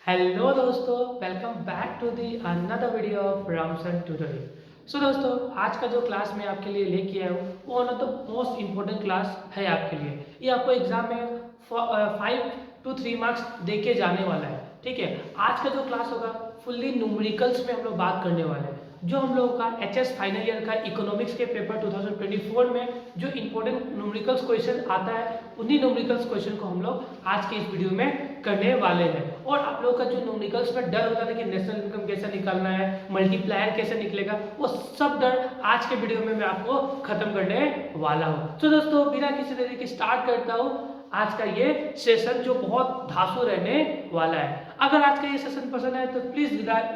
Hello दोस्तों, welcome back to the another video of Ramsan tutorial. So दोस्तों, आज का जो क्लास मैं आपके लिए लेके आया हूँ वो one of the most important class है आपके लिए। ये आपको एग्जाम में 5 to 3 मार्क्स दे के जाने वाला है। ठीक है, आज का जो क्लास होगा फुल्ली न्यूमेरिकल्स में हम लोग बात करने वाले हैं। जो हम लोगों का एचएस फाइनल ईयर का इकोनॉमिक्स के पेपर 2024 में जो इंपॉर्टेंट न्यूमेरिकल्स क्वेश्चन आता है, उन्हीं न्यूमेरिकल्स क्वेश्चन को हम लोग आज के इस वीडियो में करने वाले हैं। और आप लोगों का जो न्यूमेरिकल्स में डर होता था कि नेशनल इनकम कैसे निकालना है, मल्टीप्लायर कैसे निकलेगा, वो सब डर आज के वीडियो में मैं आपको खत्म करने वाला हूँ। तो दोस्तों, बिना किसी देरी के स्टार्ट करता हूँ आज का ये सेशन जो बहुत धांसू रहने वाला है। अगर आज का ये सेशन पसंद आए तो प्लीज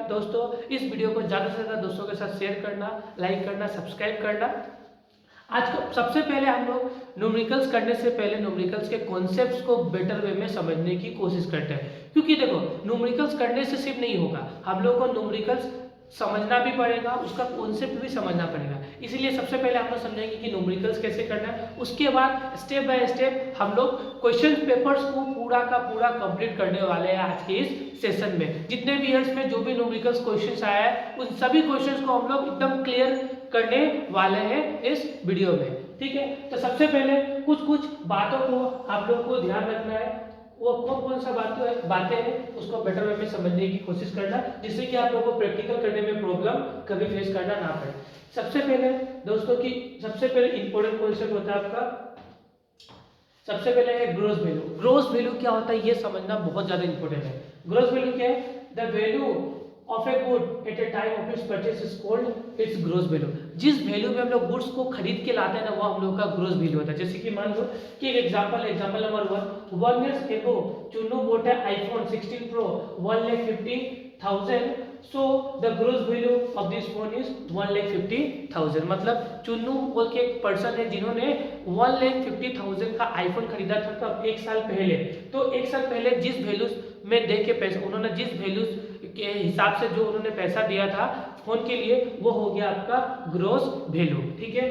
दोस्तों इस वीडियो को ज्यादा से ज्यादा दोस्तों के साथ शेयर करना, लाइक करना, सब्सक्राइब करना। आज को सबसे पहले हम लोग न्यूमेरिकल्स करने से पहले न्यूमेरिकल्स के कॉन्सेप्ट्स को बेटर वे में समझने की कोशिश करते हैं, क्योंकि देखो न्यूमेरिकल्स करने से सिर्फ नहीं होगा, हम लोग को न्यूमेरिकल्स समझना भी पड़ेगा, उसका कॉन्सेप्ट भी समझना पड़ेगा। इसीलिए सबसे पहले हम लोग समझेंगे कि न्यूमेरिकल्स कैसे करना है, उसके बाद स्टेप बाय स्टेप हम लोग क्वेश्चन पेपर्स को पूरा का पूरा कंप्लीट करने वाले हैं आज के इस सेशन में। जितने भी ईयर्स में जो भी न्यूमेरिकल्स क्वेश्चंस आया है उन सभी क्वेश्चंस को हम लोग एकदम क्लियर करने वाले हैं इस वीडियो में। ठीक है, तो सबसे पहले कुछ कुछ बातों को आप लोगों को ध्यान रखना है। वो कौन कौन सा बातें हैं उसको बेटर वे में समझने की कोशिश करना, जिससे कि आप लोगों को प्रैक्टिकल करने में प्रॉब्लम कभी फेस करना ना पड़े। सबसे पहले दोस्तों की सबसे पहले इंपॉर्टेंट कॉन्सेप्ट होता है आपका, सबसे पहले है ग्रॉस वैल्यू। ग्रॉस वैल्यू क्या होता है ये समझना बहुत ज्यादा इंपॉर्टेंट है। ग्रॉस वैल्यू क्या है? The value of a good at A time of its purchase is called its gross value. जिस वैल्यू में हम लोग गुड्स को खरीद के लाते हैं ना, वो हम लोग का ग्रॉस वैल्यू होता है। जैसे कि मान लो कि एक example number 1 years ago Chunnu bought an iPhone 16 Pro 1,50,000, so the gross value of this phone is 1,50,000। मतलब चुन्नू बोल के एक पर्सन है जिन्होंने 1,50,000 का आईफोन खरीदा था तब 1 साल पहले। तो 1 साल पहले जिस वैल्यू में दे के पैसा उन्होंने जिस वैल्यू के हिसाब से जो उन्होंने पैसा दिया था फोन के लिए, वो हो गया आपका ग्रॉस वैल्यू। ठीक है,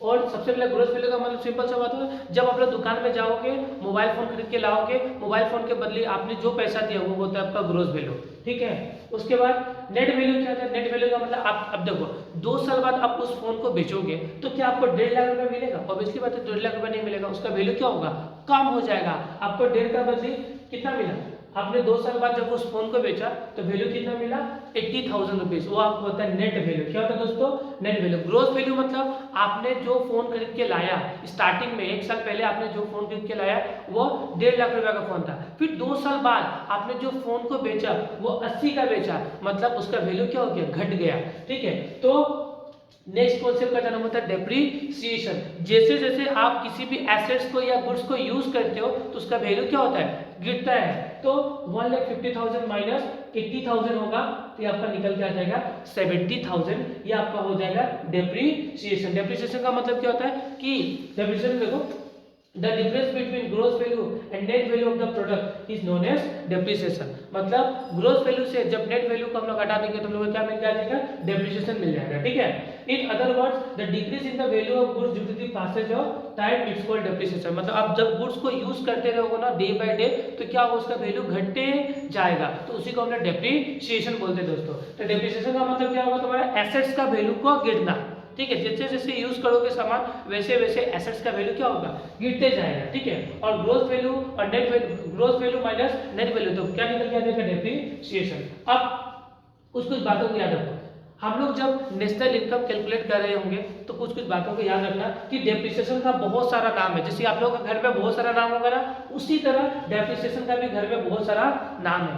और सबसे पहले ग्रॉस वैल्यू का मतलब सिंपल सा बात है, जब आप लोग दुकान में जाओगे मोबाइल फोन खरीद के लाओगे, मोबाइल फोन के बदले आपने जो पैसा दिया वो होता है आपका ग्रॉस वैल्यू। ठीक है, उसके बाद नेट वैल्यू क्या होता है? नेट वैल्यू का मतलब आप अब देखो 2 साल बाद आप उस फोन को बेचोगे तो क्या आपको 1.5 लाख रुपए मिलेगा? ऑब्वियसली बात है 1.5 लाख रुपए नहीं मिलेगा, उसका वैल्यू क्या होगा? कम हो जाएगा। आपको 1.5 का बदले कितना मिला? आपने 2 साल बाद जब उस फोन को बेचा तो वैल्यू कितना मिला? 80,000 रुपीज। वो आपको होता है नेट वैल्यू। क्या होता है दोस्तों? Net value. ग्रॉस वैल्यू मतलब आपने जो फोन खरीद के लाया स्टार्टिंग में 1 साल पहले आपने जो फोन खरीद के लाया वो 1.5 लाख रुपए का फोन था, फिर 2 साल बाद आपने जो फोन को बेचा वो 80 का बेचा, मतलब उसका वैल्यू क्या हो गया? घट गया। ठीक है, तो नेक्स्ट कॉन्सेप्ट का नाम होता है डेप्रीसिएशन। जैसे जैसे आप किसी भी एसेट्स को या गुड्स को यूज करते हो तो उसका वैल्यू क्या होता है? गिरता है। तो 1,50,000 माइनस 80,000 होगा तो ये आपका निकल के आ जाएगा 70,000। ये आपका हो जाएगा डेप्रीसिएशन। डेप्रीसिएशन का मतलब क्या होता है कि डेप्रीसिएशन देखो, the difference between gross value and net value of the product is known as depreciation। मतलब gross value से जब net value को हम लोग हटा देंगे तो हम लोग को क्या मिल जाएगा? depreciation मिल जाएगा। ठीक है, in other words the decrease in the value of goods due to the passage of time it's called depreciation। मतलब आप जब गुड्स को यूज करते रहोगे ना डे बाय डे तो क्या होगा? उसका वैल्यू घटते जाएगा, तो उसी को हम लोग डेप्रीसिएशन बोलते हैं दोस्तों। तो डेप्रीसिएशन का मतलब क्या होगा? तुम्हारा एसेट्स का वैल्यू को गिरना। ठीक है, जैसे जैसे यूज करोगे सामान वैसे वैसे एसेट्स का वैल्यू क्या होगा? गिरते जाएगा। ठीक है, और ग्रोथ वैल्यू और net value, growth value minus net value, तो क्या निकल के आ जाएगा? डेप्रीसिएशन। अब कुछ कुछ बातों को याद रखो। हम लोग जब नेशनल इनकम कैलकुलेट कर रहे होंगे तो कुछ कुछ बातों को याद रखना कि डेप्रिसिएशन का बहुत सारा नाम है। जैसे आप लोगों के घर में बहुत सारा नाम होगा ना, उसी तरह डेप्रिसिएशन का भी घर में बहुत सारा नाम है।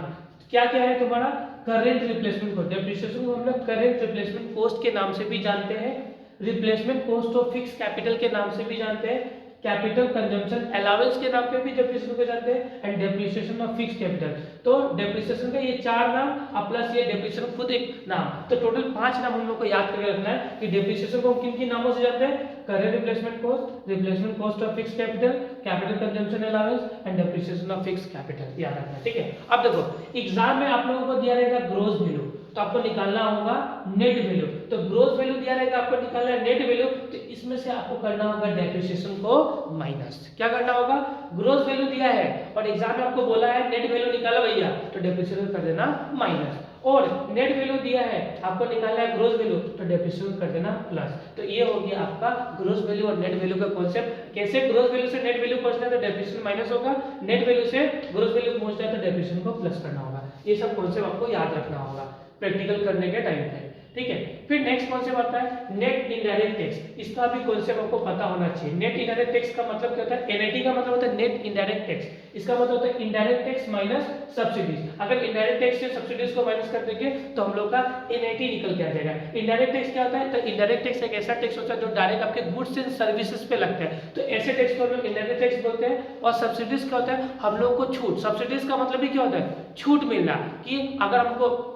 क्या क्या है तुम्हारा? Current replacement cost. डेप्रिसिएशन को हम लोग करेंट रिप्लेसमेंट कॉस्ट के नाम से भी जानते हैं, replacement cost of fix capital के नाम से भी जानते हैं, कैपिटल कंजम्पशन अलाउंस के नाम पे भी डेप्रिसिएशन को जानते हैं, and depreciation of fix capital. तो डेप्रिसिएशन का ये 4 नाम और प्लस ये डेप्रिसिएशन खुद एक नाम, तो टोटल 5 नाम हम लोग को याद करके रखना है कि डेप्रिसिएशन को किन किन नामों से जानते हैं? Current replacement cost, replacement cost of fix capital, capital consumption allowance and depreciation of fix capital. याद रखना। ठीक है, अब देखो एग्जाम में आप लोगों को दिया रहेगा ग्रॉस वैल्यू। तो आपको निकालना होगा नेट वैल्यू। तो ग्रोस वैल्यू दिया रहेगा, आपको निकालना है नेट वैल्यू, तो इसमें से आपको करना होगा डेप्रिसिएशन को माइनस। क्या करना होगा, ग्रोस वैल्यू दिया है और एग्जाम में आपको बोला है नेट वैल्यू निकालो भैया, तो डेप्रिसिएशन कर देना माइनस। और नेट वैल्यू दिया है आपको निकालना है ग्रोस वैल्यू, तो डेप्रिसिएशन कर देना प्लस। तो ये हो गया आपका ग्रोस वैल्यू और नेट वैल्यू का कॉन्सेप्ट। कैसे ग्रोस वैल्यू से नेट वैल्यू पहुंचना है तो डेप्रिसिएशन माइनस होगा, नेट वैल्यू से ग्रोस वैल्यू पहुंचना है तो डेप्रिसिएशन को प्लस करना होगा। ये सब कॉन्सेप्ट आपको याद रखना होगा प्रैक्टिकल करने के टाइम पे, ठीक है। फिर नेक्स्ट कॉन्सेप्ट आता है नेट इनडायरेक्ट टैक्स। इसका भी कॉन्सेप्ट आपको पता होना चाहिए। नेट इनडायरेक्ट टैक्स का मतलब क्या होता है, एनआईटी का मतलब होता है नेट इनडायरेक्ट टैक्स, इसका मतलब होता है इनडायरेक्ट टैक्स माइनस सब्सिडीज। अगर इनडायरेक्ट टैक्स से सब्सिडीज को माइनस कर देंगे तो हम लोग का एनआईटी निकल के आ जाएगा। इनडायरेक्ट टैक्स क्या होता है, तो इनडायरेक्ट टैक्स एक ऐसा टैक्स होता है जो डायरेक्ट आपके गुड्स एंड सर्विसेज पे लगता है, तो ऐसे टैक्स को हम लोग इनडायरेक्ट टैक्स बोलते हैं। और सब्सिडीज क्या होता है, हम लोग को छूट, सब्सिडीज का मतलब भी क्या होता है, छूट मिलना। कि अगर हमको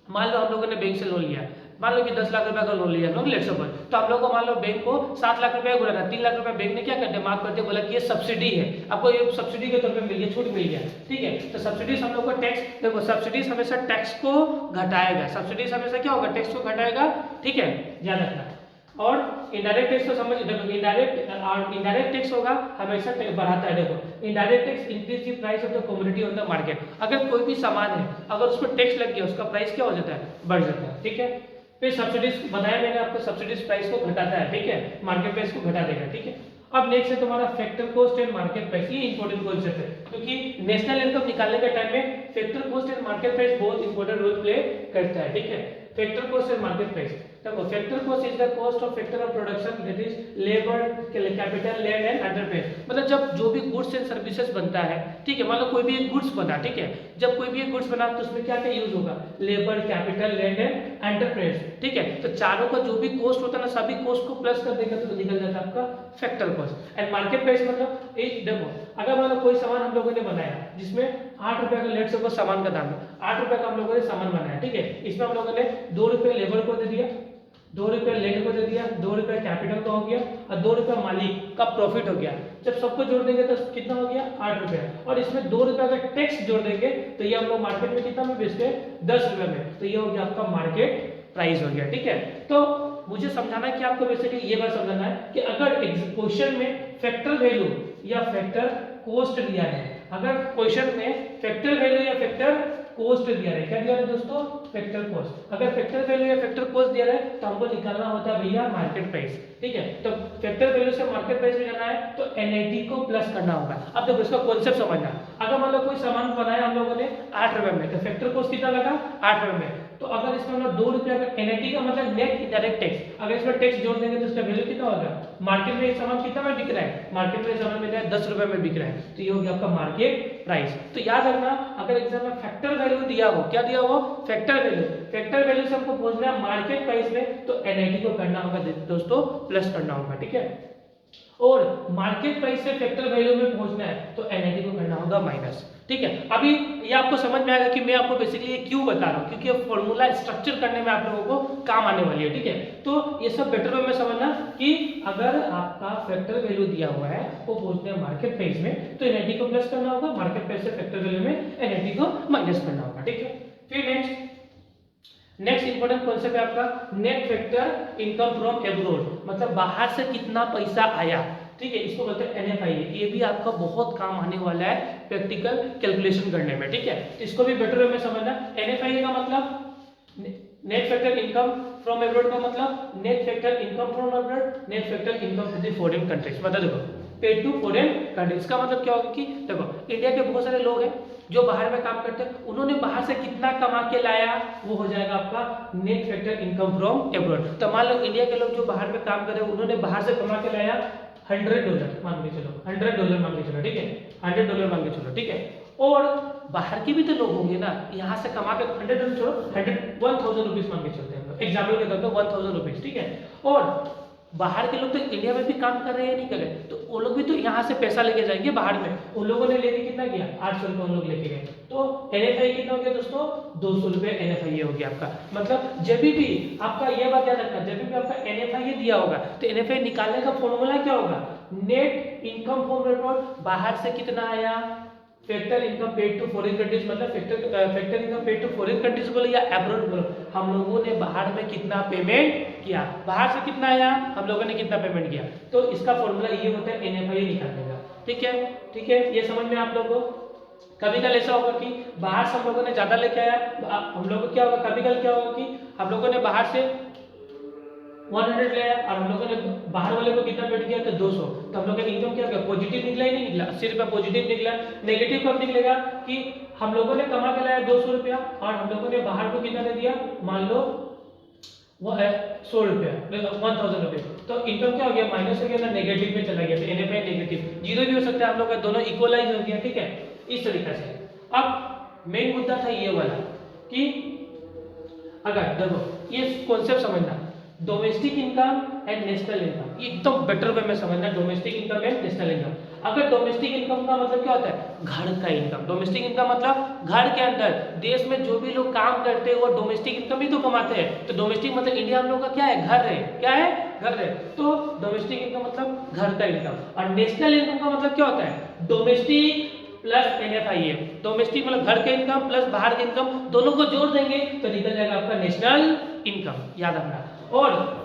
मान लो हम लोगों ने बैंक से लोन लिया, मान लो कि 10 लाख रुपए का लोन लिया हम लोग, लेट्स सपोज, तो हम लोग को मान लो बैंक को 7 लाख रुपए घुराना, 3 लाख रुपए बैंक ने क्या कर दिया, माफ कर दिया, बोला कि ये सब्सिडी है, आपको ये सब्सिडी के तौर पे मिल गया, छूट मिल गया, ठीक है। तो सब्सिडीज हम लोग को टैक्स, देखो सब्सिडीज हमेशा टैक्स को घटाएगा, सब्सिडीज हमेशा क्या होगा, टैक्स को घटाएगा, ठीक है, ध्यान रखना। और इनडायरेक्ट टैक्स तो समझ, देखो इनडायरेक्ट टैक्स होगा हमेशा बढ़ाता है। देखो indirect tax increase the price of the commodity on the market. अगर कोई भी सामान है, अगर उस पर टैक्स लग गया, उसका प्राइस क्या हो जाता है, बढ़ जाता है, ठीक है। फिर सब्सिडीज बताया मैंने आपको, सब्सिडीज प्राइस को घटाता है, ठीक है, मार्केट प्राइस को घटा देगा, ठीक है। अब नेक्स्ट है तुम्हारा factor cost and market price. ये इंपॉर्टेंट कॉन्सेप्ट है क्योंकि नेशनल इनकम निकालने के टाइम में factor cost and market price बहुत इंपॉर्टेंट रोल प्ले करता है, ठीक है। Factor cost and market price, देखो factor cost is the cost of factor of production, that is labour, capital, land and enterprise. मतलब जब जो भी गुड्स एंड सर्विसेज बनता है, ठीक है, मतलब कोई भी एक गुड्स बना, ठीक है, जब कोई भी एक गुड्स बना तो उसमें क्या क्या यूज होगा, labour, capital, land and enterprise, ठीक है। तो चारों का जो भी कॉस्ट होता है ना, सभी कॉस्ट को प्लस कर देगा तो निकल जाता है आपका factor cost. And market price मतलब एक, देखो अगर मान लो कोई सामान हम लोगों ने बनाया जिसमें 8 रुपए का, लेट सपोज सामान का दाम है 8 रुपए का, हम लोगों ने सामान बनाया, ठीक है, इसमें हम लोगों ने 2 रुपए लेबर को दे दिया, 2 रुपए लैंड को दे दिया, 2 रुपए कैपिटल का हो गया और 2 रुपए मालिक का प्रॉफिट हो गया। जब सबको जोड़ देंगे तो कितना हो गया, 8 रुपए, और इसमें 2 रुपए का टैक्स जोड़ देंगे तो ये हम लोग मार्केट में कितना में बेचते हैं, 10 रुपए में, तो ये हो गया आपका मार्केट प्राइस हो गया, ठीक है। तो मुझे समझाना है कि आपको बेसिकली ये बात समझना है कि अगर क्वेश्चन में फैक्टर वैल्यू या फैक्टर कॉस्ट दिया है, अगर क्वेश्चन में फैक्टर वैल्यू या फैक्टर कॉस्ट दिया है, क्या दिया है दोस्तों, फैक्टर कॉस्ट, अगर फैक्टर वैल्यू या फैक्टर कॉस्ट दिया है तो हमको निकालना होता है भैया मार्केट प्राइस, ठीक है। तो फैक्टर वैल्यू से मार्केट प्राइस में जाना है तो एनआईटी को प्लस करना होगा। अब देखो इसका कॉन्सेप्ट समझना, अगर मान लो कोई सामान बनाया हम लोगों ने 8 रुपए में, तो फैक्टर कॉस्ट कितना लगा, 8 रुपए में, तो अगर इसमें हम लोग 2 रुपए का, एनआईटी का मतलब नेट इनडायरेक्ट टैक्स, अगर इसमें टैक्स जोड़ देंगे तो इसका वैल्यू कितना होगा, मार्केट में ये सामान कितना में बिक रहा है, मार्केट में सामान मिल रहा है 10 रुपए में बिक रहा है, तो ये हो गया आपका मार्केट प्राइस। तो याद रखना अगर एग्जाम में फैक्टर वैल्यू दिया हो, क्या दिया हो, फैक्टर वैल्यू, फैक्टर वैल्यू से हमको पहुंचना है मार्केट प्राइस में, तो एनआईटी को करना होगा दोस्तों प्लस करना होगा, ठीक है। और मार्केट प्राइस से फैक्टर वैल्यू में पहुंचना है तो एनआईटी को करना होगा माइनस, ठीक है। अभी ये आपको समझ में आएगा कि मैं आपको बेसिकली ये क्यों बता रहा हूँ, क्योंकि ये फॉर्मूला स्ट्रक्चर करने में आप लोगों को काम आने वाली है, ठीक है। तो ये सब बेटर वे में समझना कि अगर आपका फैक्टर वैल्यू दिया हुआ है वो पहुंचना है मार्केट प्राइस में तो एनआईटी को प्लस करना होगा, मार्केट प्राइस से फैक्टर वैल्यू में एनआईटी को माइनस करना होगा, ठीक है। फिर नेक्स्ट इंपॉर्टेंट कॉन्सेप्ट है आपका net factor income from abroad, मतलब बाहर से कितना पैसा आया, ठीक है, इसको बोलते हैं एनएफआई। ये भी आपका बहुत काम आने वाला है प्रैक्टिकल कैलकुलेशन करने में, ठीक है। इसको भी बेटर वे में समझना, एनएफआई का मतलब net factor income from abroad का मतलब net factor income from abroad, net factor income to the foreign countries, मतलब देखो पेड टू फॉरेन कंट्रीज का मतलब क्या होगा कि देखो इंडिया के बहुत सारे लोग हैं जो बाहर में काम करते हैं, उन्होंने बाहर से कितना कमा के लाया वो हो जाएगा आपका net factor income from abroad. तो मान लो इंडिया के लोग जो बाहर में काम कर रहे हैं उन्होंने बाहर से कमा के लाया $100 मान के चलो, $100 मान के चलो, ठीक है, $100 मान के चलो, ठीक है। और बाहर के भी तो लोग होंगे ना, यहाँ से कमा के $100 छोड़ो, 1000 रुपीज मान के चलते हैं एग्जाम्पल के तौर पर 1000 रुपीज, ठीक है। और बाहर के लोग तो इंडिया में भी काम कर रहे हैं, नहीं कर रहे, तो वो लोग भी तो यहाँ से पैसा लेके जाएंगे बाहर में, उन लोगों ने लेके कितना किया, 800 रुपये उन लोग लेके गए, तो एनएफआई कितना हो गया दोस्तों, 200 रुपये एनएफआई हो गया आपका। मतलब जब भी आपका ये बात याद रखना, जब भी आपका एनएफआई दिया होगा तो एनएफआई निकालने का फॉर्मूला क्या होगा, नेट इनकम फ्रॉम एब्रॉड, बाहर से कितना आया factor income paid to foreign countries, मतलब factor income paid to foreign countries बोलो या अब्रॉड बोलो, हम लोगों ने बाहर में कितना पेमेंट किया, बाहर से कितना आया, हम लोगों ने कितना पेमेंट किया। तो इसका फॉर्मूला ये होता है NFI निकालने का। ठीक है, ठीक है, ये समझ में आप लोगों को। कभी कल ऐसा होगा कि बाहर से हम लोगों ने ज्यादा लेके आया, हम लोगों को क्या होगा, कभी कल क्या होगा कि हम लोगों ने बाहर से 100 ले आया और हम लोगों ने बाहर वाले को कितना पेड किया तो 200, तो हम लोग का इनकम क्या हो गया, पॉजिटिव निकला ही नहीं निकला, 80 रुपया पॉजिटिव निकला। नेगेटिव कब निकलेगा कि हम लोगों ने कमा के लाया 200 रुपया और हम लोगों ने बाहर को कितना दे दिया, मान लो वो है 100 रुपया, 1000 रुपये, तो इनकम क्या हो गया, माइनस हो गया ना, नेगेटिव में चला गया, तो NFI नेगेटिव, जीरो भी हो सकता है, आप लोग का दोनों इक्वलाइज हो गया। ठीक है, इस तरीके से। अब मेन मुद्दा था ये वाला कि अगर देखो ये कॉन्सेप्ट समझना, domestic income and national income, ये एकदम बेटर वे में समझना, domestic income and national income. अगर डोमेस्टिक इनकम का मतलब क्या होता है, घर का इनकम। डोमेस्टिक इनकम मतलब घर के अंदर देश में जो भी लोग काम करते हैं वो डोमेस्टिक इनकम ही तो कमाते हैं। तो डोमेस्टिक मतलब इंडिया हम लोग का क्या है, घर है, क्या है, घर है। तो डोमेस्टिक इनकम मतलब घर का इनकम। और नेशनल इनकम का मतलब क्या होता है, डोमेस्टिक प्लस NFI। डोमेस्टिक मतलब घर का इनकम प्लस बाहर का इनकम, दोनों को जोड़ देंगे तो निकल जाएगा आपका नेशनल इनकम, याद रखना। और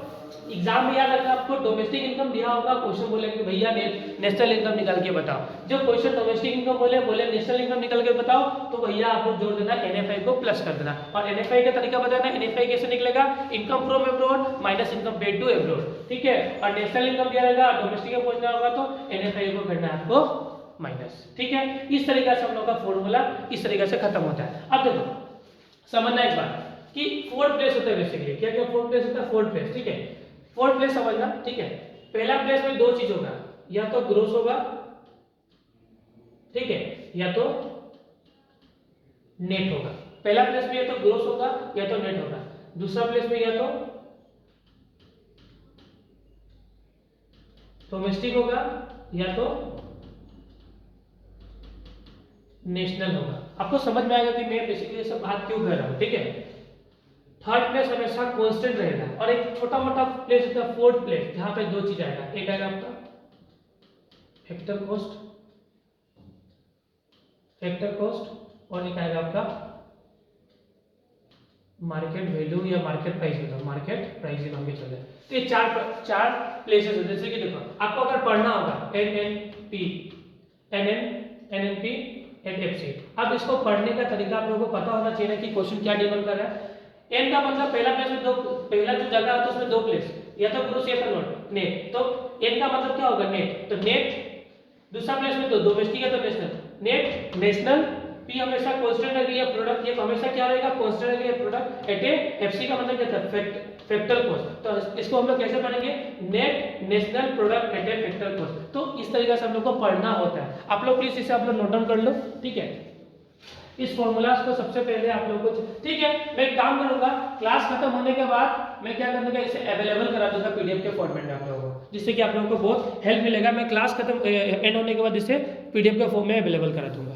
एग्जाम में याद रखना आपको, डोमेस्टिक इनकम दिया होगा, क्वेश्चन बोलेंगे भैया नेशनल इनकम निकाल के बताओ। जब क्वेश्चन डोमेस्टिक इनकम बोले नेशनल इनकम निकाल के बताओ, तो भैया आपको जोड़ देना NFI को प्लस कर देना। और NFI का तरीका बताना, NFI कैसे निकलेगा, income from abroad minus income paid to abroad. ठीक है, और नेशनल इनकम दिया रहेगा, डोमेस्टिक का पूछना होगा तो NFI को करना है आपको माइनस। ठीक है, इस तरीके से हम लोग का फॉर्मूला इस तरीके से खत्म होता है। अब देखो समझना एक बात कि फोर्थ प्लेस होता है बेसिकली, क्या क्या फोर्थ प्लेस होता है, फोर्थ प्लेस। ठीक है, फोर्थ प्लेस समझना। ठीक है, पहला प्लेस में दो चीज होगा, या तो ग्रोस होगा, ठीक है, या तो नेट होगा। पहला प्लेस में या तो ग्रोस होगा या तो नेट होगा, दूसरा प्लेस में या तो डोमेस्टिक होगा या तो नेशनल होगा। आपको समझ में आएगा कि मैं बेसिकली सब बात क्यों कर रहा हूं। ठीक है, थर्ड प्लेस हमेशा कांस्टेंट रहेगा और एक छोटा मोटा प्लेस होता है फोर्थ प्लेस, जहां पे दो चीज आएगा, एक आएगा आपका फैक्टर कॉस्ट और एक आएगा आपका मार्केट वैल्यू या मार्केट प्राइस होगा, मार्केट प्राइस हम भी चले। तो ये चार प्लेसेस है। जैसे कि देखो आपको अगर पढ़ना होगा NNP एंड FC। अब इसको पढ़ने का तरीका आप लोगों को पता होना चाहिए कि क्वेश्चन क्या डिमांड कर रहा है। एन का मतलब पहला प्लेस में दो, पहला जो जगह होता है उसमें दो प्लेस, या तो ग्रोस या तो नेट। तो एन का मतलब क्या होगा, नेट। तो नेट दूसरा प्लेस में तो डोमेस्टिक है तो नेशनल, नेट नेशनल। पी हमेशा कांस्टेंट रहेगी, प्रोडक्ट ये हमेशा क्या रहेगा, कांस्टेंट रहेगी प्रोडक्ट। एट FC का मतलब क्या था, फैक्टर कॉस्ट। तो इसको हम लोग कैसे पढ़ेंगे, net national product at factor cost. तो इस तरीके से हम लोग को पढ़ना होता है। आप लोग प्लीज इसे आप लोग नोट डाउन कर लो। ठीक है, इस फॉर्मूलाज को सबसे पहले आप लोगों को, ठीक है, मैं एक काम करूंगा, क्लास खत्म होने के बाद मैं क्या कर दूंगा, इसे अवेलेबल करा दूंगा PDF के फॉर्मेट में आप लोगों को, जिससे कि आप लोगों को बहुत हेल्प मिलेगा। मैं क्लास खत्म एंड होने के बाद इसे PDF के फॉर्म में अवेलेबल करा दूंगा।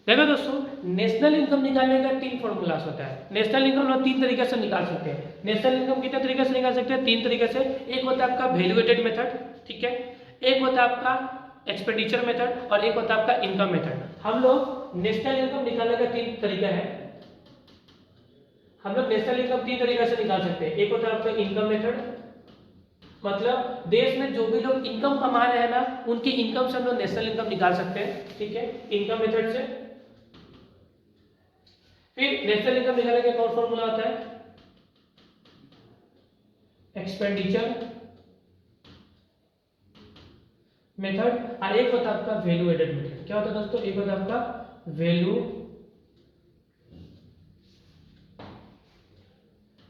देखो दोस्तों, नेशनल इनकम निकालने का तीन फॉर्मूलाज होता है। नेशनल इनकम हम तीन तरीके से निकाल सकते हैं। नेशनल इनकम कितने तरीके से निकाल सकते हैं, तीन तरीके से। एक होता है आपका वैल्यूएटेड मेथड, ठीक है, एक होता है आपका एक्सपेंडिचर मेथड और एक होता है आपका इनकम मेथड। हम लोग नेशनल इनकम निकालने का तीन तरीका है। हम लोग नेशनल इनकम तीन तरीके से निकाल सकते हैं। एक होता है आपका इनकम मेथड, मतलब देश में जो भी लोग इनकम कमा रहे हैं ना, उनकी इनकम से हम लोग नेशनल इनकम निकाल सकते हैं। ठीक है, इनकम मेथड से। फिर नेशनल इनकम निकालने का एक और फॉर्मूला होता है एक्सपेंडिचर मेथड, और एक होता है आपका वैल्यू एडेड मेथड। क्या होता है दोस्तों, एक होता है आपका वैल्यू,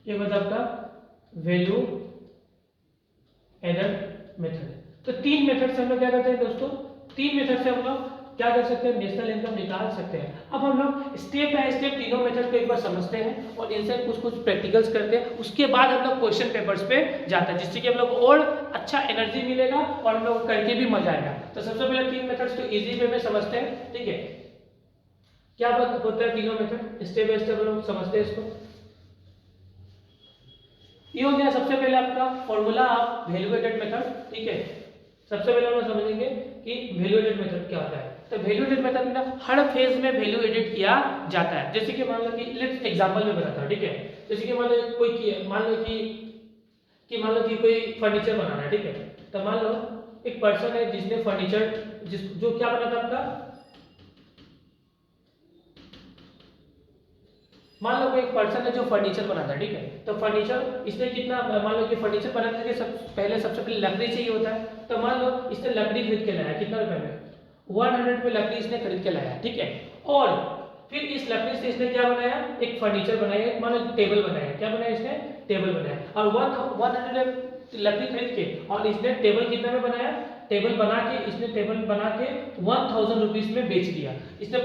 एक होता है आपका वैल्यू एडेड मेथड। तो तीन मेथड से हम लोग क्या करते हैं दोस्तों, तीन मेथड से हम लोग क्या कर सकते हैं, नेशनल इनकम निकाल सकते हैं। अब हम लोग स्टेप बाय स्टेप तीनों मेथड को एक बार समझते हैं और इनसे कुछ कुछ प्रैक्टिकल्स करते हैं। उसके बाद हम लोग क्वेश्चन पेपर्स पे जाते हैं, जिससे कि हम लोग और अच्छा एनर्जी मिलेगा और हम लोग करके भी मजा आएगा। तो सबसे पहले तीन मेथड्स को इजी वे में समझते हैं। ठीक है, क्या बात होता है तीनों मेथड, स्टेप बाय स्टेप हम लोग समझते हैं इसको। ये हो गया सबसे पहले आपका फॉर्मूला ऑफ वैल्यूएटेड मेथड। ठीक है, सबसे पहले हम लोग समझेंगे कि वैल्यू एडेड मेथड क्या होता है। तो वैल्यू एडेड मेथड में ना हर फेज में वैल्यू एडेड किया जाता है। जैसे कि मान लो कि लेट्स एग्जांपल में बताता हूं, ठीक है। जैसे कि मान लो कि कोई फर्नीचर बनाना है, ठीक है। तो मान लो एक पर्सन है जिसने फर्नीचर जो क्या बना था आपका, मान लो कोई एक पर्सन है जो फर्नीचर बनाता है, ठीक है। तो फर्नीचर इसने कितना, मान लो कि फर्नीचर बनाने के सबसे पहले लकड़ी चाहिए होता है। तो मान लो इसने लकड़ी खरीद के लाया, कितना रुपए में, 100 में लकड़ी इसने खरीद के लाया, ठीक है। और फिर इस लकड़ी से इसने क्या बनाया, एक फर्नीचर बनाया, मान लो टेबल बनाया। क्या बनाया इसने, टेबल बनाया। और 100 लकड़ी खरीद के और इसने टेबल कितना में बनाया, टेबल बना के 1000 रुपीज में बेच दिया। इसने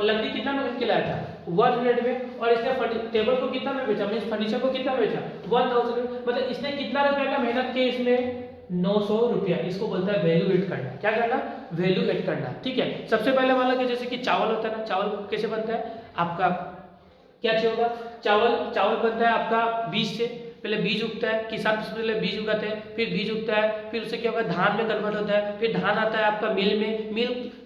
लकड़ी कितना में खरीद के लाया था, 100 में, और इसने टेबल को कितना में बेचा, मींस फर्नीचर को कितना में बेचा, 1000 में। मतलब इसने कितना रुपया का मेहनत किया इसमें, 900 रुपया। इसको बोलता है वैल्यू एड करना। क्या करना, वैल्यू एड करना, ठीक है। सबसे पहले मान लो कि जैसे कि चावल होता है ना, चावल कैसे बनता है आपका, क्या चाहिए होगा, चावल बनता है आपका बीज से। पहले बीज उगता है, किसान सबसे पहले बीज उगाते हैं, फिर बीज उगता है, फिर उससे क्या होगा, धान में कन्वर्ट होता है, फिर धान आता है आपका मिल में,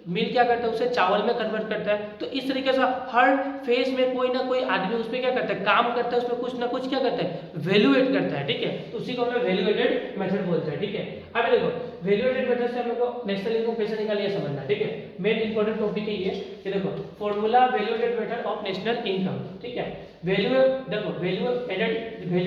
मिल क्या करता है, उसे चावल में कन्वर्ट करता है। तो इस तरीके से हर फेज में कोई ना कोई आदमी उसमें क्या करता है, काम करता है, उसमें कुछ ना कुछ क्या करता है, वैल्यू एड करता है, ठीक है। तो उसी को हम वैल्यू एडेड मेथड बोलते हैं, ठीक है। अब देखो वैल्यू एडेड मेथड से हम लोग को नेशनल इनकम कैसे निकालिए समझना, ठीक है। मेन इंपॉर्टेंट टॉपिक है ये कि देखो formula value added method of national income, ठीक है। वैल्यू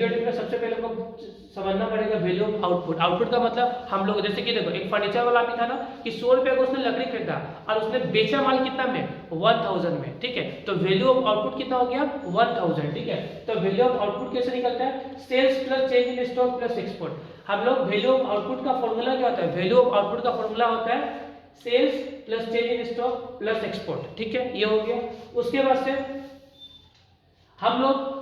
एडेड का सबसे पहले हमको समझना पड़ेगा वैल्यू ऑफ आउटपुट। आउटपुट का मतलब हम लोग जैसे कि देखो एक फर्नीचर वाला भी था ना कि 100 रुपए को उसने लकड़ी खरीदा और उसने बेचा माल कितना में, 1000 में, ठीक है। तो वैल्यू ऑफ आउटपुट कितना हो गया, 1000, ठीक है। तो वैल्यू ऑफ आउटपुट कैसे निकलता है, sales plus change in stock plus export. हम लोग वैल्यू ऑफ आउटपुट का फॉर्मूला क्या होता है, वैल्यू ऑफ आउटपुट का फॉर्मूला होता है sales plus change in stock plus export, ठीक है। ये हो गया। उसके बाद से हम लोग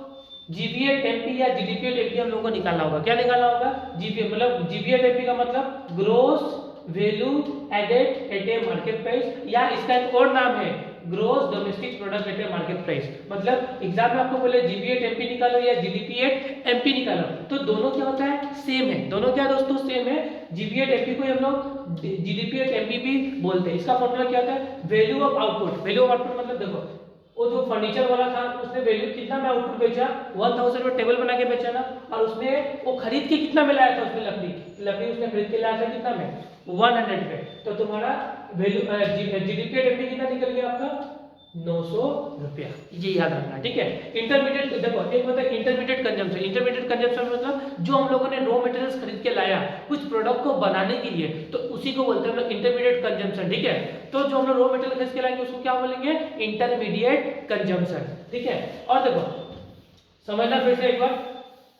जीवीएट एमपी या जीडीपीएट एमपी हम लोगों को निकालना होगा। क्या निकालना होगा, जीवीएट मतलब जीवीएट एमपी का मतलब gross value added at a market price, या इसका एक और नाम है gross domestic product at a market price. मतलब एग्जाम में आपको बोले जीवीएट एमपी निकालो या जीडीपीएट एमपी निकालो, तो दोनों क्या होता है, सेम है। दोनों क्या दोस्तों, सेम है। जीवीएट एमपी को हम लोग जीडीपीएट एमपी भी बोलते हैं। इसका फॉर्मूला क्या होता है, value of output. Value of output मतलब देखो वो जो फर्नीचर वाला था उसने वैल्यू कितना में आउटपुट बेचा, 1000 में टेबल बना के बेचा ना, और उसने वो खरीद के कितना में लाया था, उसने लकड़ी उसने खरीद के लाया था कितना में, 100 में। तो तुम्हारा वैल्यू जीडीपी एमपी कितना निकल गया आपका, 900 रुपया। ये याद रखना, ठीक है। इंटरमीडिएट देखो एक होता है इंटरमीडिएट कंजम्पशन। इंटरमीडिएट कंजम्पशन मतलब जो हम लोगों ने रॉ मटेरियल्स खरीद के लाया कुछ प्रोडक्ट को बनाने के लिए, तो उसी को बोलते हैं हम लोग इंटरमीडिएट कंजम्पशन, ठीक है। तो जो हम लोग रॉ मटेरियल खरीद के लाएंगे उसको क्या बोलेंगे, इंटरमीडिएट कंजम्पशन, ठीक है। और देखो समझना फिर से एक बार,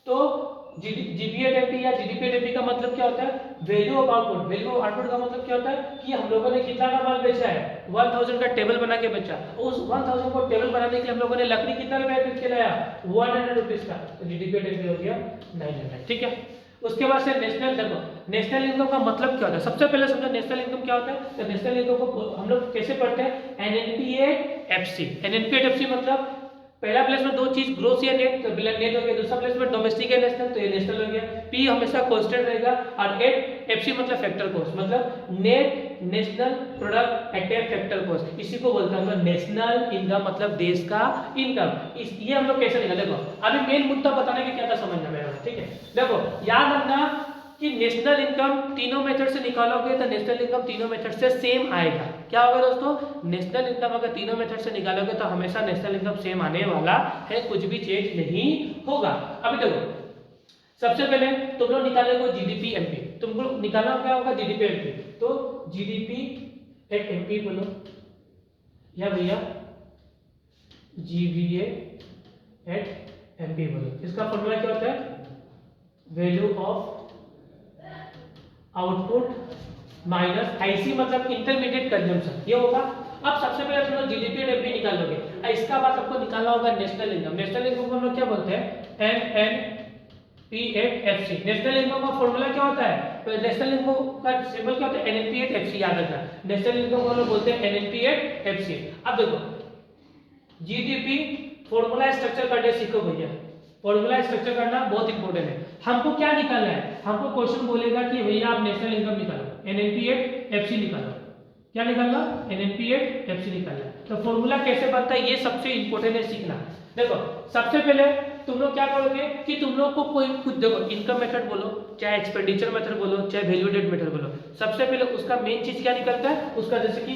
तो जीपीएट एमपी या जीडीपीएट एमपी का मतलब क्या होता है, value of output. Value of output का मतलब क्या होता है कि हम लोगों ने कितना का माल बेचा है, 1000 का टेबल बना के बेचा। उस 1000 को टेबल बनाने के लिए हम लोगों ने लकड़ी कितना रुपया खरीद के लाया, 100 रुपीस का। तो जीडीपीएट एमपी हो गया 900, ठीक है। उसके बाद से नेशनल, देखो नेशनल इनकम का मतलब क्या होता है, सबसे पहले समझो नेशनल इनकम क्या होता है। तो नेशनल इनकम को हम लोग कैसे पढ़ते हैं, एनएनपीएफसी। एनएनपीएफसी मतलब पहला प्लेस में दो चीज ग्रोस या नेट, तो नेट हो गया। दूसरा प्लेस में डोमेस्टिक या नेशनल, तो ये नेशनल हो गया। पी हमेशा कांस्टेंट रहेगा, और एफसी मतलब फैक्टर कॉस्ट, मतलब net national product at A factor cost. इसी को बोलते हैं नेशनल इनकम, मतलब देश का इनकम। ये हम लोग कैसे निकाले, देखो अभी मेन मुद्दा बताने के क्या था समझना मेरा, ठीक है। देखो याद रखना कि नेशनल इनकम तीनों मेथड से निकालोगे तो नेशनल इनकम तीनों मेथड से सेम आएगा। क्या होगा दोस्तों, नेशनल इनकम अगर तीनों मेथड से निकालोगे तो हमेशा नेशनल इनकम सेम आने वाला है, कुछ भी चेंज नहीं होगा। अभी देखो सबसे पहले तुम लोग निकालोगे जीडीपी एमपी, तुमको निकालना क्या होगा, जीडीपी एमपी। तो जीडीपी एट एमपी बोलो, या भैया जीवीए एट एमपी बोलो। इसका फॉर्मूला क्या होता है, value of output minus IC मतलब इंटरमीडिएट कंजम्पशन, ये होगा। अब सबसे पहले तुम लोग जीडीपी और एमपी निकालोगे, इसका बाद आपको निकालना होगा नेशनल इनकम। नेशनल इनकम को हम लोग क्या बोलते हैं, एनएनपीएफसी। नेशनल इनकम का फॉर्मूला क्या होता है, तो नेशनल इनकम का सिंबल क्या होता है, एनएनपीएफसी, याद रखना। नेशनल इनकम को हम लोग बोलते हैं एनएनपीएफसी। अब देखो जीडीपी फॉर्मूला स्ट्रक्चर करने सीखो भैया, फॉर्मूला स्ट्रक्चर करना बहुत इंपॉर्टेंट है। हमको क्या निकालना है, हमको क्वेश्चन बोलेगा कि भैया आप नेशनल इनकम निकालो, एनएनपीएफसी निकालो। क्या निकालना, NNP8 FC निकालना। तो फॉर्मूला कैसे बनता है ये सबसे इंपॉर्टेंट है सीखना। देखो सबसे पहले तुम लोग क्या करोगे कि तुम लोग को कोई कुछ देखो, इनकम मेथड बोलो चाहे एक्सपेंडिचर मेथड बोलो चाहे वैल्यू एडेड मेथड बोलो, सबसे पहले उसका मेन चीज क्या निकलता है उसका, जैसे कि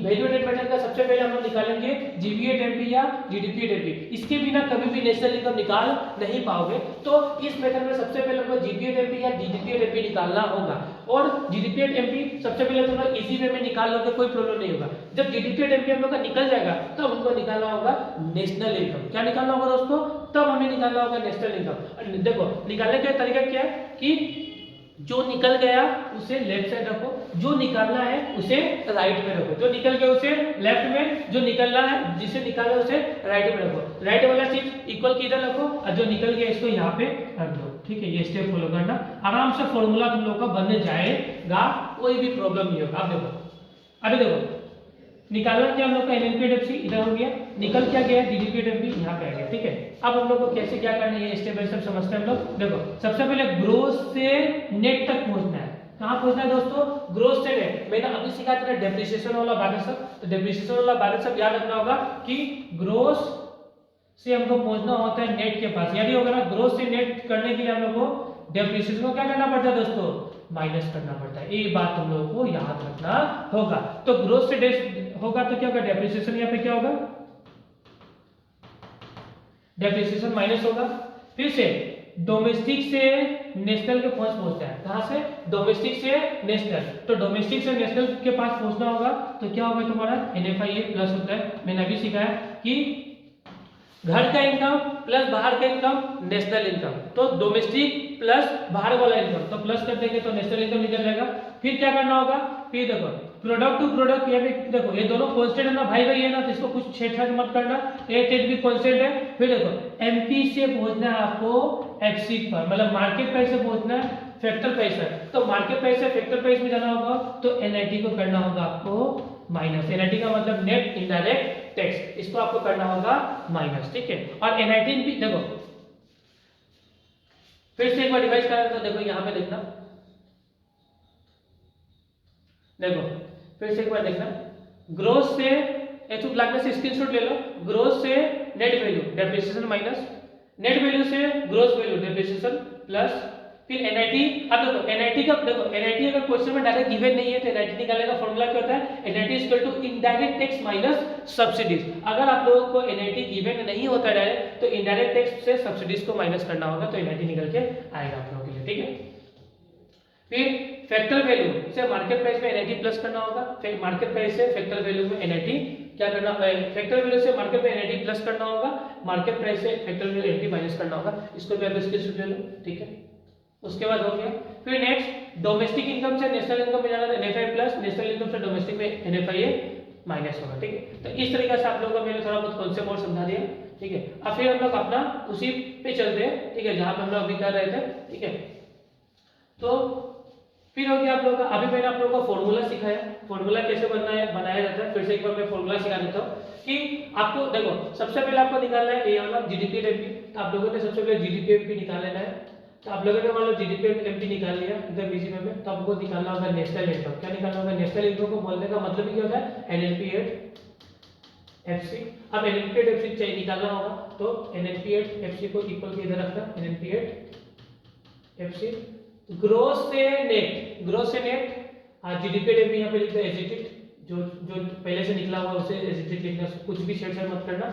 वैल्यू एडेड मेथड का सबसे पहले हम लोग निकालेंगे GV8MP या GDP8MP। इसके बिना कभी भी नेशनल इनकम निकाल नहीं पाओगे। तो इस मेथड में सबसे पहले हमको GV8MP या GDP8MP निकालना होगा, और GDP8MP सबसे पहले तुम लोग इजी वे में निकाल लोगे, कोई प्रॉब्लम नहीं होगा। जब GDP8MP हम लोग का निकल जाएगा तब हमको निकालना होगा नेशनल इनकम। क्या निकालना होगा दोस्तों, तब हमें निकालना होगा नेशनल इनकम। देखो निकालने का तरीका क्या है कि जो निकल गया उसे लेफ्ट साइड रखो, जो निकालना है उसे राइट में रखो, जो निकल गया उसे लेफ्ट में, जो निकलना है जिसे निकालना है उसे राइट में रखो। राइट वाला चीज इक्वल किधर रखो और जो निकल गया इसको यहाँ पे रख दो। ठीक है, ये स्टेप फॉलो करना, आराम से फॉर्मूला तुम लोग का बनने जाएगा, कोई भी प्रॉब्लम नहीं होगा। अब देखो अभी देखो निकालना क्या हम लोग का NNP8FC इधर हो गया, निकल क्या गया GDP8MP यहाँ पे आ गया। ठीक है, अब हम लोग को कैसे क्या करना है स्टेप बाय स्टेप समझते हैं हम लोग। देखो सबसे पहले ग्रोस से नेट तक पहुंचना है। कहाँ पहुंचना है दोस्तों, ग्रोस से नेट। मैंने अभी सिखाया था डेप्रिसिएशन वाला भाग सब, तो डेप्रिसिएशन वाला भाग सब याद रखना होगा कि ग्रोस से हमको पहुंचना होता है नेट के पास। यानी होगा ना, ग्रोस से नेट करने के लिए हम लोग को डेप्रिसिएशन को क्या करना पड़ता है दोस्तों, माइनस करना पड़ता है। ये बात तुम लोगों को याद रखना होगा। तो ग्रोथ से होगा तो क्या होगा, डेप्रिसिएशन यहाँ पे क्या होगा, डेप्रिसिएशन माइनस होगा। फिर से डोमेस्टिक से नेशनल के पास पहुंचता है, कहां से, डोमेस्टिक से नेशनल। तो डोमेस्टिक से नेशनल के पास पहुंचना होगा तो क्या होगा तुम्हारा NFIA प्लस होता है। मैंने अभी सिखाया कि घर का इनकम प्लस बाहर का इनकम नेशनल इनकम, तो डोमेस्टिक प्लस बाहर वाला इनकम, तो प्लस कर देंगे तो नेशनल इनकम निकल जाएगा। फिर क्या करना होगा, फिर देखो प्रोडक्ट टू प्रोडक्ट, ये भी देखो ये दोनों कांस्टेंट है ना भाई भाई है ना, तो इसको कुछ छेड़छाड़ मत करना, रेट भी कांस्टेंट है। फिर देखो MP से पहुंचना है आपको FC पर, मतलब मार्केट प्राइस से पहुंचना है फैक्टर प्राइस पर। तो मार्केट प्राइस से फैक्टर प्राइस में जाना होगा तो NIT को करना होगा आपको माइनस। NIT का मतलब नेट इनडायरेक्ट टैक्स, इसको आपको करना होगा माइनस। ठीक है, और NIT भी देखो फिर से एक बार रिवाइज करें तो देखो यहाँ पे देखना, देखो फिर से एक बार देखना, ग्रोथ से एक लागने से स्क्रीनशॉट ले लो, ग्रोथ से net value depreciation minus, net value से ग्रोथ वैल्यू डेप्रिसिएशन प्लस, फिर NIT। अब देखो NIT का देखो NIT अगर क्वेश्चन में डायरेक्ट गिवन नहीं है तो NIT निकालने का फॉर्मूला क्या होता है, NIT equal to indirect tax minus subsidies. अगर आप लोगों को NIT गिवन नहीं होता डायरेक्ट तो इनडायरेक्ट टैक्स से सब्सिडीज को माइनस करना होगा, तो NIT निकल के आएगा आप लोगों के लिए। ठीक है, फिर फैक्टर वैल्यू से मार्केट प्राइस में NIT प्लस करना होगा, फिर मार्केट प्राइस से फैक्टर वैल्यू में NIT क्या करना, फैक्टर वैल्यू से मार्केट में NIT प्लस करना होगा, मार्केट प्राइस से फैक्टर वैल्यू NIT माइनस करना होगा। इसको भी आप स्क्रीनशॉट ले लो। ठीक है, उसके बाद हो गया। फिर नेक्स्ट डोमेस्टिक इनकम से नेशनल इनकम में जाना, NFI प्लस, नेशनल इनकम से डोमेस्टिक में NFIA माइनस होगा। ठीक है, तो इस तरीके से आप लोगों को मैंने थोड़ा बहुत कॉन्सेप्ट और समझा दिया। ठीक है, अब फिर हम लोग अपना उसी पे चलते हैं। ठीक है, जहां पे हम लोग अभी कर रहे थे। ठीक है, तो फिर हो गया आप लोगों का, अभी मैंने आप लोगों को फॉर्मूला सिखाया, फॉर्मूला कैसे बनाया जाता है। फिर से एक बार मैं फॉर्मूला सिखा देता हूँ कि आपको देखो सबसे पहले आपको निकालना है ये वाला GDP8MP। तो आप लोगों ने सबसे पहले GDP8MP निकाल लेना है। तो आप लोगों ने मान लो GDP8MP निकाल लिया इधर बीच में, तो आपको निकालना होगा नेशनल इनकम। क्या निकालना होगा, नेशनल इनकम को बोलने का मतलब क्या होता है, NNP8FC। अब NNP8FC चाहिए निकालना होगा तो NNP8FC को इक्वल के इधर रखना, NNP8FC ग्रोस से नेट, ग्रोस से नेट GDP8MP यहाँ पे लिखते हैं एज जो पहले से निकला हुआ उसे एज लिखना, कुछ भी छेड़छाड़ मत करना।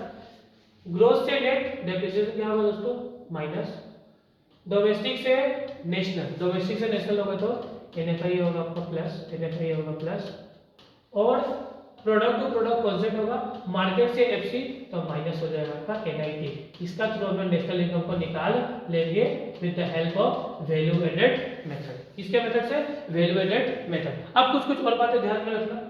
ग्रोस से नेट डेप्रिसिएशन क्या होगा दोस्तों माइनस, डोमेस्टिक से नेशनल, डोमेस्टिक से नेशनल होगा तो NFI होगा आपका प्लस, NFI होगा प्लस, और प्रोडक्ट टू प्रोडक्ट कॉन्सेप्ट होगा, मार्केट से FC तो माइनस हो जाएगा आपका NIT। इसका थ्रू हम नेशनल इनकम को निकाल लेंगे with the help of value added method. किसके मेथड से, वैल्यू एडेड मेथड। अब कुछ और बातें ध्यान में रखना,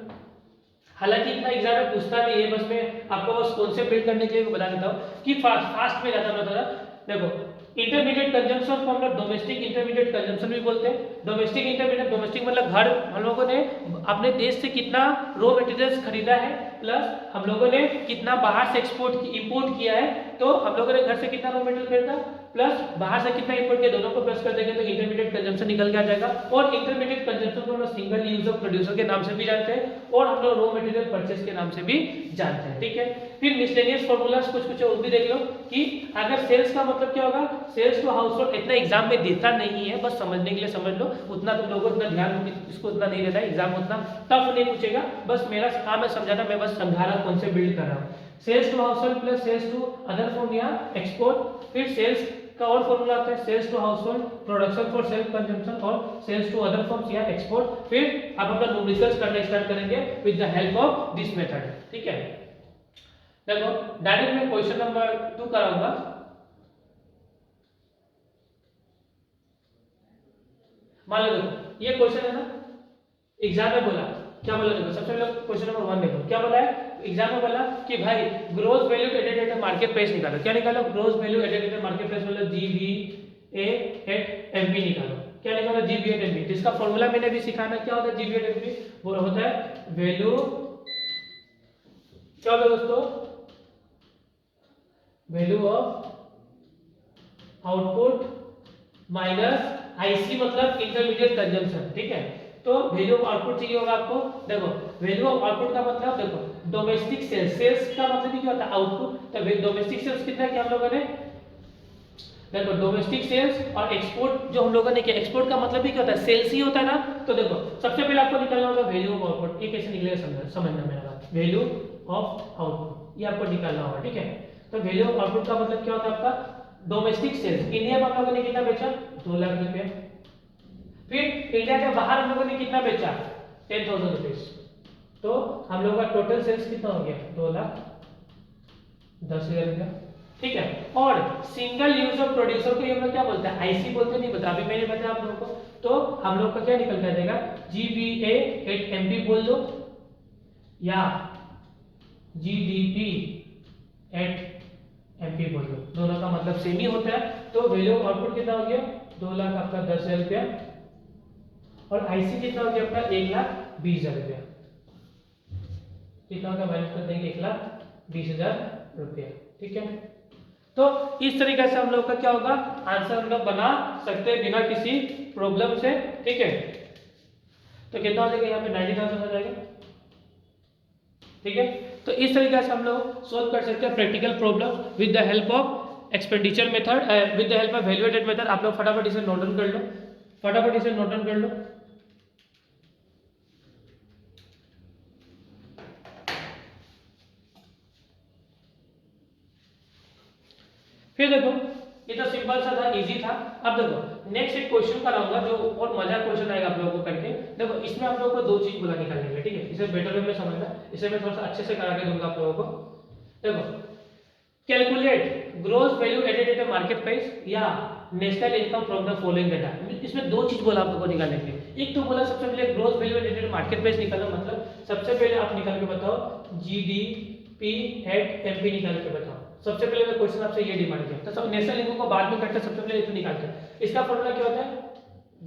हालांकि इतना एग्जाम में पूछता नहीं है, बस मैं आपको बस कॉन्सेप्ट बिल्ड करने के लिए बता देता हूँ कि फास्ट में जाता मैं थोड़ा। देखो इंटरमीडिएट कंजम्पशन को हम लोग डोमेस्टिक इंटरमीडिएट कंजम्पशन भी बोलते हैं। डोमेस्टिक इंटरमीडिएट, डोमेस्टिक मतलब घर हम लोगों ने अपने देश से कितना रॉ मटेरियल्स खरीदा है प्लस हम लोगों ने कितना बाहर से इंपोर्ट किया है। तो हम लोगों ने घर से कितना रॉ मटेरियल खरीदा, प्लस बाहर से कितना इंपोर्ट किया, दोनों को प्लस कर देंगे तो इंटरमीडिएट कंजम्पशन निकल के आ जाएगा। और इंटरमीडिएट कंजम्पशन को हम लोग सिंगल यूज ऑफ प्रोड्यूसर के नाम से भी जानते हैं और हम लोग रॉ मटेरियल परचेस के नाम से भी जानते हैं, ठीक है। फिर मिसलेनियस फार्मूलाज कुछ और भी देख लो कि अगर सेल्स का मतलब क्या होगा, सेल्स टू हाउस होल्ड इतना एग्जाम में देता नहीं है, बस समझने के लिए समझ लो, उतना तुम लोगों को इतना ध्यान इसको उतना नहीं देता है, एग्जाम उतना टफ नहीं पूछेगा, बस मेरा काम है समझाना, मैं बस समझा रहा हूं कौन से बिल्ड कर रहा हूं। Sales to household plus sales to other form या एक्सपोर्ट, फिर सेल्स का और फॉर्मूला आता है sales to household, production for self consumption और सेल्स टू अदर फॉर्म्स या एक्सपोर्ट। फिर आप अपना न्यूमेरिकल्स करना स्टार्ट करेंगे with the help of this method, ठीक है। देखो डायरेक्ट मैं क्वेश्चन नंबर 2 कराऊंगा। मान लो देखो ये क्वेश्चन है ना, एग्जाम में बोला क्या बोला, देखो सबसे पहले क्वेश्चन नंबर 1 देखो क्या बोला है, एग्जाम में बोला कि भाई gross value added at market price निकालो। क्या निकालो, gross value added at market price मतलब जीवीए एट एमपी निकालो। क्या निकालो, जीवीए एट एमपी, जिसका फॉर्मूला मैंने भी सिखाना, क्या होता है जीवीए एट एमपी, वो होता है वैल्यू, क्या होता है दोस्तों, value of output minus IC मतलब इंटरमीडिएट कंजम्पशन, ठीक है। तो वैल्यू ऑफ आउटपुट चाहिए होगा आपको, देखो वैल्यू ऑफ आउटपुट का मतलब देखो डोमेस्टिक सेल्स, सेल्स का मतलब क्या होता है आउटपुट, तो डोमेस्टिक सेल्स कितना किया हम लोगों ने, देखो डोमेस्टिक सेल्स और एक्सपोर्ट जो हम लोगों ने किया, एक्सपोर्ट का मतलब भी क्या होता है सेल्स ही होता है ना। तो देखो सबसे पहले आपको निकालना होगा वैल्यू ऑफ आउटपुट, ये कैसे निकलेगा समझना मेरा बात, वैल्यू ऑफ आउटपुट ये आपको निकालना होगा, ठीक है। तो वैल्यू ऑफ आउटपुट का मतलब क्या होता है आपका डोमेस्टिक सेल्स, इंडिया में हम लोगों ने कितना बेचा 2 लाख रुपया, फिर इंडिया के बाहर हम लोगों ने कितना बेचा 10,000 रुपीज, तो हम लोगों का टोटल सेल्स कितना हो गया 2,10,000 रुपया, ठीक है। और सिंगल यूज ऑफ प्रोड्यूसर को ये हम लोग क्या बोलते हैं, आईसी बोलते नहीं बता, अभी मैंने बताया आप लोगों को, तो हम लोग का क्या निकल कर देगा जीवीए एट एमपी बोल दो या जीडीपी एट एमपी बोल दो, दोनों का मतलब सेम ही होता है। तो वैल्यू ऑफ आउटपुट कितना हो गया 2 लाख आपका 10,000 रुपया और आईसी कितना हो गया आपका 1,20,000 रुपया, कितना का माइनस कर देंगे 1,20,000 रुपया, ठीक है। तो इस तरीके से हम लोग का क्या होगा आंसर हम लोग बना सकते हैं बिना किसी प्रॉब्लम से, ठीक है। तो कितना हो जाएगा यहाँ पे 90,000 हो जाएगा, ठीक है। तो इस तरीके से हम लोग सोल्व कर सकते हैं practical problem with the help of expenditure method, with the help of value added method. आप लोग फटाफट इसे नोट डाउन कर लो, फटाफट इसे नोट डाउन कर लो। फिर देखो ये तो सिंपल सा था, इजी था। अब देखो नेक्स्ट एक क्वेश्चन कराऊंगा जो और मजा क्वेश्चन आएगा आप लोगों को करके। देखो इसमें आप लोगों को 2 चीज बोला निकालने के लिए, ठीक है। इसे बेटर वे में समझना, इसे मैं थोड़ा सा अच्छे से करा के दूंगा आप लोगों को। देखो calculate gross value added at market price या national income from the following data. इसमें 2 चीज बोला आप लोगों को निकालने के लिए। एक तो बोला सबसे पहले gross value added at market price निकालो, मतलब सबसे पहले आप निकाल के बताओ जीडीपी एट एमपी निकाल के बताओ। सबसे पहले मैं क्वेश्चन आपसे ये डिमांड किया, तो सब नेशनल इनकम को बाद में करते हैं, सबसे पहले ये तो निकालते हैं। इसका फॉर्मूला क्या होता है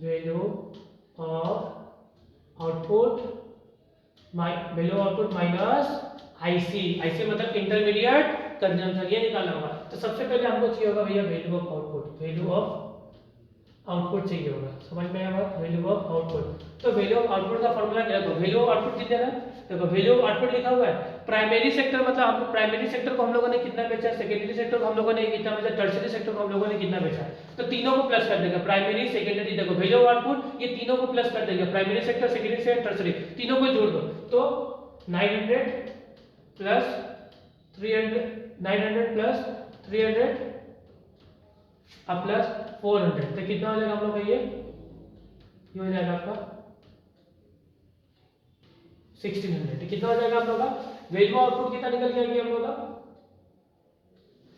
value of output value output minus IC, IC मतलब इंटरमीडिएट कंजम्पशन, ये निकालना होगा। तो सबसे पहले हमको चाहिए होगा भैया value of output, value of output चाहिए होगा, समझ में आया बात, वैल्यू ऑफ आउटपुट। तो वैल्यू ऑफ आउटपुट का फॉर्मूला क्या है, वैल्यू ऑफ आउटपुट कितना है, देखो वैल्यू ऑफ आउटपुट लिखा हुआ है प्राइमरी सेक्टर, मतलब हम प्राइमरी सेक्टर को हम लोगों ने कितना बेचा, सेकेंडरी सेक्टर को हम लोगों ने कितना बेचा, टर्शियरी सेक्टर को हम लोगों ने कितना बेचा। तो तीनों को प्लस कर देगा, प्राइमरी सेकेंडरी, देखो वैल्यू ऑफ आउटपुट ये तीनों को प्लस कर देगा, primary sector secondary sector tertiary तीनों को जोड़ दो। तो 900 प्लस 300, 900 प्लस 300 अब प्लस 400, तो कितना हो जाएगा हम लोग का ये हो जाएगा आपका 1600, कितना हो जाएगा हम लोग का वैल्यू आउटपुट कितना निकल के आ गया हम लोग का,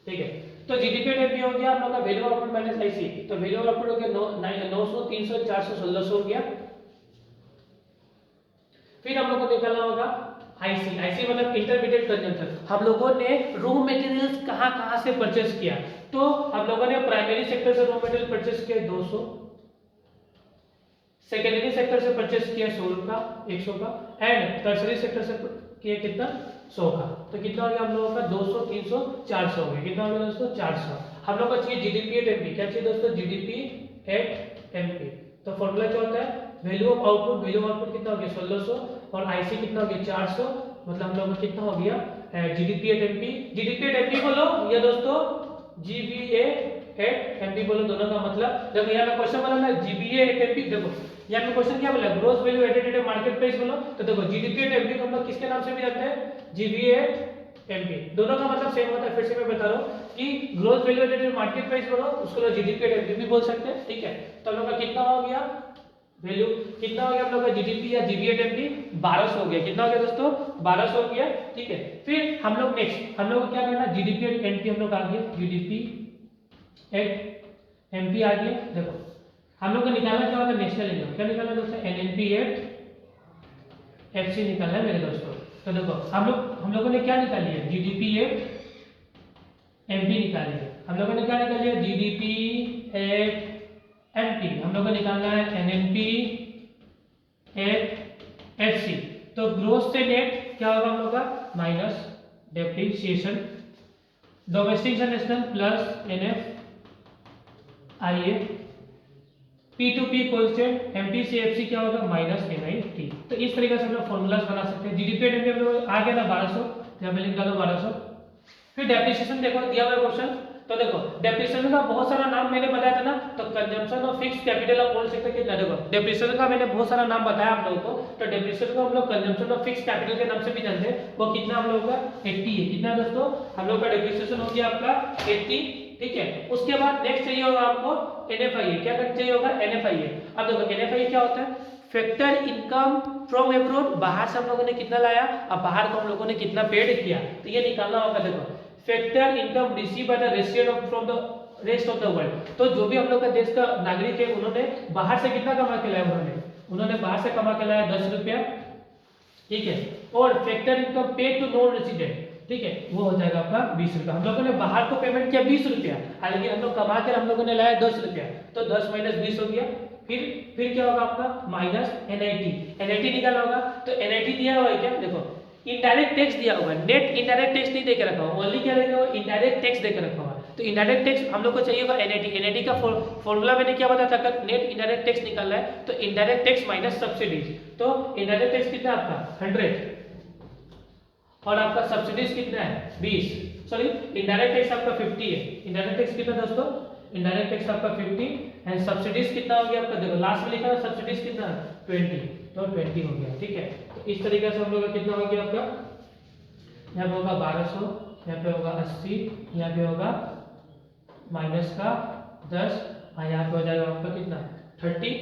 ठीक है। तो जीडीपी रेट भी हो गया हम लोग का वैल्यू आउटपुट माइनस आईसी, तो वैल्यू आउटपुट हो गया 900 300 400 1600 हो गया। फिर हम लोग को निकालना होगा आईसी, आईसी मतलब इंटरमीडिएट कंजम्पशन। हम लोगों ने रॉ मटेरियल्स कहां से परचेस किया, तो हम लोगों ने प्राइमरी सेक्टर से रॉ मटेरियल परचेस किया 200, सेकेंडरी सेक्टर से परचेस किया 100 का 100 का, एंड टर्शियरी सेक्टर से कि कितना 100 का, तो कितना हो गया हम लोगों का 200 300 400 हो गया। कितना हो गया दोस्तों 400। हम लोग को चाहिए जीडीपी एट एमपी। क्या चाहिए दोस्तों जीडीपी एट एमपी। तो फॉर्मूला क्या होता है value of output. Value of output कितना हो गया 1600 और आईसी कितना हो गया 400। मतलब हम लोग का कितना हो गया GDP at MP. GDP at MP बोलो या दोस्तों जीबीए एट एमपी बोलो, दोनों का मतलब देखो यहाँ पे क्वेश्चन बोला ना जीबीए एट एमपी। देखो यहाँ पे क्वेश्चन क्या बोला gross value added at market price बोलो, तो देखो जीडीपी एट एमपी को हम लोग किसके नाम से भी जानते हैं जीबीए एमपी। दोनों का मतलब सेम होता है। फिर से मैं बता रहा हूँ कि gross value added at market price बोलो उसको लोग जीडीपी एट एमपी भी बोल सकते हैं। ठीक है, तो हम लोग का कितना हो गया वैल्यू कितना हो गया हम लोग का जीडीपी या जीबीए एट एमपी 1200 हो गया। कितना हो गया दोस्तों 1200 हो गया। ठीक है, फिर हम लोग नेक्स्ट हम लोग को क्या करना जीडीपी एट एमपी हम लोग आ गया जीडीपी एट एमपी आ गया। देखो हम लोग को निकालना क्या होगा नेशनल इनकम। क्या निकालना दोस्तों एनएनपी एट एफसी निकालना है मेरे दोस्तों। तो देखो हम लोगों ने क्या निकाली है जीडीपी एट एमपी निकाली है। हम लोगों ने क्या निकाली है जीडीपी एट एमपी। हम लोग को निकालना है एनएनपी एट एफसी। तो ग्रोस से नेट क्या होगा हम लोग का माइनस डेप्रिसिएशन डोमेस्टिक से national plus NF IA P to P constant MP से एफसी क्या होगा माइनस एनआईटी। तो इस तरीके से हम लोग फॉर्मूलाज बना सकते हैं। जीडीपी एट हम लोग आ गया ना 1200, यहाँ पे लिख डालो 1200। फिर डेप्रिसिएशन देखो दिया हुआ क्वेश्चन। तो देखो डेप्रिसिएशन का बहुत सारा नाम मैंने बताया था ना, तो consumption of fixed capital of all sector कितना। देखो डेप्रिसिएशन का मैंने बहुत सारा नाम बताया आप लोगों को। तो डेप्रिसिएशन को हम लोग कंजम्पशन ऑफ फिक्स्ड कैपिटल के नाम से भी जानते हैं। वो कितना हम लोग का 80 है। कितना दोस्तों हम लोग का डेप्रिसिएशन हो गया आपका 80। ठीक है, उसके बाद नेक्स्ट चाहिए होगा आपको एनएफआईए। क्या चाहिए होगा एनएफआईए। अब देखो एनएफआईए क्या होता है फैक्टर इनकम फ्रॉम अब्रॉड। बाहर से हम लोगों ने कितना लाया और बाहर को हम लोगों ने कितना पेड किया, तो ये निकालना होगा। देखो factor income receive by the resident from the rest of the world. तो जो भी हम लोग का देश का नागरिक है उन्होंने बाहर से कितना कमा के लाया उन्होंने बाहर से कमा के लाया 10 रुपया। ठीक है, और factor income paid to non resident ठीक है वो हो जाएगा आपका 20 रुपया। हम लोगों ने बाहर को पेमेंट किया 20 रुपया, हालांकि हम लोग कमा कर हम लोगों ने लाया 10 रुपया, तो 10 माइनस 20 हो गया। फिर क्या होगा आपका माइनस एनआईटी। एनआईटी निकाला होगा, तो एनआईटी दिया हुआ है क्या देखो इनडायरेक्ट टैक्स दिया होगा। नेट इनडायरेक्ट टैक्स नहीं देकर रखा हुआ, ओनली क्या देकर हुआ इनडायरेक्ट टैक्स देकर रखा हुआ। तो इनडायरेक्ट टैक्स हम लोग को चाहिए होगा एनआईटी। एनआईटी का फॉर्मूला मैंने क्या बताया था नेट इनडायरेक्ट टैक्स निकालना है, तो इनडायरेक्ट टैक्स माइनस सब्सिडीज। तो इनडायरेक्ट टैक्स कितना आपका 100 और आपका सब्सिडीज कितना है 20। सॉरी इनडायरेक्ट टैक्स आपका 50 है। इनडायरेक्ट टैक्स कितना दोस्तों इनडायरेक्ट टैक्स आपका 50 एंड सब्सिडीज कितना हो गया आपका देखो लास्ट में लिखा है सब्सिडीज कितना 20, तो 20 हो गया। ठीक है, तो इस तरीके से हम लोग का कितना हो गया आपका यहाँ पे होगा 1200, यहाँ पे होगा 80, यहाँ पे होगा माइनस का 10 और यहाँ पे हो जाएगा आपका कितना 30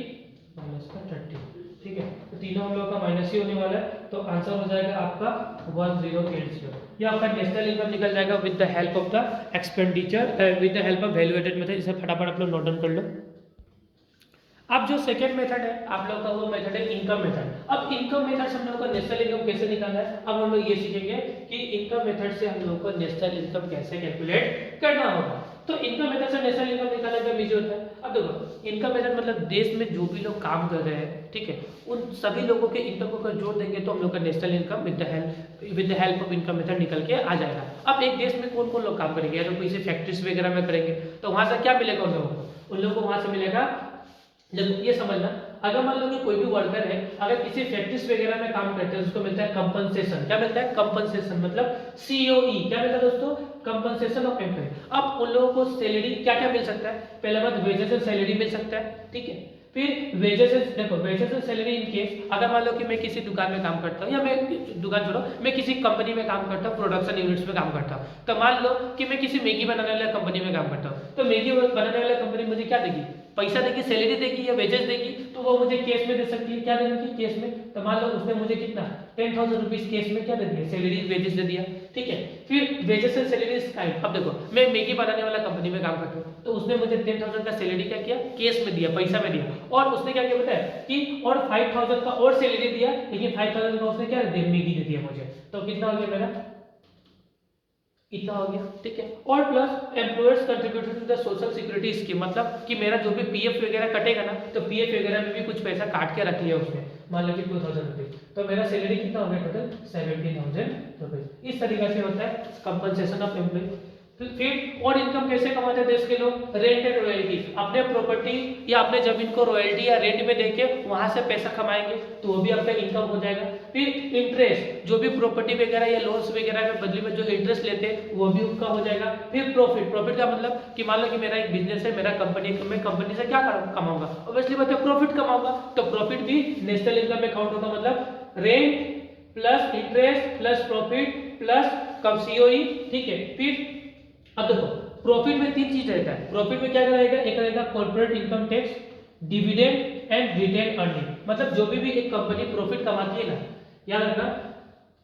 माइनस का 30। ठीक है, तो तीनों हम लोग का माइनस ही होने वाला है, तो आंसर हो जाएगा आपका 1080। ये आपका नेशनल इनकम निकल जाएगा with the help of the expenditure with the help of valuated method. इसे फटाफट आप लोग नोट डाउन कर लो। अब जो सेकंड मेथड है आप लोग का वो मेथड है इनकम मेथड। अब इनकम मेथड से हम लोग को नेशनल इनकम कैसे निकालना है, अब हम लोग ये सीखेंगे कि इनकम मेथड से हम लोग को नेशनल इनकम कैसे कैलकुलेट करना होगा। तो इनकम मेथड से नेशनल इनकम निकालना एकदम इजी होता है। अब देखो इनकम मेथड मतलब देश में जो भी लोग काम कर रहे हैं ठीक है उन सभी लोगों के इनकम को अगर जोड़ देंगे तो हम लोग का national income with the help of income method निकल के आ जाएगा। अब एक देश में कौन कौन लोग काम करेंगे, या तो किसी फैक्ट्रीज वगैरह में करेंगे तो वहां से क्या मिलेगा उन लोगों को वहां से मिलेगा। जब ये समझना अगर मान लो कि कोई भी वर्कर है अगर किसी फैक्ट्रीज वगैरह में काम करते हैं उसको मिलता है कंपनसेशन। क्या मिलता है कंपनसेशन मतलब सीओई। क्या मिलता है दोस्तों कंपनसेशन ऑफ एम्प्लॉय। अब उन लोगों को सैलरी क्या क्या मिल सकता है, पहला बात वेजेस एंड सैलरी मिल सकता है। ठीक है, फिर वेजेस देखो wages and salary in case अगर मान लो कि मैं किसी दुकान में काम करता हूँ या मैं दुकान छोड़ो मैं किसी कंपनी में काम करता हूँ प्रोडक्शन यूनिट्स में काम करता हूँ, तो मान लो कि मैं किसी मैगी बनाने वाला कंपनी में काम करता हूँ, तो मैगी बनाने वाला कंपनी मुझे क्या देगी पैसा देगी सैलरी देगी या वेजेस देगी, तो वो मुझे कैश में दे सकती है। क्या दे देगी केस में, तो मान लो उसने मुझे कितना 10,000 रुपीज केस में क्या दे दिया सैलरी वेजेस दे दिया। ठीक है, फिर वेजेस एंड सैलरी काइंड। अब देखो मैं मैगी बनाने वाला कंपनी में काम करता हूँ तो उसने मुझे 10,000 का सैलरी क्या किया केस में दिया पैसा में दिया, और उसने क्या किया पता है कि और 5,000 का और सैलरी दिया, लेकिन 5,000 का उसने क्या दिया मैगी दे दिया मुझे, तो कितना हो गया मेरा इतना हो गया। ठीक है, और plus employers contribution to the social security scheme, मतलब कि मेरा जो भी पीएफ वगैरह कटेगा ना तो पीएफ वगैरह में भी कुछ पैसा काट के रख लिया उसने, मान लो कि 2000 रुपीज, तो मेरा सैलरी कितना हो गया टोटल 17,000 रुपीज। इस तरीके से होता है कंपनसेशन ऑफ एम्प्लॉय। फिर और इनकम कैसे कमाते हैं देश के लोग, रेंट एंड रॉयल्टी, अपने प्रॉपर्टी या अपने जमीन को रॉयल्टी या रेंट में देके वहां से पैसा कमाएंगे तो वो भी आपका इनकम हो जाएगा। फिर इंटरेस्ट, जो भी प्रॉपर्टी वगैरह या लोन्स वगैरह के बदले में जो इंटरेस्ट लेते हैं वो भी उनका हो जाएगा। फिर प्रॉफिट, प्रॉफिट का मतलब कि मान लो कि मेरा एक बिजनेस है, मेरा कंपनी, मैं कंपनी से क्या कमाऊंगा, ऑब्वियसली बात है प्रॉफिट कमाऊंगा, तो प्रॉफिट भी नेशनल इनकम में काउंट होगा। मतलब rent plus interest plus profit plus कम सीओई, ठीक है। फिर अब देखो प्रॉफिट में तीन चीज रहता है। प्रॉफिट में क्या रहेगा, एक रहेगा corporate income tax, dividend and retain earning. मतलब जो भी एक कंपनी प्रॉफिट कमाती है ना, याद रखना,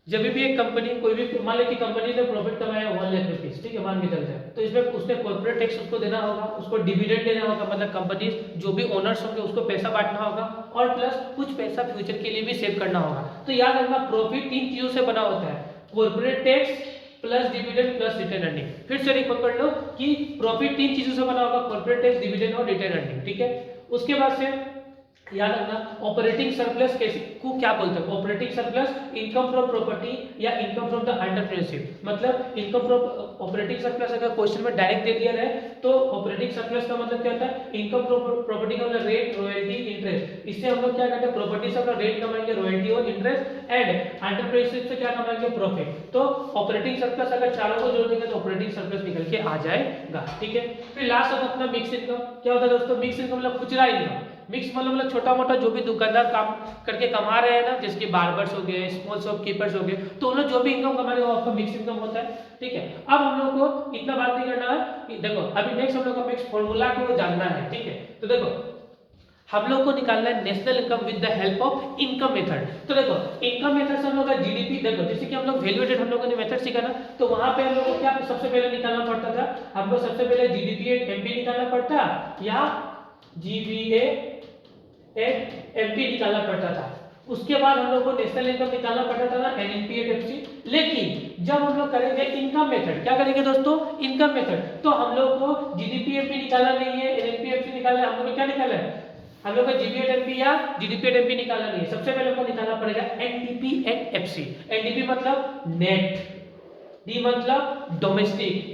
जब भी एक कंपनी, कोई भी मान लो कि कंपनी ने प्रॉफिट कमाया 1 लाख रुपीस, ठीक है, मान के चलते हैं, तो इसमें उसने कॉर्पोरेट टैक्स उसको देना होगा, उसको डिविडेंड देना होगा, मतलब कंपनी जो भी ओनर्स होंगे उसको पैसा बांटना होगा, और प्लस कुछ पैसा फ्यूचर के लिए भी सेव करना होगा। तो याद रखना प्रॉफिट तीन चीजों से बना होता है, corporate tax plus dividend plus retain earning. फिर से रिकॉल कर लो कि प्रॉफिट तीन चीजों से बना होगा, कॉर्पोरेट टैक्स, डिविडेंड और रिटेन अर्निंग, ठीक है। उसके बाद से याद रखना ऑपरेटिंग सरप्लस कैसे को क्या बोलते हैं, operating surplus income from property या इनकम फ्रॉम द एंटरप्रेन्योरशिप। मतलब इनकम फ्रॉम ऑपरेटिंग सरप्लस अगर क्वेश्चन में डायरेक्ट दे दिया है तो ऑपरेटिंग सरप्लस का मतलब क्या होता है, इनकम फ्रॉम प्रॉपर्टी का मतलब रेंट, रॉयल्टी, इंटरेस्ट। इससे हम लोग क्या करते हैं, प्रॉपर्टी से अपना रेंट कमाएंगे, रॉयल्टी और इंटरेस्ट, एंड एंटरप्रेन्योरशिप से क्या कमाएंगे, प्रॉफिट। तो ऑपरेटिंग सरप्लस अगर चारों को जोड़ देंगे तो ऑपरेटिंग सरप्लस निकल के आ जाएगा, ठीक है। फिर लास्ट ऑफ अपना मिक्स इनकम क्या होता है दोस्तों, मिक्स इनकम मतलब खुचरा इनकम। मिक्स मतलब छोटा मोटा जो भी दुकानदार काम करके कमा रहे हैं ना, जैसे कि बार्बर्स हो गए, स्मॉल शॉपकीपर्स हो गए, तो उन्होंने जो भी इनकम कमा रहे हैं वो आपका मिक्स इनकम होता है, ठीक है। अब हम लोग को इतना बात नहीं करना है कि देखो अभी नेक्स्ट हम लोग का मिक्स फॉर्मूला को जानना है, ठीक है। तो देखो हम लोग को निकालना है national income with the help of income method. तो देखो इनकम मेथड से हम लोग का जीडीपी, देखो जैसे कि हम लोग वैल्यू एडेड हम लोगों ने मेथड सीखा ना, तो वहां पे हम लोग को क्या सबसे पहले निकालना पड़ता था, हमको सबसे पहले जीडीपी एंड एमपी निकालना पड़ता या जीवीए एंड एमपी निकालना पड़ता था। उसके बाद हम लोग को नेशनल इनकम निकालना पड़ता था ना, एनएनपी एंड एफसी। लेकिन जब हम लोग करेंगे इनकम मेथड, क्या करेंगे दोस्तों, इनकम मेथड, तो हम लोग को जीडीपी एमपी निकालना नहीं है, एनएनपी एफसी निकालना है, हम लोग को क्या निकालना है, हम लोग को जीबीएड एमपी या जीडीपी एमपी निकालना नहीं है। सबसे पहले हमको निकालना पड़ेगा एनडीपी एंड एफसी। एनडीपी मतलब नेट, डी मतलब डोमेस्टिक,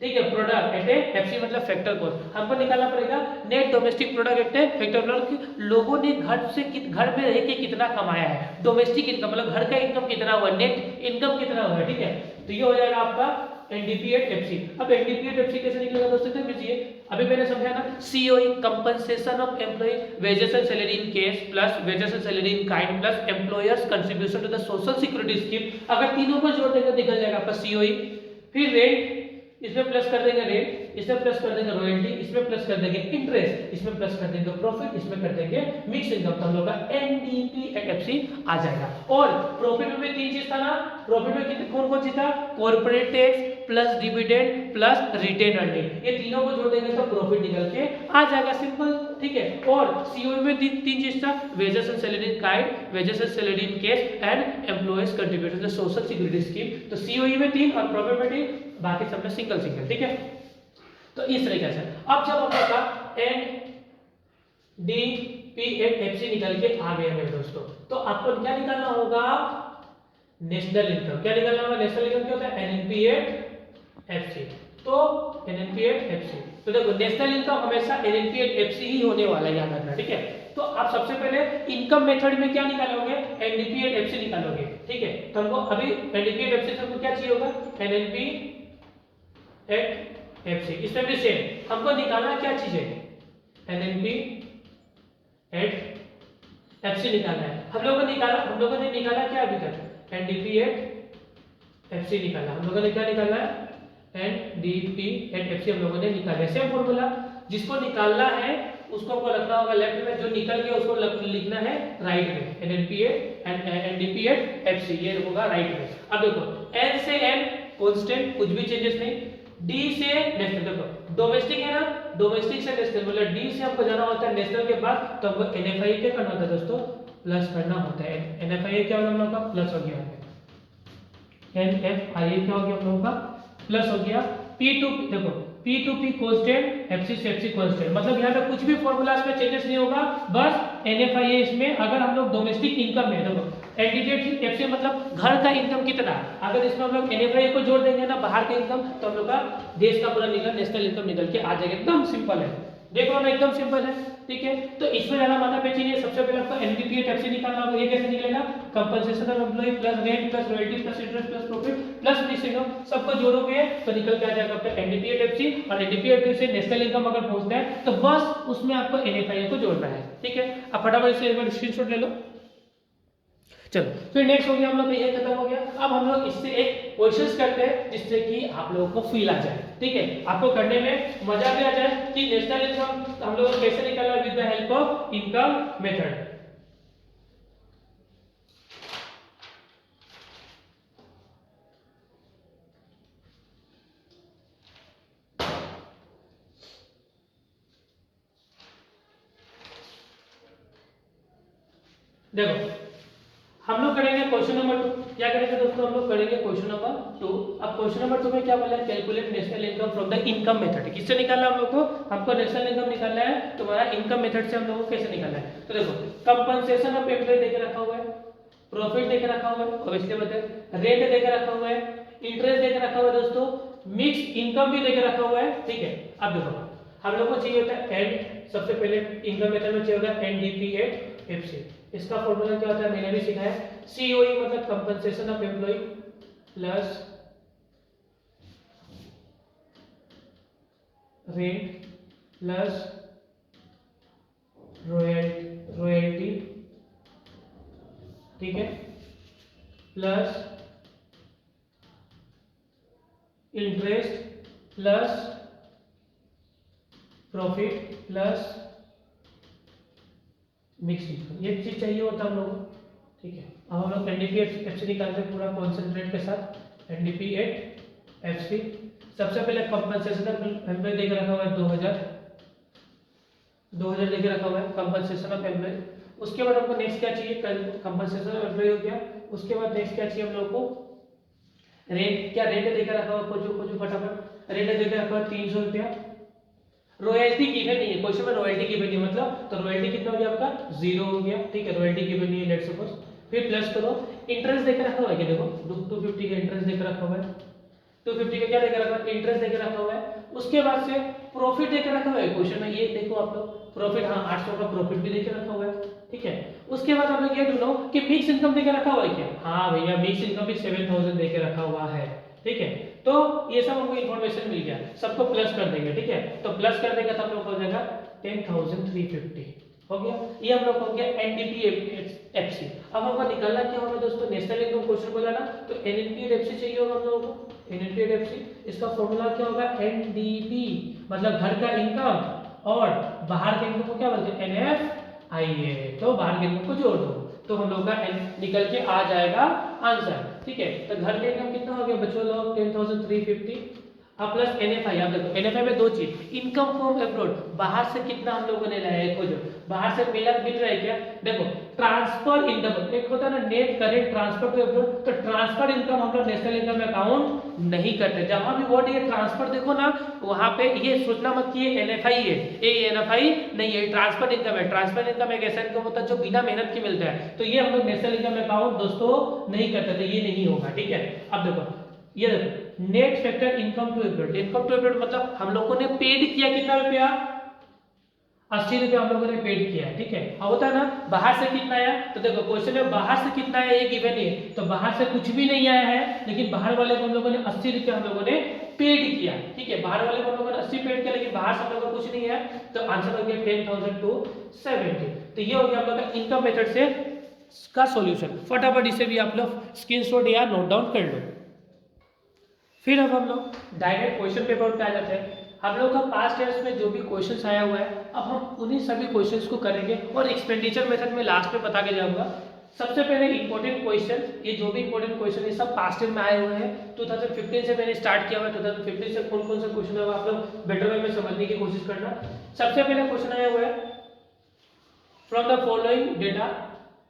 ठीक है, प्रोडक्ट एट एफसी मतलब फैक्टर कॉस्ट। हमको निकालना पड़ेगा net domestic product eight factor cost, लोगों ने घर में रह के कितना कमाया है, डोमेस्टिक इनकम मतलब घर का इनकम कितना हुआ, नेट इनकम कितना हुआ, ठीक है। तो ये हो जाएगा आपका एनडीपी एट एफसी। अब एनडीपी एट एफसी कैसे निकलेगा दोस्तों, समझिए, अभी मैंने समझाया ना, COE compensation of employee, wages and salary in cash plus wages and salary in kind plus employers contribution to the social security scheme. अगर तीनों को जोड़ देंगे निकल जाएगा आपका सीओई। फिर रेंट, इसमें प्लस कर देंगे रेंट, इसमें प्लस कर देंगे रॉयल्टी, इसमें प्लस कर देंगे इंटरेस्ट, इसमें प्लस कर देंगे प्रॉफिट, इसमें कर देंगे मिक्स इनकम, तो हम लोग का एनडीपी एंड एफसी आ जाएगा। और प्रॉफिट में भी तीन चीज था ना, प्रॉफिट में कितने कौन कौन सी था, corporate tax plus dividend plus retain earning, ये तीनों को जोड़ देंगे तो प्रॉफिट निकल के आ जाएगा, सिंपल, ठीक है। और सीओई में तीन चीज था, wages and salary in kind, wages and salary in cash and employees contribution to the social security scheme. तो सीओई में तीन और प्रॉफिट में तीन, बाकी सब में सिंगल सिंगल, ठीक है। तो इस तरीके से अब जब हम लोग का N D P and FC निकल के आ गए मेरे दोस्तों, तो आपको क्या निकालना होगा, नेशनल इनकम। क्या निकालना होगा, नेशनल इनकम क्या होता है, एनएनपी एंड एफसी। तो एनएनपी एंड एफसी, तो देखो नेशनल इनकम हमेशा एनएनपी एंड एफसी ही होने वाला है, याद रखना, ठीक है। तो आप सबसे पहले इनकम मेथड में क्या निकालोगे, एनडीपी एंड एफसी निकालोगे, ठीक है। तो हमको अभी एनडीपी एंड एफसी से हमको क्या चाहिए होगा, एनएनपी एट एफसी। इसमें भी सेम हमको निकालना क्या चीज है, एनएनपी एट एफसी निकालना है। हम लोगों ने निकाला क्या अभी तक, एनडीपी एट एफसी निकाला, हम लोगों ने क्या निकाला है, एनडीपी एट एफसी हम लोगों ने निकाला। सेम फॉर्मूला, जिसको निकालना है उसको आपको रखना होगा लेफ्ट में, जो निकल गया उसको लिखना है राइट में, NNP at NDP at FC, ये होगा राइट में। अब देखो एन से एन कांस्टेंट, कुछ भी चेंजेस नहीं, डी से नेशनल, देखो डोमेस्टिक है ना, डोमेस्टिक से नेशनल, मतलब डी से हमको जाना होता है नेशनल के बाद, तो हमको एनएफआई क्या करना होता है दोस्तों, प्लस करना होता है। एनएफआई क्या होगा हम लोग का, प्लस हो गया, एनएफआई क्या हो गया हम लोग का, प्लस हो गया। पी टू, देखो P to P constant, FC से FC कांस्टेंट, मतलब यहाँ पे कुछ भी फॉर्मूलाज में चेंजेस नहीं होगा, बस NFI है इसमें। अगर हम लोग डोमेस्टिक इनकम में देखो एंटीडेट FC मतलब घर का इनकम कितना है, अगर इसमें हम लोग NFI को जोड़ देंगे ना बाहर का इनकम, तो हम लोग का देश का पूरा निकल नेशनल इनकम निकल के आ जाएगा। एकदम सिंपल है, देखो ना एकदम सिंपल है, ठीक है। तो इसमें ज्यादा माथा पेची नहीं है। सबसे पहले आपको एनडीपी टैक्स निकालना होगा। ये कैसे निकलेगा, compensation of employ plus rent plus royalty plus interest plus profit plus fixed income, सबको जोड़ोगे तो निकल के आ जाएगा आपका एनडीपी टैक्स। और एनडीपी टैक्स से नेशनल इनकम अगर पहुंचना है तो बस उसमें आपको एनएफआई को जोड़ना है, ठीक है। अब फटाफट से एक बार स्क्रीनशॉट ले लो। चलो फिर नेक्स्ट हो गया हम लोग का, ये खत्म हो गया। अब हम लोग इससे एक क्वेश्चंस करते हैं जिससे कि आप लोगों को फील आ जाए, ठीक है, आपको करने में मजा भी आ जाए कि नेशनल इनकम हम लोग कैसे निकालना with the help of income method. देखो हम लोग करेंगे क्वेश्चन नंबर 2। क्या करेंगे दोस्तों, हम लोग करेंगे क्वेश्चन नंबर 2। अब क्वेश्चन नंबर 2 में क्या बोला है, calculate national income from the income method. किससे निकालना है हम लोग को, हमको नेशनल इनकम निकालना है, तुम्हारा इनकम मेथड से हम लोग को कैसे निकालना है। तो देखो कंपनसेशन ऑफ एम्प्लॉय देके रखा हुआ है, प्रॉफिट देके रखा हुआ है, ऑब्वियसली बात है, रेंट देके रखा हुआ है, इंटरेस्ट देके रखा हुआ है दोस्तों, मिक्स इनकम भी देके रखा हुआ है, ठीक है। अब देखो हम लोग को चाहिए होता है एंड, सबसे पहले इनकम मेथड में चाहिए होगा एनडीपी एट एफसी। इसका फॉर्मूला क्या होता है, मैंने भी सीखा है, सीओई मतलब compensation of employ plus rent plus royalty, ठीक है, plus interest plus profit plus mix income. ये चीज चाहिए होता है हम लोगों को, ठीक है। अब हम लोग एनडीपी एफसी निकालते हैं पूरा कॉन्सेंट्रेट के साथ। एनडीपी एट एफसी सबसे पहले कंपनसेशन एम्प्लॉय देके रखा हुआ है 2000 देके रखा हुआ है कंपनसेशन ऑफ एम्प्लॉय। उसके बाद हमको नेक्स्ट क्या चाहिए, कंपनसेशन ऑफ एम्प्लॉय हो गया। उसके बाद नेक्स्ट क्या चाहिए हम लोग को, रेंट। क्या रेंट देके रखा हुआ, खोजो फटाफट, रेंट देके रखा हुआ 300 रुपया। रॉयल्टी गिवन नहीं है क्वेश्चन में, रॉयल्टी गिवन नहीं मतलब, तो रॉयल्टी कितना हो गया आपका 0 हो गया, ठीक है, रॉयल्टी गिवन नहीं है लेट्स सपोज। फिर प्लस करो, इंटरेस्ट देकर रखा हुआ है कि देखो 250 का इंटरेस्ट देकर रखा हुआ है, 250 का क्या देकर रखा हुआ है, इंटरेस्ट देकर रखा हुआ है। उसके बाद से प्रॉफिट देकर रखा हुआ है क्वेश्चन में, ये देखो आप लोग प्रॉफिट, हाँ 800 का प्रॉफिट भी देकर रखा हुआ है, ठीक है। उसके बाद हम लोग ये ढूंढो कि मिक्स इनकम देकर रखा हुआ है क्या, हाँ भैया मिक्स इनकम भी 7000 देकर रखा हुआ है, ठीक है। तो ये सब हमको इन्फॉर्मेशन मिल गया, सबको प्लस कर देंगे, ठीक है। तो प्लस कर देंगे तो हम लोग हो जाएगा 10350 हो गया। ये हम लोग हो गया एनडीपी एफसी। अब हमको निकालना क्या होगा दोस्तों, नेशनल इनकम क्वेश्चन बोला ना, तो एनडीपी एफसी चाहिए होगा हम लोगों को, एनडीपी एफसी। इसका फॉर्मूला क्या होगा, एनडीपी मतलब घर का इनकम, और बाहर के इनकम को क्या बोलते हैं, एनएफआईए। तो बाहर के इनकम को जोड़ दो तो हम लोग का निकल के आ जाएगा आंसर, ठीक है। तो घर का इनकम कितना हो गया बच्चों लोग 10350 अब प्लस एनएफआई। आप देखो एनएफआई में दो चीज, इनकम फ्रॉम अब्रॉड, बाहर से कितना हम लोगों ने लाया है, खोजो बाहर से मिल रहा है क्या। देखो ट्रांसफर इनकम एक होता है ना, net current transfer to abroad, तो ट्रांसफर इनकम हम लोग नेशनल इनकम में अकाउंट नहीं करते। जहां भी वर्ड ये ट्रांसफर देखो ना, वहां पे ये सोचना मत कि ये एनएफआई है, ये एनएफआई नहीं है, ट्रांसफर इनकम है। ट्रांसफर इनकम एक ऐसा इनकम होता है जो बिना मेहनत के मिलता है, तो ये हम लोग नेशनल इनकम अकाउंट दोस्तों नहीं करते, तो ये नहीं होगा, ठीक है। अब देखो ये देखो net factor income to abroad, income to abroad मतलब हम लोगों ने पेड किया कितना रुपया, 80 रुपया हम लोगों ने पेड किया है, ठीक है। अब होता है ना बाहर से कितना आया, तो देखो क्वेश्चन में बाहर से कितना आया ये गिवन है, तो बाहर से कुछ भी नहीं आया है, लेकिन बाहर वाले को हम लोगों ने 80 रुपया हम लोगों ने पेड किया, ठीक है। बाहर वाले को हम लोगों ने 80 पेड किया, लेकिन बाहर से हम लोगों को कुछ नहीं है, तो आंसर हो गया 10,270। तो ये हो गया हम लोग का इनकम मेथड से का सॉल्यूशन। फटाफट इसे भी आप लोग स्क्रीनशॉट या नोट डाउन कर लो। फिर अब हम लोग डायरेक्ट क्वेश्चन पेपर पे आ जाते हैं। हम लोग का पास्ट ईयर्स में जो भी क्वेश्चंस आया हुआ है, अब हम उन्हीं सभी क्वेश्चंस को करेंगे और एक्सपेंडिचर मेथड में लास्ट में बता के जाऊंगा। सबसे पहले इंपॉर्टेंट क्वेश्चन, ये जो भी इंपॉर्टेंट क्वेश्चन है सब पास्ट ईयर में आए हुए हैं, 2015 से मैंने स्टार्ट किया हुआ है। 2015 से कौन कौन से क्वेश्चन है आप लोग बेटर वे में समझने की कोशिश करना। सबसे पहले क्वेश्चन आया हुआ है, from the following data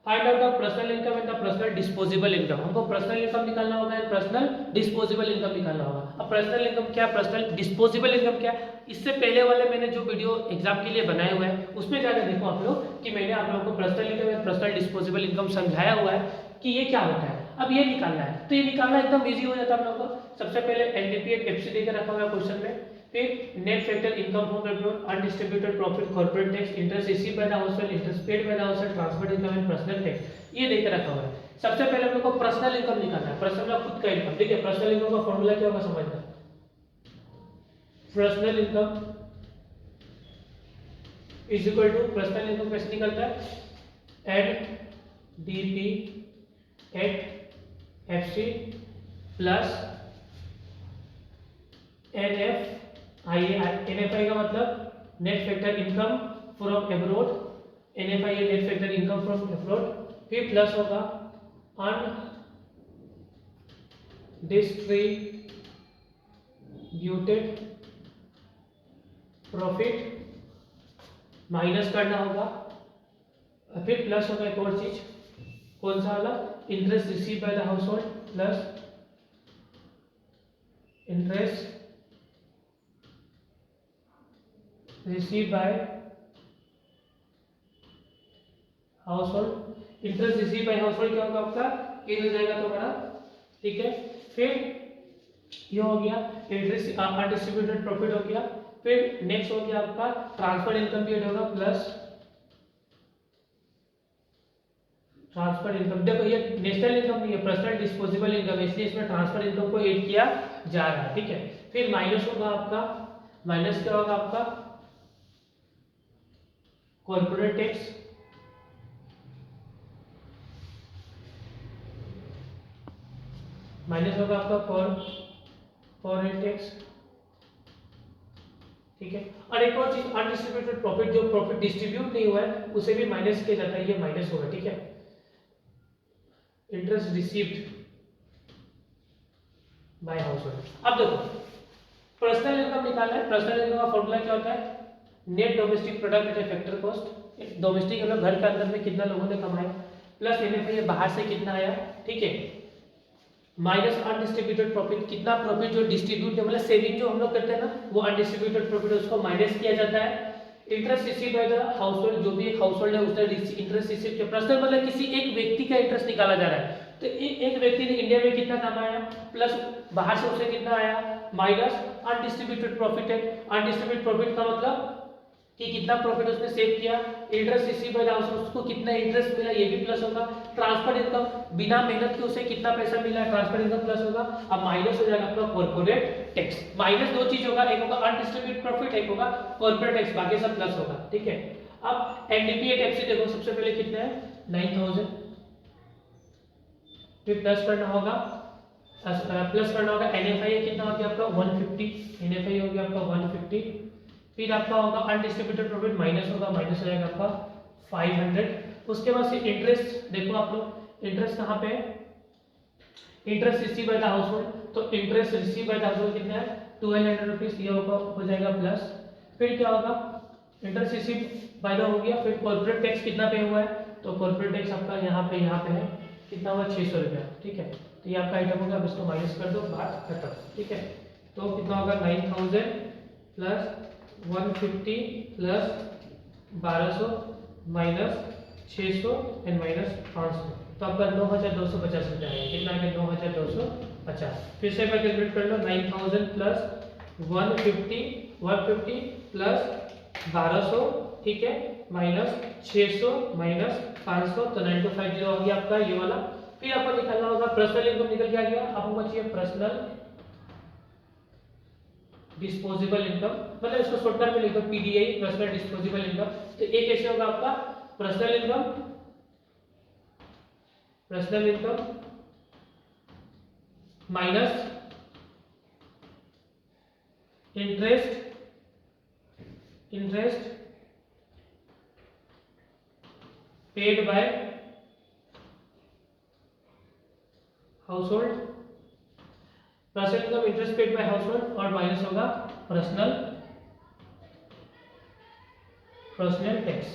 find out the personal income and the personal disposable income. हमको पर्सनल इनकम निकालना होगा एंड पर्सनल डिस्पोजेबल इनकम निकालना होगा। अब पर्सनल इनकम क्या, पर्सनल डिस्पोजेबल इनकम क्या, इससे पहले वाले मैंने जो वीडियो एग्जाम के लिए बनाए हुए हैं उसमें जाकर देखो आप लोग कि मैंने आप लोगों को personal income and personal disposable income समझाया हुआ है कि ये क्या होता है। अब ये निकालना है तो ये निकालना एकदम ईजी हो जाता है आप लोगों को। सबसे पहले एनडीपी एफसी देकर रखा हुआ है क्वेश्चन में, फिर net factor income from abroad, undistributed profit, corporate tax, interest received by the household, interest paid by the household, transfer income and personal tax, ये देकर रखा हुआ है। सबसे पहले हम लोग को पर्सनल इनकम निकालना है, पर्सनल का खुद का इनकम। ठीक है, पर्सनल इनकम का फॉर्मूला क्या होगा समझना। Personal income is equal to, personal income कैसे निकलता है, N D P at F C plus N F I A. N F I का मतलब net factor income from abroad, N F I A net factor income from abroad, फिर plus होगा undistributed profit, minus करना होगा, फिर plus होगा एक और चीज, कौन सा वाला, interest receive by the household plus interest receive bye house hold. Interest receive bye house hold क्या होगा आपका, ये हो जाएगा तो बड़ा, ठीक है। फिर ये हो गया इंटरेस्ट अनडिस्ट्रीब्यूटेड प्रॉफिट हो गया, फिर नेक्स्ट हो गया आपका ट्रांसफर इनकम भी होगा प्लस ट्रांसफर इनकम। देखो ये नेशनल इनकम नहीं है, पर्सनल डिस्पोजेबल इनकम है, इसलिए इसमें ट्रांसफर इनकम को ऐड किया जा रहा है। ठीक है, फिर माइनस होगा आपका, माइनस क्या होगा आपका, कॉर्पोरेट टैक्स, माइनस होगा आपका कॉर्पोरेट टैक्स। ठीक है, और एक और चीज अनडिस्ट्रीब्यूटेड प्रॉफिट, जो प्रॉफिट डिस्ट्रीब्यूट नहीं हुआ है उसे भी माइनस किया जाता है, ये माइनस होगा। ठीक है, interest received by house hold. अब देखो पर्सनल इनकम निकालना है, पर्सनल इनकम का फॉर्मूला क्या होता है, net domestic product eight factor cost. Domestic मतलब घर के अंदर में कितना लोगों ने कमाया, प्लस एनएफआई बाहर से कितना आया, ठीक है, माइनस अनडिस्ट्रीब्यूटेड प्रॉफिट, कितना प्रॉफिट जो डिस्ट्रीब्यूट मतलब सेविंग जो हम लोग करते हैं ना वो अनडिस्ट्रीब्यूटेड प्रॉफिट उसको माइनस किया जाता है। Interest receive by the house hold, जो भी एक हाउस होल्ड है उसने इंटरेस्ट रिसीव किया, पर्सनल मतलब किसी एक व्यक्ति का इंटरेस्ट निकाला जा रहा है, तो एक व्यक्ति ने इंडिया में कितना कमाया प्लस बाहर से उसे कितना आया, माइनस अनडिस्ट्रीब्यूटेड प्रॉफिट है। अनडिस्ट्रीब्यूटेड प्रॉफिट का मतलब कि कितना प्रॉफिट उसने सेव किया, interest receive by the house hold उसको कितना इंटरेस्ट मिला ये भी प्लस होगा, ट्रांसफर इनकम बिना मेहनत के उसे कितना पैसा मिला ट्रांसफर इनकम प्लस होगा। अब माइनस हो जाएगा आपका कॉर्पोरेट टैक्स, माइनस दो चीज होगा, एक होगा अनडिस्ट्रीब्यूटेड प्रॉफिट, एक होगा कॉर्पोरेट टैक्स, बाकी सब प्लस होगा। ठीक है, अब एनडीपी एट एफसी देखो सबसे पहले कितना है 9000, फिर प्लस करना होगा एनएफआई कितना हो गया आपका 150, एनएफआई हो गया आपका 150, फिर आपका होगा अनडिस्ट्रीब्यूटेड प्रॉफिट माइनस होगा, माइनस हो जाएगा आपका 500। उसके बाद से इंटरेस्ट देखो आप लोग, इंटरेस्ट कहाँ पे है, interest receive by the household, तो interest receive by the household कितना है 1200 रुपीज, ये होगा हो जाएगा प्लस, फिर क्या होगा इंटरेस्ट रिसीव बाय द हो गया, फिर कॉर्पोरेट टैक्स कितना पे हुआ है, तो कॉर्पोरेट टैक्स आपका यहाँ पे है कितना हुआ 600 रुपया। ठीक है, तो ये आपका आइटम होगा, अब इसको माइनस कर दो, बात खत्म। ठीक है, तो कितना होगा 9000 plus 150 plus 1200 minus 600 and minus 500, तो आपका 9250 रुपया आएगा। कितना आएगा 9250। फिर से मैं कैलकुलेट कर लो, 9000 प्लस 150 प्लस 1200, ठीक है, माइनस 600 माइनस 500, तो 9250 हो गया आपका ये वाला। फिर आपको निकालना होगा पर्सनल इनकम, निकल के आ गया, अब होगा चाहिए पर्सनल डिस्पोजेबल इनकम, मतलब इसको शॉर्टकट में लिखो पीडीआई, पर्सनल डिस्पोजेबल इनकम। तो एक कैसे होगा आपका personal income minus interest paid by house hold, personal income interest paid by house hold, और माइनस होगा पर्सनल टैक्स।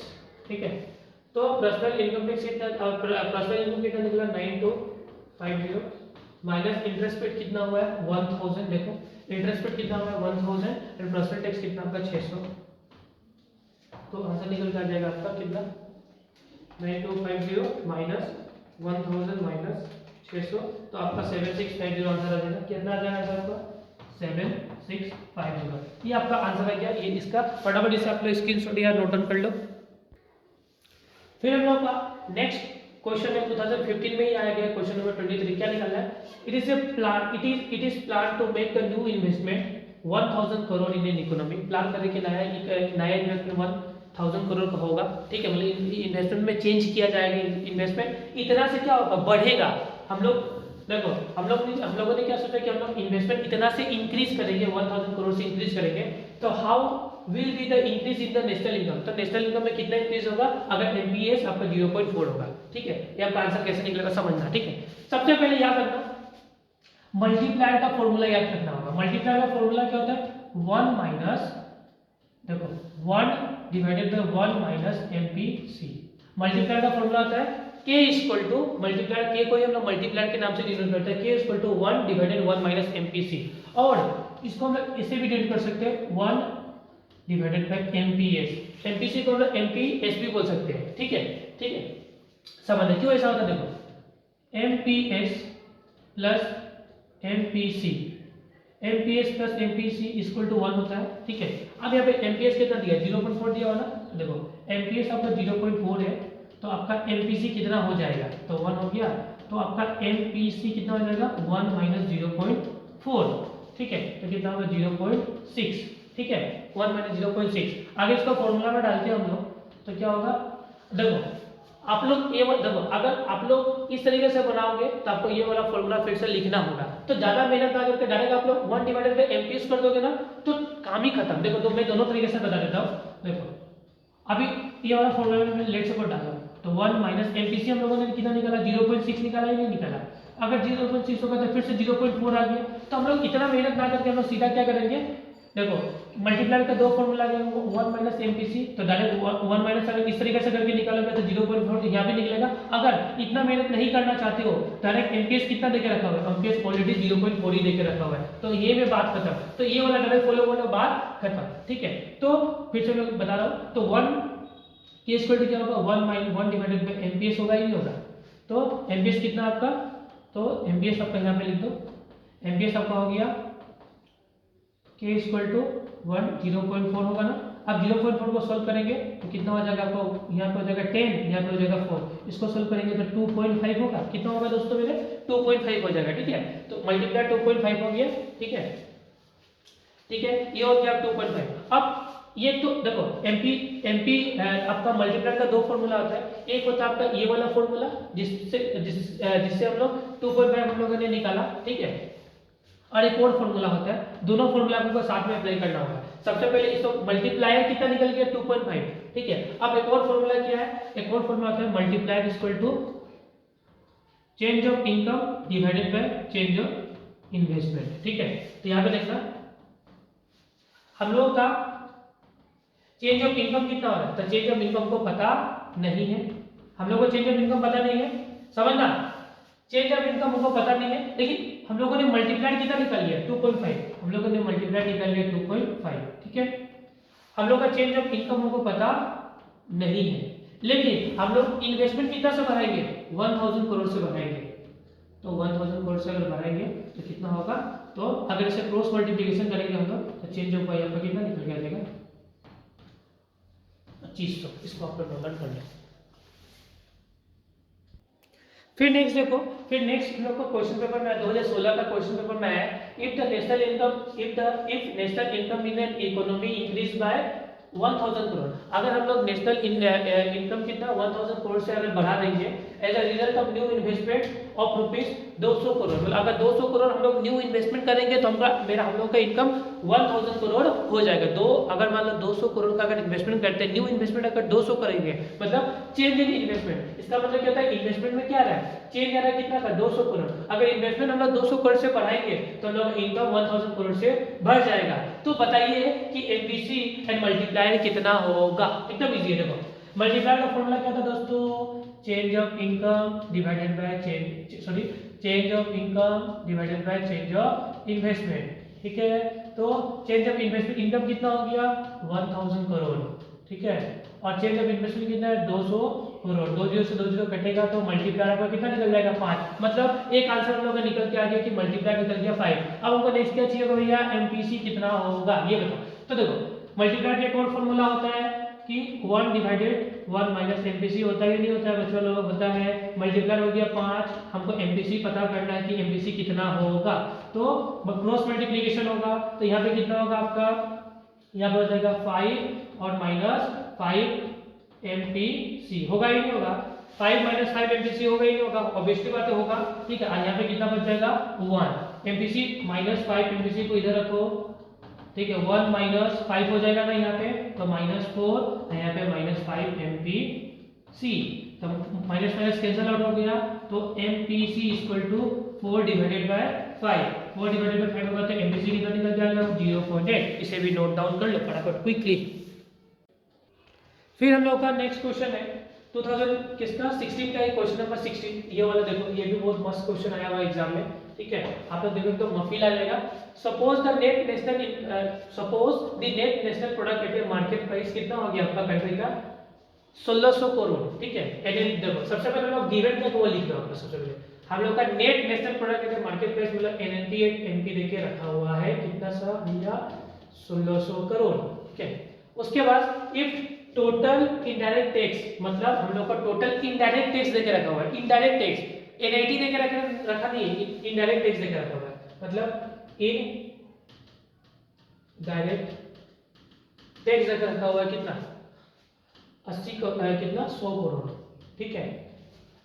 ठीक है, तो पर्सनल इनकम टैक्स कितना, पर्सनल इनकम कितना निकला 9250 माइनस इंटरेस्ट पेड कितना हुआ है 1000। देखो इंटरेस्ट पेड कितना हुआ है 1000 एंड पर्सनल टैक्स कितना आपका 600। तो आंसर निकल कर जाएगा आपका कितना 9250 माइनस 1000 माइनस 600, तो आपका 7650 आंसर आ जाएगा। कितना आ जाएगा आंसर आपका 7650। ये आपका आंसर है क्या, ये इसका फटाफट इसे आप लोग स्क्रीनशॉट या नोट डाउन कर लो। फिर हम लोग का नेक्स्ट क्वेश्चन है 2015 में ही आया गया क्वेश्चन नंबर 23। क्या निकालना है, it is plan to make a new investment 1000 crore in an economy. Plan करने के नया इन्वेस्टमेंट 1000 करोड़ का होगा, ठीक है, मतलब इन्वेस्टमेंट में चेंज किया जाएगा। इन्वेस्टमेंट इतना से क्या होगा, बढ़ेगा। हम लोग देखो हम लोगों ने क्या सोचा कि हम लोग इन्वेस्टमेंट इतना से इंक्रीज करेंगे, 1000 करोड़ से इंक्रीज करेंगे। तो how will be the increase in the national income, तो नेशनल इनकम में कितना इंक्रीज होगा अगर एमपीएस आपका 0.4 होगा, ठीक है। ये आपका आंसर कैसे निकलेगा समझना, ठीक है। सबसे पहले याद रखना मल्टीप्लायर का फॉर्मूला याद रखना होगा। मल्टीप्लायर का फॉर्मूला क्या होता है 1 माइनस, देखो 1 divided by 1 minus MPC. Multiplier का फॉर्मूला होता है k equal to multiplier, k को ही हम लोग मल्टीप्लायर के नाम से डिनोट करते हैं, k equal to 1 divided 1 minus MPC. और इसको हम लोग इसे भी डिनोट कर सकते हैं 1 डिवाइडेड बाय एमपीएस। एमपीसी को हम लोग एमपीएस भी बोल सकते हैं, ठीक है, ठीक है। समझ क्यों ऐसा होता है, देखो MPS plus MPC, MPS plus MPC equal to 1 होता है, ठीक है। अब यहाँ पे एमपीएस कितना दिया 0.4 दिया हुआ ना, तो देखो एमपीएस आपका 0.4 है, तो आपका एमपीसी कितना हो जाएगा, तो 1 हो गया, तो आपका एमपीसी कितना हो जाएगा 1 माइनस 0.4, ठीक है, तो कितना होगा 0.6, ठीक है, 1 माइनस 0.6। आगे इसका फॉर्मूला में डालते हैं हम लोग, तो क्या होगा, देखो आप लोग ये देखो अगर आप लोग इस तरीके से बनाओगे तो आपको ये वाला फॉर्मूला फिर से लिखना होगा। तो ज्यादा मेहनत ना करके डायरेक्ट आप लोग 1 डिवाइडेड बाय एमपीएस कर दोगे ना तो काम ही खत्म। देखो तो मैं दोनों तरीके से बता देता हूँ। देखो अभी ये वाला फॉर्मूला में लेट सपोज डाला तो 1 माइनस एमपीसी हम लोगों ने कितना निकाला 0.6 निकाला, ही नहीं निकाला। अगर 0.6 होगा तो फिर से 0.4 आ गया। तो हम लोग इतना मेहनत ना करके हम लोग सीधा क्या करेंगे, देखो मल्टीप्लाई का दो फॉर्मूला आ गया 1 माइनस एमपीसी, तो डायरेक्ट 1 माइनस अगर इस तरीके से करके निकालोगे तो 0.4 यहाँ भी निकलेगा। अगर इतना मेहनत नहीं करना चाहते हो डायरेक्ट एमपीएस कितना देके रखा हुआ है, एमपीएस ऑलरेडी 0.4 ही देके रखा हुआ है, तो ये में बात खत्म। तो ये वाला डायरेक्ट फॉलो वाला बात खत्म, ठीक है। तो फिर से मैं बता रहा हूँ, तो 1 के इक्वल टू क्या होगा 1 माइनस 1 डिवाइडेड बाय एमपीएस होगा, ही नहीं होगा। तो एमपीएस कितना आपका, तो एमपीएस आपका यहाँ पे लिख दो, एमपीएस आपका हो गया k इक्वल टू 1 0.4 होगा ना। अब 0.4 को सॉल्व करेंगे तो कितना हो जाएगा आपको, यहाँ पे हो जाएगा 10, यहाँ पे हो जाएगा 4, इसको सॉल्व करेंगे तो 2.5 होगा। कितना होगा दोस्तों मेरे 2.5 हो जाएगा, ठीक है। तो मल्टीप्लाई 2.5 हो गया, ठीक है, ठीक है, ये हो गया 2.5। अब ये तो देखो एमपी आपका मल्टीप्लाई का दो फॉर्मूला होता है, एक होता है आपका ये वाला फॉर्मूला जिससे हम लोग 2.5 हम लोगों ने निकाला, ठीक है, और एक और फॉर्मूला होता है। दोनों फॉर्मूला को साथ में अप्लाई करना होगा। सबसे पहले इसको मल्टीप्लायर कितना निकल गया 2.5, ठीक है। अब एक और फॉर्मूला क्या है, एक और फॉर्मूला होता है multiplier equal to change of income divided by change of investment, ठीक है। तो यहाँ पे देखना हम लोगों का चेंज ऑफ इनकम कितना हो रहा है, तो चेंज ऑफ इनकम को पता नहीं है, हम लोग को चेंज ऑफ इनकम पता नहीं है, समझना। चेंज ऑफ इनकम हमको पता नहीं है, लेकिन हम लोगों ने मल्टीप्लाई कितना निकाल लिया 2.5, हम लोगों ने मल्टीप्लाई निकाल लिया 2.5, ठीक है। हम लोग का चेंज ऑफ इनकम हमको पता नहीं है, लेकिन हम लोग इन्वेस्टमेंट कितना से बढ़ाएंगे 1000 करोड़ से बढ़ाएंगे। तो 1000 करोड़ से अगर बढ़ाएंगे तो कितना होगा, तो अगर इसे क्रॉस मल्टीप्लिकेशन करेंगे हम लोग तो चेंज ऑफ वाई आपका कितना निकल के आ जाएगा 2500। इसको आप लोग नोट कर लें। फिर नेक्स्ट देखो, फिर नेक्स्ट हम लोग को क्वेश्चन पेपर में 2016 का क्वेश्चन पेपर में है, if national income in an economy increase by 1000 crore. अगर हम लोग नेशनल इनकम कितना 1000 करोड़ से अगर बढ़ा देंगे as a result of new investment of rupees 200 crore, मतलब अगर 200 करोड़ हम लोग न्यू इन्वेस्टमेंट करेंगे तो हम लोग का इनकम 1000 करोड़ हो जाएगा। अगर मान लो 200 करोड़ का अगर इन्वेस्टमेंट करते हैं, न्यू इन्वेस्टमेंट अगर 200 करेंगे मतलब चेंज इन इन्वेस्टमेंट, इसका मतलब क्या होता है इन्वेस्टमेंट में क्या आ रहा है चेंज आ रहा है, कितना का 200 करोड़। अगर इन्वेस्टमेंट हम लोग 200 करोड़ से बढ़ाएंगे तो हम लोग इनकम 1000 करोड़ से बढ़ जाएगा। तो बताइए कि एमपीसी एंड मल्टीप्लायर कितना होगा, एकदम इजी है। देखो मल्टीप्लायर का फॉर्मूला क्या था दोस्तों, change of income divided by change of income divided by change of investment, ठीक है। तो चेंज ऑफ इन्वेस्टमेंट, इनकम कितना हो गया 1000 करोड़, ठीक है, और चेंज ऑफ इन्वेस्टमेंट कितना है 200 करोड़, 20 से 20 कटेगा तो मल्टीप्लायर आपका कितना निकल जाएगा 5, मतलब एक आंसर हम लोग का निकल के आ गया कि मल्टीप्लायर निकल गया 5। अब हमको नेक्स्ट क्या चाहिए भैया, एमपीसी कितना होगा ये बताओ। तो देखो मल्टीप्लायर का एक और फॉर्मूला होता है कि 1 डिवाइडेड 1 माइनस एमपीसी होता है, नहीं होता है बच्चों लोग, होता है। मल्टीप्लायर हो गया 5, हमको एमपीसी पता करना है कि एमपीसी कितना होगा, तो क्रॉस मल्टीप्लिकेशन होगा, तो यहाँ पे कितना होगा आपका, यहाँ पे हो जाएगा 5 और माइनस 5 एमपीसी, होगा ही नहीं होगा, 5 माइनस 5 एमपीसी होगा ही नहीं होगा, ऑब्वियसली बात होगा, ठीक है। और यहाँ पे कितना बच जाएगा 1 एमपीसी माइनस 5 एमपीसी को इधर रखो, ठीक है, 1 माइनस 5 हो जाएगा ना यहाँ पे, तो -4, यहाँ पे -5 एमपीसी, तो माइनस माइनस कैंसिल आउट हो गया, तो MPC equal to 4 divided by 5, 4 divided by 5 होगा तो एमपीसी कितना निकल जाएगा 0.8। इसे भी नोट डाउन कर लो फटाफट क्विकली। फिर हम लोग का नेक्स्ट क्वेश्चन है 2016 का, क्वेश्चन नंबर 16, ये वाला देखो, ये भी बहुत मस्त क्वेश्चन आया हुआ एग्जाम में, ठीक है, आप लोग देखो तो मफिल आ जाएगा। Suppose the net national product at a market price कितना हो गया आपका कंट्री का 1600 करोड़, ठीक है। एनएन देखो सबसे पहले लोग गिवन क्या तो वो लिख रहा हूं, सबसे पहले हम लोग का net national product at a market price मतलब एनएनपी एनपी देके रखा हुआ है कितना सा भैया 1600 करोड़, ठीक है। उसके बाद इफ टोटल इनडायरेक्ट टैक्स, मतलब हम लोग का टोटल इनडायरेक्ट टैक्स देके रखा हुआ है, इनडायरेक्ट टैक्स एनआईटी देके रखा नहीं है, इनडायरेक्ट टैक्स देके रखा हुआ है, मतलब इन डायरेक्ट टैक्स देके रखा हुआ है कितना 80 कितना 100 करोड़, ठीक है।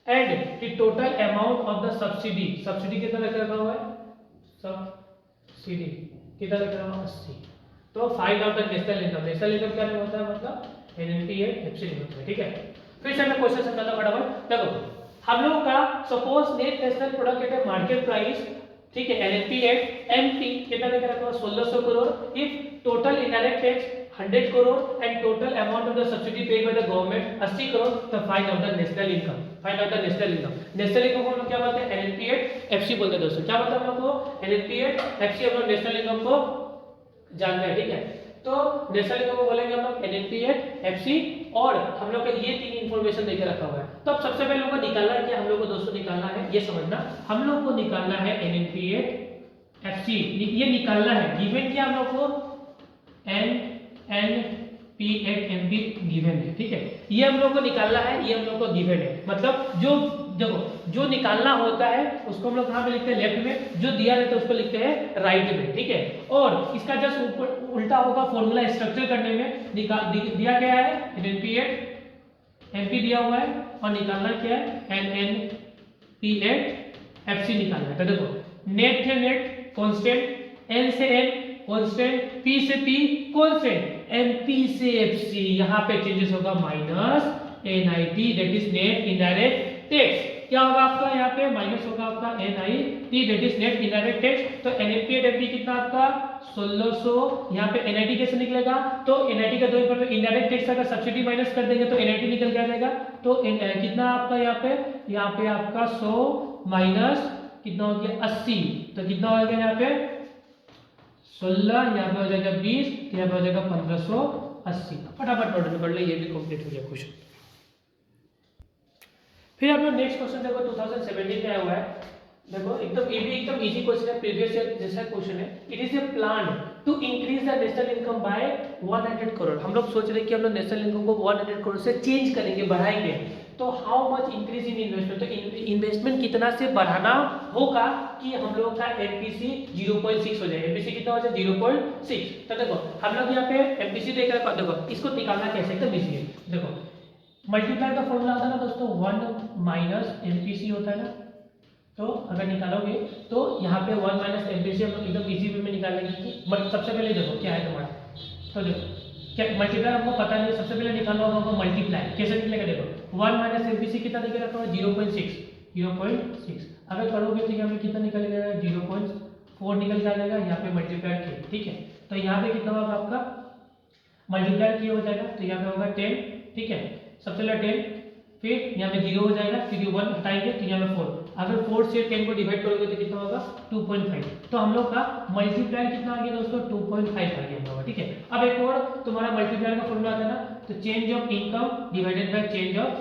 And the total amount of the subsidy, subsidy कितना देके रखा हुआ है, सब्सिडी कितना देके रखा हुआ है 80, तो find out the national income, national income क्या होता है मतलब एनएनपीए एफसीडी होता है, ठीक है। फिर से मैं क्वेश्चन समझाता हूं फटाफट, देखो हम लोग का suppose net national product at market price, ठीक है, एनएनपी एट एमपी कितना देकर रखा है 1600 crore, if total indirect tax 100 crore and total amount of the subsidy paid by the government 80 crore, तो find out the national income, find out the national income. National income को हम लोग क्या बोलते हैं एनएनपी एट एफसी बोलते हैं दोस्तों, क्या बोलते हैं हम लोग को एनएनपी एट एफसी, हम लोग नेशनल इनकम को जानते हैं, ठीक है। तो नेशनल इनकम को बोलेंगे हम लोग एनएनपीए एफसी, और हम लोग का ये तीन इंफॉर्मेशन देके रखा हुआ है। तो अब सबसे पहले लोग को निकालना है, क्या हम लोग को दोस्तों निकालना है, ये समझना, हम लोग को निकालना है एनएनपीए एफसी, ये निकालना है, गिवन क्या हम लोग को एनएनपीए एमपी गिवन है, ठीक है, ये हम लोग को निकालना है, ये हम लोग को गिवन है, मतलब जो देखो जो निकालना होता है उसको हम लोग कहाँ पे लिखते हैं लेफ्ट में, जो दिया रहता है उसको लिखते हैं राइट में, ठीक है। और इसका जस्ट ऊपर उल्टा होगा फॉर्मूला स्ट्रक्चर करने में, दिया क्या है एनएनपी एमपी दिया हुआ है, और निकालना क्या है एनएनपी एफसी निकालना है। तो देखो नेट से नेट कांस्टेंट, एन से एन कांस्टेंट, पी से पी कांस्टेंट, एमपी से एफसी, यहाँ पे चेंजेस होगा minus NIT that is net indirect tax, क्या होगा आपका यहाँ पे माइनस होगा आपका NIT that is net indirect tax, तो एनएनपी एफसी कितना आपका 1600, यहाँ पे एनआईटी कैसे निकलेगा, तो एनआईटी का 2 पर इनडायरेक्ट टैक्स का सब्सिडी माइनस कर देंगे तो एनआईटी निकल के आ जाएगा, तो कितना आपका यहाँ पे आपका 100 माइनस कितना हो गया 80, तो कितना हो गया यहाँ पे 16, यहाँ पे हो जाएगा 20, यहाँ पे हो जाएगा 1580, फटाफट नोट कर ले, ये भी कंप्लीट हो गया क्वेश्चन। फिर आप लोग नेक्स्ट क्वेश्चन देखो 2017 में आया हुआ है, देखो एकदम ये भी एकदम इजी क्वेश्चन है, प्रीवियस ईयर जैसा क्वेश्चन है। It is a plan to increase the national income by 100 crore, हम लोग सोच रहे हैं कि हम लोग नेशनल इनकम को 100 करोड़ से चेंज करेंगे, बढ़ाएंगे, तो how much increase in investment, तो इन्वेस्टमेंट कितना से बढ़ाना होगा कि हम लोग का एमपीसी 0.6 हो जाए, एमपीसी कितना हो जाए 0.6। तो देखो हम लोग यहाँ पे एमपीसी देकर देखो इसको निकालना कैसे, एकदम इजी है। देखो मल्टीप्लाई का फॉर्मूला होता है ना दोस्तों 1 माइनस एमपीसी होता है ना, तो अगर निकालोगे तो यहाँ पे 1 माइनस एमपीसी हम लोग एकदम इजी वे में निकालेंगे कि सबसे पहले देखो क्या है तुम्हारा, तो देखो क्या मल्टीप्लाई हमको पता नहीं, सबसे पहले निकालना होगा हमको मल्टीप्लाई, कैसे निकलेगा देखो 1 माइनस एमपीसी कितना निकल रखा है 0.6, अगर करोगे तो यहाँ पे कितना निकलेगा 0.4 निकल के आ जाएगा, यहाँ पे मल्टीप्लाई किया, ठीक है। तो यहाँ पे कितना होगा आपका मल्टीप्लाई किया हो जाएगा, तो यहाँ पे होगा 10, ठीक है। सबसे पहले 10, फिर यहाँ पे 0 हो जाएगा क्योंकि 1 हटाएंगे तो यहाँ पे 4। अगर 4 से 10 को डिवाइड करोगे तो कितना होगा 2.5। तो हम लोग का मल्टीप्लायर कितना आ गया दोस्तों 2.5 आ गया हम लोग का। ठीक है, अब एक और तुम्हारा मल्टीप्लायर का फॉर्मूला था ना, तो change of income divided by change of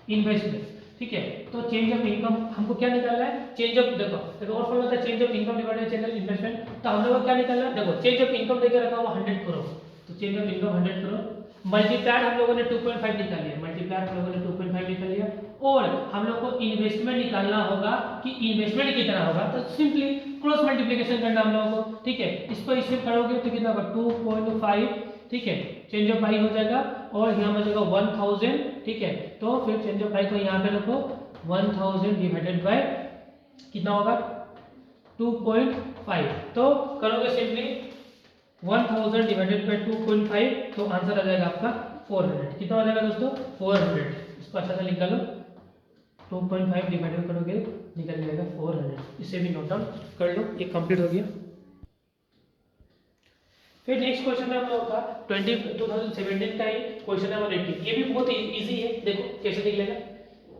investment. ठीक है, तो चेंज ऑफ इनकम हमको क्या निकालना है, चेंज ऑफ देखो और फॉर्मूला था change of income divided change of investment. तो हम लोग को क्या निकालना है, देखो चेंज ऑफ इनकम देके रखा हुआ 100 करोड़, तो change of income 100 crore, multiplier हम लोगों ने 2.5 निकाल लिया, मल्टीप्लायर हम लोगों ने 2.5 निकाल लिया। और हम लोग को इन्वेस्टमेंट निकालना होगा कि इन्वेस्टमेंट कितना होगा, तो सिंपली क्रॉस मल्टीप्लिकेशन करना हम लोगों को। ठीक है, इसको इससे करोगे तो कितना होगा 2.5। ठीक है, चेंज ऑफ आई हो जाएगा और यहाँ मिलेगा 1000। ठीक है, तो फिर चेंज ऑफ आई को यहाँ पे रखो 1000 डिवाइडेड बाय कितना होगा 2.5। तो करोगे सिंपली 1000 डिवाइडेड बाय 2.5, तो आंसर आ जाएगा आपका 400। कितना हो जाएगा दोस्तों 400। इसको अच्छा से निकालो, 2.5 डिवाइडेड करोगे निकल जाएगा 400। इसे भी नोट डाउन कर लो, ये कंप्लीट हो गया। फिर नेक्स्ट क्वेश्चन है हम लोग का 2017 का ही क्वेश्चन नंबर 18। ये भी बहुत इजी है, देखो कैसे निकलेगा।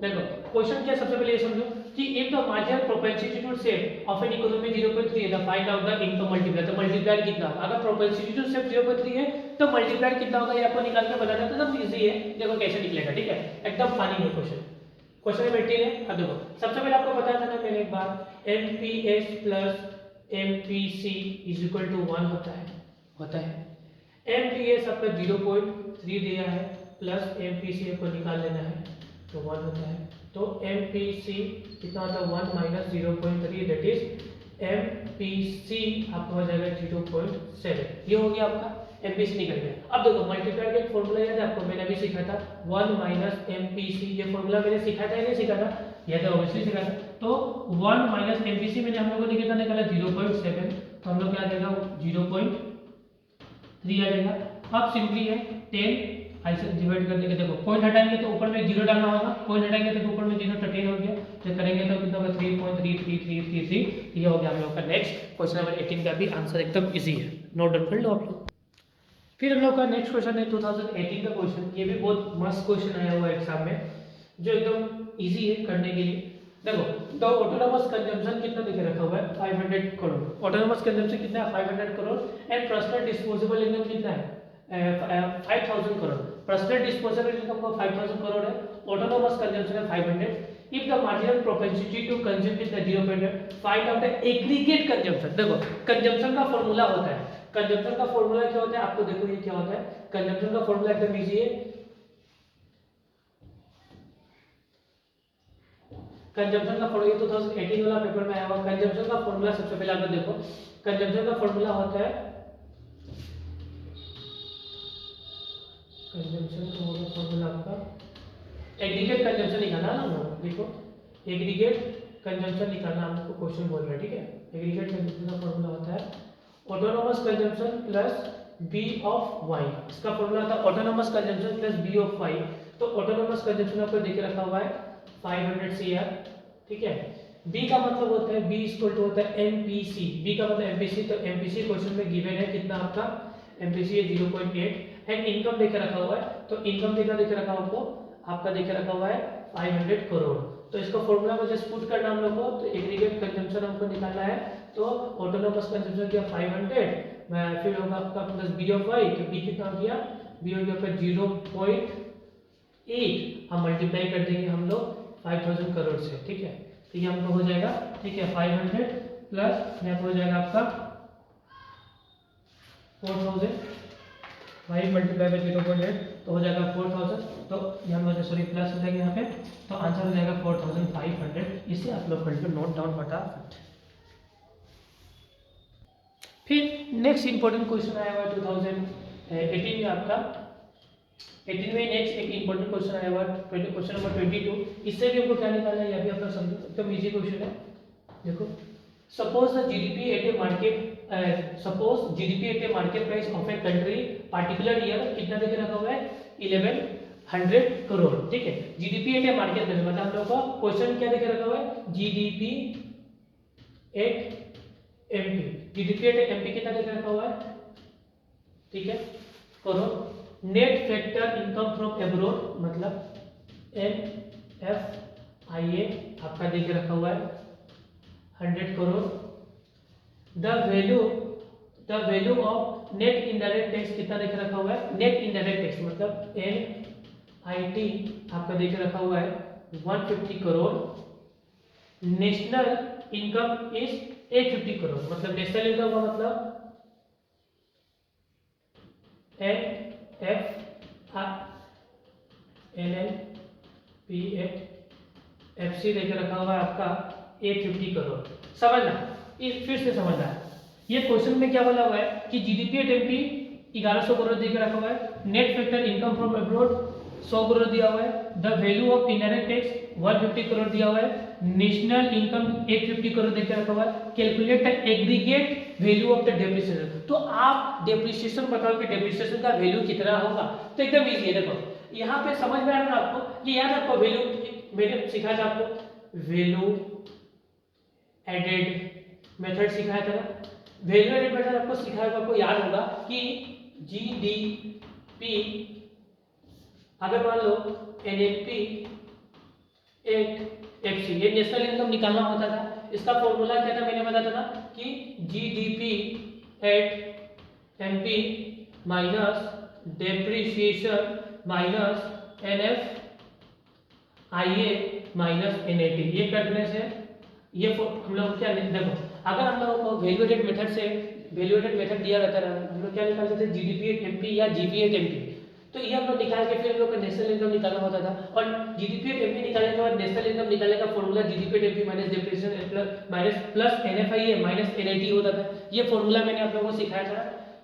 देखो क्वेश्चन क्या, सबसे पहले ये समझो कि if the marginal propensity to save of an economy 0.3 है, the find out the income multiplier. तो मल्टीप्लायर कितना होगा, अगर प्रोपेंसिटी टू सेव 0.3 है तो मल्टीप्लायर कितना होगा, ये आपको निकाल के बताना है। तो एकदम इजी है, देखो कैसे निकलेगा। ठीक है, एकदम फानी है क्वेश्चन। क्वेश्चन नंबर 18 है। अब देखो सबसे पहले आपको बताया था ना मैंने एक बार MPS plus MPC is equal to 1 होता है। एमपीएस आपका 0.3 दिया है प्लस एमपीसी आपको निकाल लेना है तो 1 होता है। तो एमपीसी कितना होता है 1 माइनस 0.3 दैट इज एमपीसी आपका हो जाएगा 0.7। ये हो गया आपका एमपीसी निकल गया। अब देखो मल्टीप्लायर का एक फॉर्मूला याद है आपको, मैंने अभी सीखा था 1 माइनस एमपीसी। ये फॉर्मूला मैंने सीखा था या नहीं सीखा था, ये तो ऑब्वियसली सीखा था। तो 1 माइनस एमपीसी मैंने हम लोगों ने कितना निकाला 0.7, तो हम लोग क्या देगा 0.3 आ जाएगा। अब सिंपली है 10 ऐसे डिवाइड करने के, देखो पॉइंट हटाएंगे तो ऊपर में 0 डालना होगा, पॉइंट हटाएंगे तो ऊपर में 0, तो 10 हो गया। तो करेंगे तो कितना होगा 3.3333। ये हो गया हम लोग का नेक्स्ट क्वेश्चन नंबर 18 का भी आंसर एकदम इजी है, नोट डाउन कर लो आप लोग। फिर हम लोग का नेक्स्ट क्वेश्चन है 2018 का क्वेश्चन। ये भी बहुत मस्त क्वेश्चन आया हुआ है एग्जाम में, जो एकदम इजी है करने के लिए। देखो द ऑटोनोमस कंजम्पशन कितना देखे रखा हुआ है 500 करोड़। ऑटोनोमस कंजम्पशन कितना है 500 crore and personal disposable income कितना है 5000 करोड़। पर्सनल डिस्पोजेबल इनकम को 5000 करोड़ है, ऑटोनोमस कंजम्पशन है 500। If the marginal propensity to consume कितना 0.8, find out the aggregate consumption. देखो कंजम्पशन का फॉर्मूला होता है, कंजम्पशन का फॉर्मूला क्या होता है आपको देखो ये क्या होता है। कंजम्पशन का फॉर्मूला एकदम इजी है। कंजम्पशन का फॉर्मूला 2018 वाला पेपर में आया हुआ। कंजम्पशन का फॉर्मूला सबसे पहले आप देखो, कंजम्पशन का फॉर्मूला होता है, कंजम्पशन का फॉर्मूला आपका एग्रीगेट कंजम्पशन निकालना ना, देखो एग्रीगेट कंजम्पशन निकालना हमको क्वेश्चन बोल रहा है। ठीक है, एग्रीगेट कंजम्पशन का फॉर्मूला होता है autonomous consumption plus B of Y. इसका फॉर्मूला था autonomous consumption plus B of Y. तो ऑटोनोमस कंजम्पशन आपको देख रखा हुआ है 500 CR। ठीक है, बी का मतलब होता है बी इक्वल टू होता है एमपीसी। बी का मतलब एमपीसी, तो एमपीसी क्वेश्चन में गिवन है कितना आपका एमपीसी है 0.8 एंड इनकम देख रखा हुआ है। तो इनकम कितना देख रखा आपको, आपका देख रखा हुआ है 500 करोड़। तो इसका फॉर्मूला को जस्ट पुट करना हम लोग को, तो एग्रीगेट कंजम्पशन हमको निकालना है। तो ऑटोनोमस कंजम्पशन किया 500 फिर होगा आपका प्लस बी ऑफ वाई। तो बी कितना किया, बी हो गया आपका 0.8, हम मल्टीप्लाई कर देंगे हम लोग 5000 करोड़ से। ठीक है, तो ये हमको हो जाएगा। ठीक है, 500 प्लस यहाँ हो जाएगा आपका 4000, 5 मल्टीप्लाई बाय 0.8 तो हो जाएगा 4000। तो यहाँ पर सॉरी प्लस हो जाएगा यहाँ पे, तो आंसर हो जाएगा 4500। इसे आप लोग कर लो नोट डाउन फटाफट। फिर नेक्स्ट इंपॉर्टेंट क्वेश्चन आया हुआ 2018 में आपका 18 में नेक्स्ट एक इंपॉर्टेंट क्वेश्चन आया हुआ क्वेश्चन नंबर 22। इससे भी हमको क्या निकालना है, यह भी आप लोग समझो, एकदम इजी क्वेश्चन है। देखो suppose the GDP at a market, suppose GDP at a market price of a country particular year कितना देके रखा हुआ है 1100 करोड़। ठीक है, GDP at a market price मतलब हम लोग का क्वेश्चन क्या देके रखा हुआ है GDP at MP. GDP at MP कितना देके रखा हुआ है, ठीक है crore. Net factor income from abroad मतलब NFIA आपका देख रखा हुआ है 100 crore. The value of net indirect tax कितना देख रखा हुआ है, नेट इनडायरेक्ट टैक्स मतलब NIT आपका देख रखा हुआ है 150 crore. National income is 850 crore मतलब नेशनल इनकम का मतलब NFPFC देके रखा हुआ है आपका 850 करोड़। समझना, इस फिर से समझना है, ये क्वेश्चन में क्या बोला हुआ है कि जीडीपी एट एमपी 1100 करोड़ देके रखा हुआ है, net factor income from abroad 100 crore दिया हुआ है, the value of indirect tax 150 crore दिया हुआ है, नेशनल इनकम 850 करोड़ देके रखा हुआ है। Calculate the aggregate value of the depreciation, तो आप डेप्रिसिएशन बताओ कि डेप्रिसिएशन का वैल्यू कितना होगा। तो एकदम इजी है, देखो यहाँ पे समझ में आ रहा है आपको, ये याद आपको वैल्यू मैंने सिखाया था आपको, वैल्यू एडेड मेथड सिखाया था ना, वैल्यू एडेड मेथड आपको सिखाया था, आपको याद होगा कि जीडीपी अगर मान लो एनएनपी एट एफसी ये नेशनल इनकम निकालना होता था, इसका फॉर्मूला क्या था मैंने बताया था ना कि GDP at MP minus depreciation minus NF आईए माइनस एनएटी, ये करने से ये हम लोग क्या देखो, अगर हम लोगों को वैल्यूएटेड मेथड से वैल्यूएटेड मेथड दिया रहता है हम लोग क्या निकालते थे जीडीपी एट एमपी या जीपी एट एमपी, तो ये हम लोग निकाल के फिर हम लोग का नेशनल इनकम निकालना होता था। और जीडीपी एट एमपी निकालने के बाद नेशनल इनकम निकालने का formula GDP at MP minus depreciation minus plus NFIA minus NAT होता था। ये फॉर्मूला मैंने आप लोगों को सिखाया था,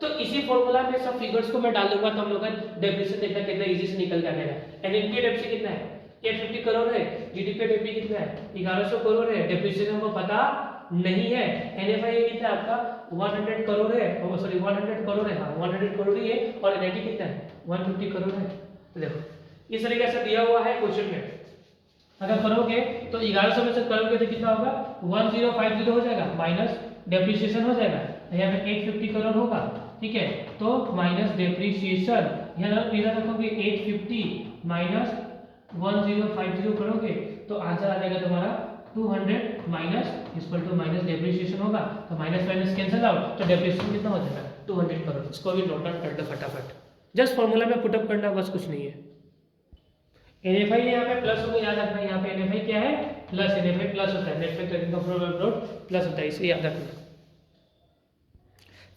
तो इसी फॉर्मूला में सब फिगर्स को मैं डाल दूंगा तो हम लोग का डेप्रिसिएशन देखना कितना इजी से निकल के आएगा। एनएनपी एट एफसी कितना है 850 करोड़ है, जीडीपी एट एमपी कितना है 1100 करोड़ है, डेप्रिसिएशन हमको पता नहीं है, एनएफआईए कितना है आपका 100 करोड़ है, सॉरी 100 करोड़ है, हाँ 100 करोड़ ही है, और एनएटी कितना है 150 करोड़ है। तो देखो इस तरीके से दिया हुआ है क्वेश्चन में, अगर करोगे तो 1100 में से करोगे तो कितना होगा 1050 हो जाएगा, माइनस डेप्रिसिएशन हो जाएगा, यहाँ पे 850 करोड़ होगा, ठीक है, तो माइनस डेप्रिसिएशन यहाँ रखोगे 850 माइनस 1050 करोगे तो आंसर आ जाएगा तुम्हारा 200 minus equal to minus depreciation होगा, तो माइनस माइनस कैंसिल आउट, तो डेप्रिसिएशन कितना हो जाएगा 200 करोड़। इसको भी नोट डाउन कर दो फटाफट, जस्ट फॉर्मूला में पुटअप करना, बस कुछ नहीं है। एनएफआई यहाँ पे प्लस होगा, याद रखना यहाँ पे एनएफआई क्या है प्लस, एनएफआई प्लस होता है, net factor income from abroad plus होता है, इसे याद रखना।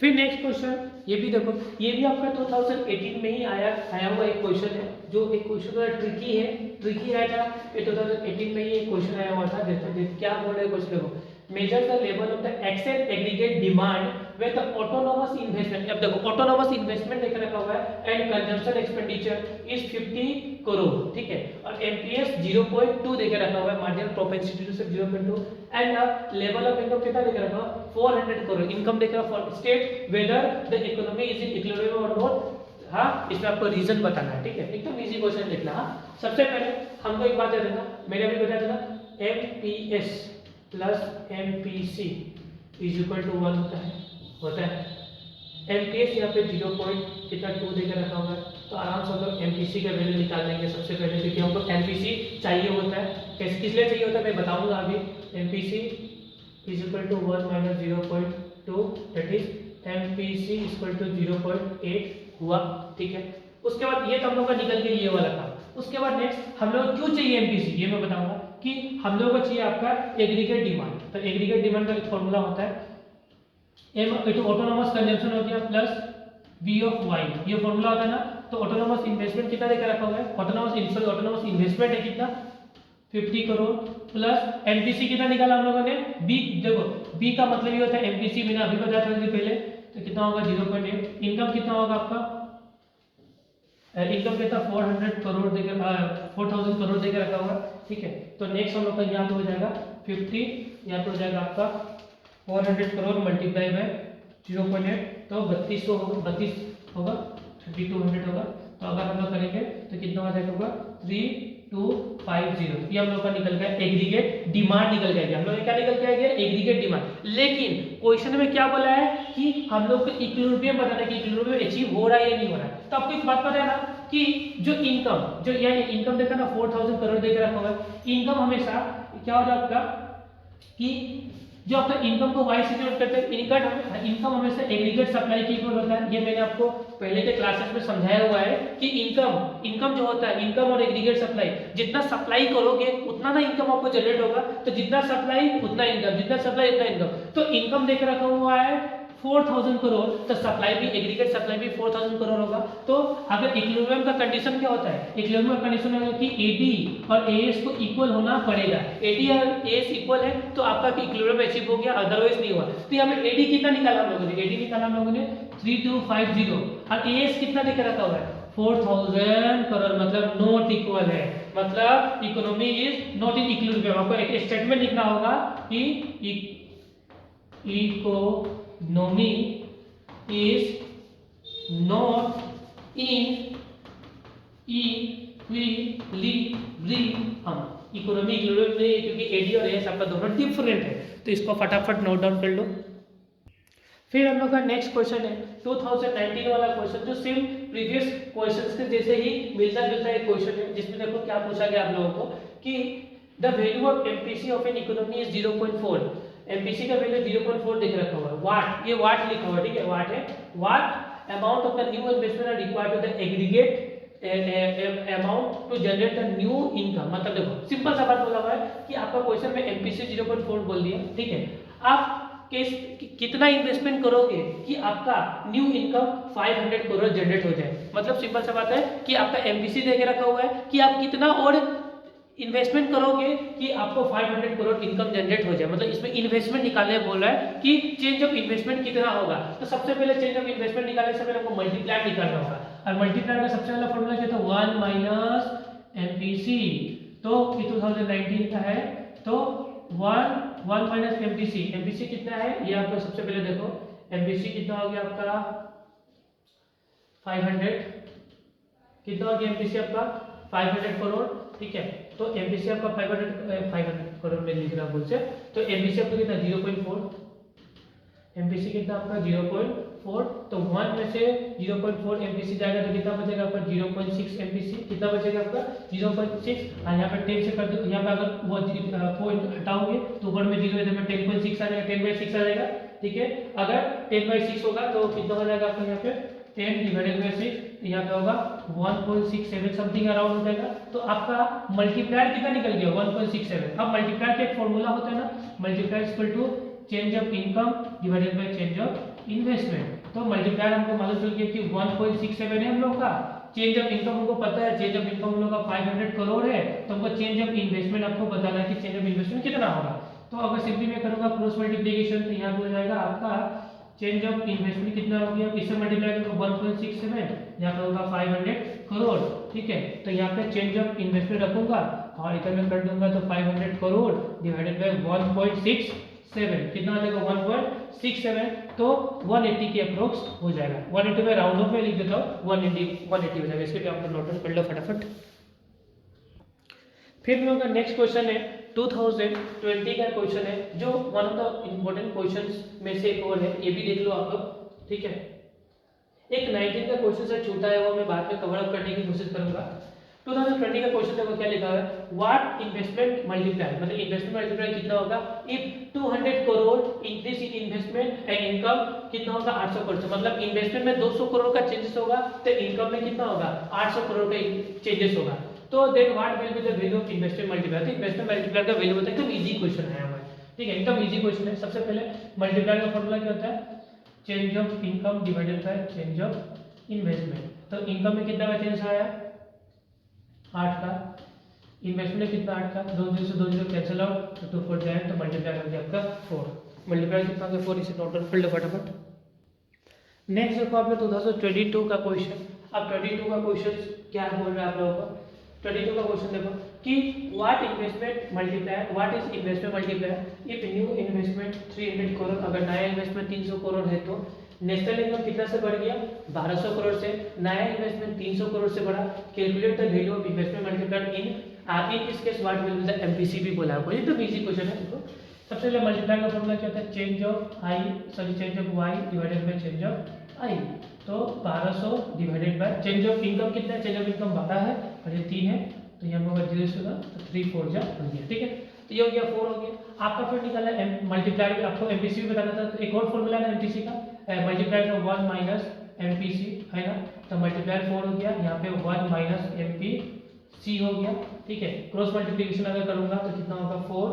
फिर नेक्स्ट क्वेश्चन, ये भी देखो, ये भी आपका 2018 में ही आया हुआ एक क्वेश्चन है, जो एक क्वेश्चन थोड़ा ट्रिकी आया था, ये 2018 में ही एक क्वेश्चन आया हुआ था। देखो क्या बोल रहे हैं क्वेश्चन, देखो measure the level of the excess aggregate demand with the autonomous investment. अब देखो ऑटोनोमस इन्वेस्टमेंट लेकर रखा हुआ है and consumption expenditure is 50 crore, ठीक है, और एमपीएस 0.2 देकर रखा हुआ है, marginal propensity to 0.2, and level of income कितना देकर रखा हुआ 400 करोड़ इनकम देकर for state whether the economy is in equilibrium और नॉट। हाँ, इसमें आपको रीजन बताना है, ठीक है, एकदम इजी क्वेश्चन लिखना। हाँ, सबसे पहले हमको एक बात दे देना, मैंने अभी बताया था ना MPS plus MPC is equal to 1 होता है। एमपीएस यहाँ पे 0.2 देकर रखा हुआ है, तो आराम से हम लोग एमपीसी का वैल्यू निकाल लेंगे सबसे पहले, क्योंकि हमको एमपीसी चाहिए होता है। किस लिए चाहिए होता है मैं बताऊंगा अभी। MPC is equal to 1 minus 0.2 that is MPC equal to 0.8 हुआ, ठीक है। उसके बाद ये तो हम लोग का निकल गया ये वाला काम। उसके बाद नेक्स्ट हम लोग क्यों चाहिए एमपीसी, ये मैं बताऊंगा कि हम लोगों को चाहिए आपका एग्रीगेट डिमांड। तो एग्रीगेट डिमांड का एक फॉर्मूला होता है एम ऑटोनोमस कंजम्पशन हो गया प्लस बी ऑफ वाई, ये फॉर्मूला होता है ना। तो ऑटोनोमस इन्वेस्टमेंट कितना देकर रखा हुआ है, ऑटोनोमस इन्वेस्टमेंट है कितना 50 करोड़ प्लस एमपीसी कितना निकाला हम लोगों ने बी। देखो बी का मतलब ये होता है एमपीसी, मैंने अभी बताया था पहले, तो कितना होगा 0.8। इनकम कितना होगा आपका, इनकम कितना 400 करोड़ देकर 4000 करोड़ देकर रखा हुआ, ठीक है। तो नेक्स्ट हम लोग का यहाँ पे हो जाएगा 50, यहाँ पे हो जाएगा आपका 400 करोड़ मल्टीप्लाई बाय 0.8, तो 3200 होगा, 32 होगा 3200 होगा। तो अगर हम लोग करेंगे तो कितना हो जाएगा 3 3250, ये हम लोग का निकल गया एग्रीगेट डिमांड निकल गया। हम लोग क्या निकल के आ गया एग्रीगेट डिमांड। लेकिन क्वेश्चन में क्या बोला है कि हम लोग को इक्विलिब्रियम बताना है कि इक्विलिब्रियम अचीव हो रहा है या नहीं हो रहा है। तो आपको एक बात पता है ना कि जो इनकम, जो यहाँ इनकम देखा ना 4000 करोड़ देकर रखा हुआ है, इनकम हमेशा क्या हो जाएगा कि जो आपका इनकम को वाई से डिनोट करते हैं, इनकम हमेशा एग्रीगेट सप्लाई के इक्वल होता है। ये मैंने आपको पहले के क्लासेस में समझाया हुआ है कि इनकम जो होता है, इनकम और एग्रीगेट सप्लाई, जितना सप्लाई करोगे उतना ना इनकम आपको जनरेट होगा। तो जितना सप्लाई उतना इनकम, जितना सप्लाई उतना इनकम। तो इनकम देकर रखा हुआ है 4000 करोड़, तो सप्लाई भी एग्रीगेट सप्लाई भी 4000 करोड़ होगा। तो अगर इक्विलिब्रियम का कंडीशन क्या होता है, इक्विलिब्रियम का कंडीशन होगा कि एडी और एएस को इक्वल होना पड़ेगा। एडी और एएस इक्वल है तो आपका इक्विलिब्रियम अचीव हो गया, अदरवाइज नहीं हुआ। तो यहाँ पे एडी कितना निकाला हम लोगों ने, एडी निकाला हम लोगों ने 3250 और एएस कितना देकर रखा हुआ है 4000 करोड़, मतलब नॉट इक्वल है, मतलब economy is not in equilibrium. आपको एक स्टेटमेंट लिखना होगा कि economy is not in equilibrium. Economy equilibrium नहीं है क्योंकि एडी और एस आपका दोनों डिफरेंट है। तो इसको फटाफट नोट डाउन कर लो। फिर हम लोग का नेक्स्ट क्वेश्चन है 2019 वाला क्वेश्चन, जो सेम प्रीवियस क्वेश्चंस के जैसे ही मिलता जुलता एक क्वेश्चन है, जिसमें देखो क्या पूछा गया आप लोगों को कि the value of MPC of an economy is 0.4। MPC का वैल्यू 0.4 देख रखा हुआ है। वाट, ये वाट लिखा हुआ है, ठीक है, वाट है। What amount of the new investment are required to the aggregate amount to generate the new income. मतलब देखो सिंपल सा बात बोला हुआ है कि आपका क्वेश्चन में एमपीसी 0.4 बोल दिया, ठीक है। आप कितना इन्वेस्टमेंट करोगे कि आपका न्यू इनकम 500 करोड़ जनरेट हो जाए। मतलब सिंपल सा बात है कि आपका एमपीसी देके रखा हुआ है कि आप कितना और इन्वेस्टमेंट करोगे कि आपको 500 करोड़ इनकम जनरेट हो जाए। मतलब इसमें इन्वेस्टमेंट निकालने बोल रहा है कि चेंज ऑफ इन्वेस्टमेंट कितना होगा। तो सबसे पहले चेंज ऑफ इन्वेस्टमेंट निकालने से पहले आपको मल्टीप्लाई निकालना होगा, और मल्टीप्लाई का सबसे पहला फॉर्मूला क्या था 1 माइनस एमपीसी। तो 2019 का है तो 1 माइनस एमपीसी। एमपीसी कितना है ये आपको सबसे पहले देखो, एमपीसी कितना हो गया आपका 500, कितना हो गया एमपीसी आपका 500 करोड़, ठीक है। तो एमपीसी आपका 500 करोड़ में लिख रहा भूल से। तो एमपीसी आपका कितना 0.4, एमपीसी कितना आपका 0.4। तो 1 में से 0.4 एमपीसी जाएगा तो कितना बचेगा आपका 0.6 एमपीसी। कितना बचेगा आपका 0.6। और यहाँ पे 10 से कर दो, यहाँ पे अगर वो पॉइंट हटाओगे तो ऊपर में 0 है तो 10.6 आ जाएगा, 10/6 आ जाएगा, ठीक है। अगर 10/6 होगा तो कितना हो जाएगा आपका यहाँ पे 10 डिवाइडेड बाय 6, यहाँ पे होगा 1.67 समथिंग अराउंड हो जाएगा। तो आपका मल्टीप्लायर कितना निकल गया 1.67। अब मल्टीप्लायर का एक फॉर्मूला होता है ना, multiplier equal to change of income divided by change of investment. तो मल्टीप्लायर हमको मालूम चल गया कि 1.67 है हम लोग का। चेंज ऑफ इनकम हमको पता है, चेंज ऑफ इनकम हम लोग का 500 करोड़ है। तो हमको चेंज ऑफ इन्वेस्टमेंट आपको बताना है कि चेंज ऑफ इन्वेस्टमेंट कितना होगा। तो अगर सिंपली मैं करूंगा क्रॉस मल्टीप्लिकेशन तो यहाँ पे हो जाएगा आपका चेंज ऑफ इन्वेस्टमेंट कितना हो गया, इससे मल्टीप्लाई करो 1.67, यहाँ पे होगा 500 करोड़, ठीक है। तो यहाँ पे चेंज ऑफ इन्वेस्टमेंट रखूंगा और इधर में कर दूंगा तो 500 करोड़ डिवाइडेड बाय 1.67, कितना आ जाएगा 1.67। तो 180 के अप्रोक्स हो जाएगा। 180 में राउंड ऑफ में लिख देता हूँ, 180 हो जाएगा। इसके लिए आप नोट डाउन कर लो फटाफट। फिर हम लोग का नेक्स्ट क्वेश्चन है 2020 का क्वेश्चन है, जो one of the important questions में से एक और है, ये भी देख लो आप लोग, ठीक है। एक 19 का क्वेश्चन से छूटा है, वो मैं बाद में कवर अप करने की कोशिश करूंगा। 2020 का क्वेश्चन देखो क्या लिखा है, व्हाट इन्वेस्टमेंट मल्टीप्लाई, मतलब इन्वेस्टमेंट मल्टीप्लाई कितना होगा if 200 crore increase in investment and income कितना होगा 800 करोड़। मतलब इन्वेस्टमेंट में 200 करोड़ का चेंजेस होगा तो इनकम में कितना होगा 800 करोड़ का चेंजेस होगा। तो then what will be the value of investment multiply. तो इन्वेस्टमेंट मल्टीप्लाई का वैल्यू बताइए, एकदम इजी क्वेश्चन है हमारा, ठीक है, एकदम इजी क्वेश्चन है। सबसे पहले मल्टीप्लाई का फॉर्मूला क्या होता है, change of income divided by change of investment. तो इनकम में कितना का चेंज आया 8 का, इन्वेस्टमेंट में कितना 8 का, 2 0 से 2 0 कैंसिल आउट तो 2 4 जाए तो मल्टीप्लाई हो गया आपका 4। मल्टीप्लाई कितना होगा 4, इसे नोट डाउन कर लो फटाफट। नेक्स्ट देखो आपने 2022 का क्वेश्चन। अब 22 का क्वेश्चन क्या बोल रहा है आप लोगों को, 22 का क्वेश्चन देखो कि what investment multiplier, what is investment multiplier if new investment 300 crore, अगर नया इन्वेस्टमेंट 300 करोड़ है तो नेशनल इनकम कितना से बढ़ गया 1200 करोड़ से, नया इन्वेस्टमेंट 300 करोड़ से बढ़ा। Calculate the value of investment multiplier in in this case what will be the MPC भी बोला आपको, ये तो इजी क्वेश्चन है। देखो सबसे पहले मल्टीप्लाई का फॉर्मूला क्या होता है, change of I sorry change of Y divided by change of I. तो 1200 divided by change of income कितना है, चेंज ऑफ इनकम 12 है और ये 3 है, तो यहाँ पर 0 से होगा तो 3 4 जा हो गया, ठीक है। तो ये हो गया 4 हो गया आपका। फिर निकाला मल्टीप्लाई, आपको एमपीसी भी बताना था, तो एक और फॉर्मूला है एमपीसी का, मल्टीप्लाई का 1 माइनस एमपीसी है ना, तो मल्टीप्लाई 4 हो गया, यहाँ पे 1 माइनस एमपीसी हो गया, ठीक है। क्रॉस मल्टीप्लिकेशन अगर करूंगा तो कितना होगा 4,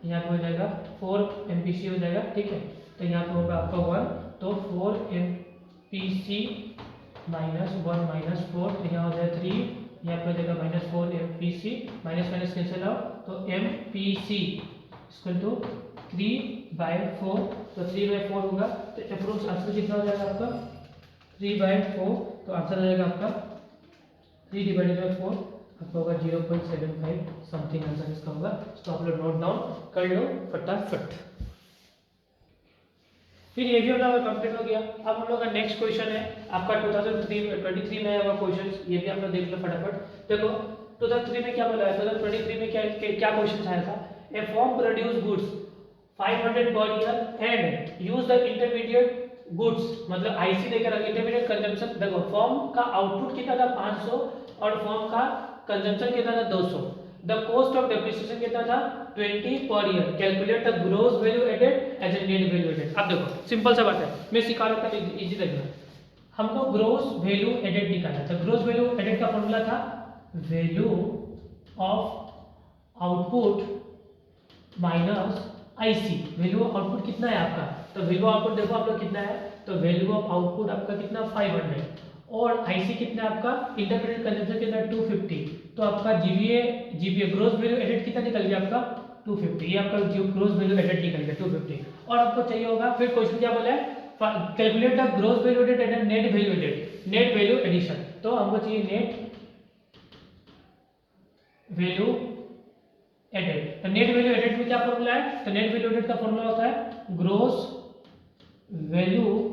यहाँ पे हो जाएगा 4 एमपीसी हो जाएगा, ठीक है। तो यहाँ पे होगा आपका 1, तो 4 एमपीसी माइनस 1 माइनस 4, तो यहाँ हो जाएगा 3, यहाँ पे हो जाएगा minus 4 MPC, minus minus cancel out, तो एमपीसी इक्वल टू 3/4, तो 3/4 होगा, तो अप्रोक्स आंसर कितना हो जाएगा आपका 3/4, तो आंसर आ जाएगा आपका 3 डिवाइडेड बाय 4 आपका होगा 0.75 समथिंग आंसर इसका होगा। तो आप लोग नोट डाउन कर लो फटाफट। फिर ये भी हम लोग कंप्लीट हो गया। अब हम लोग का नेक्स्ट क्वेश्चन है आपका 2023 में आया हुआ क्वेश्चन, ये भी आप लोग देख लो फटाफट। देखो 2003 में क्या बोला है, 2023 में क्या क्वेश्चन आया था, ए firm produce goods 500 per year and use the intermediate goods, मतलब आईसी देकर इंटरमीडिएट कंजम्पशन। देखो फर्म का आउटपुट कितना था 500 और फर्म का कंजम्पशन कितना था 200। द कॉस्ट ऑफ डेप्रिसिएशन कितना था 20 per year, calculate the gross value added as a net value added. अब देखो सिंपल सा बात है, मैं सिखा रहा था इजी लगेगा। हमको ग्रॉस वैल्यू एडेड निकालना था। ग्रॉस वैल्यू एडेड का फॉर्मूला था value of output minus IC. Value of output कितना है आपका, तो वैल्यू आउटपुट देखो आप लोग कितना है, तो वैल्यू ऑफ आउटपुट आपका कितना 500 और आईसी कितना है आपका, इंटरमीडिएट कंजम्पशन कितना 250, तो आपका जीबीए ग्रॉस वैल्यू एडेड कितना निकल गया आपका 250, ये आपका जो ग्रॉस वैल्यू एडेड निकल गया 250। और आपको चाहिए होगा, फिर क्वेश्चन क्या बोला है, calculate the gross value added and net value added, net value addition. तो हमको चाहिए नेट वैल्यू एडेड। तो नेट वैल्यू एडेड में क्या फॉर्मूला है, तो नेट वैल्यू एडेड का फॉर्मूला होता है ग्रॉस वैल्यू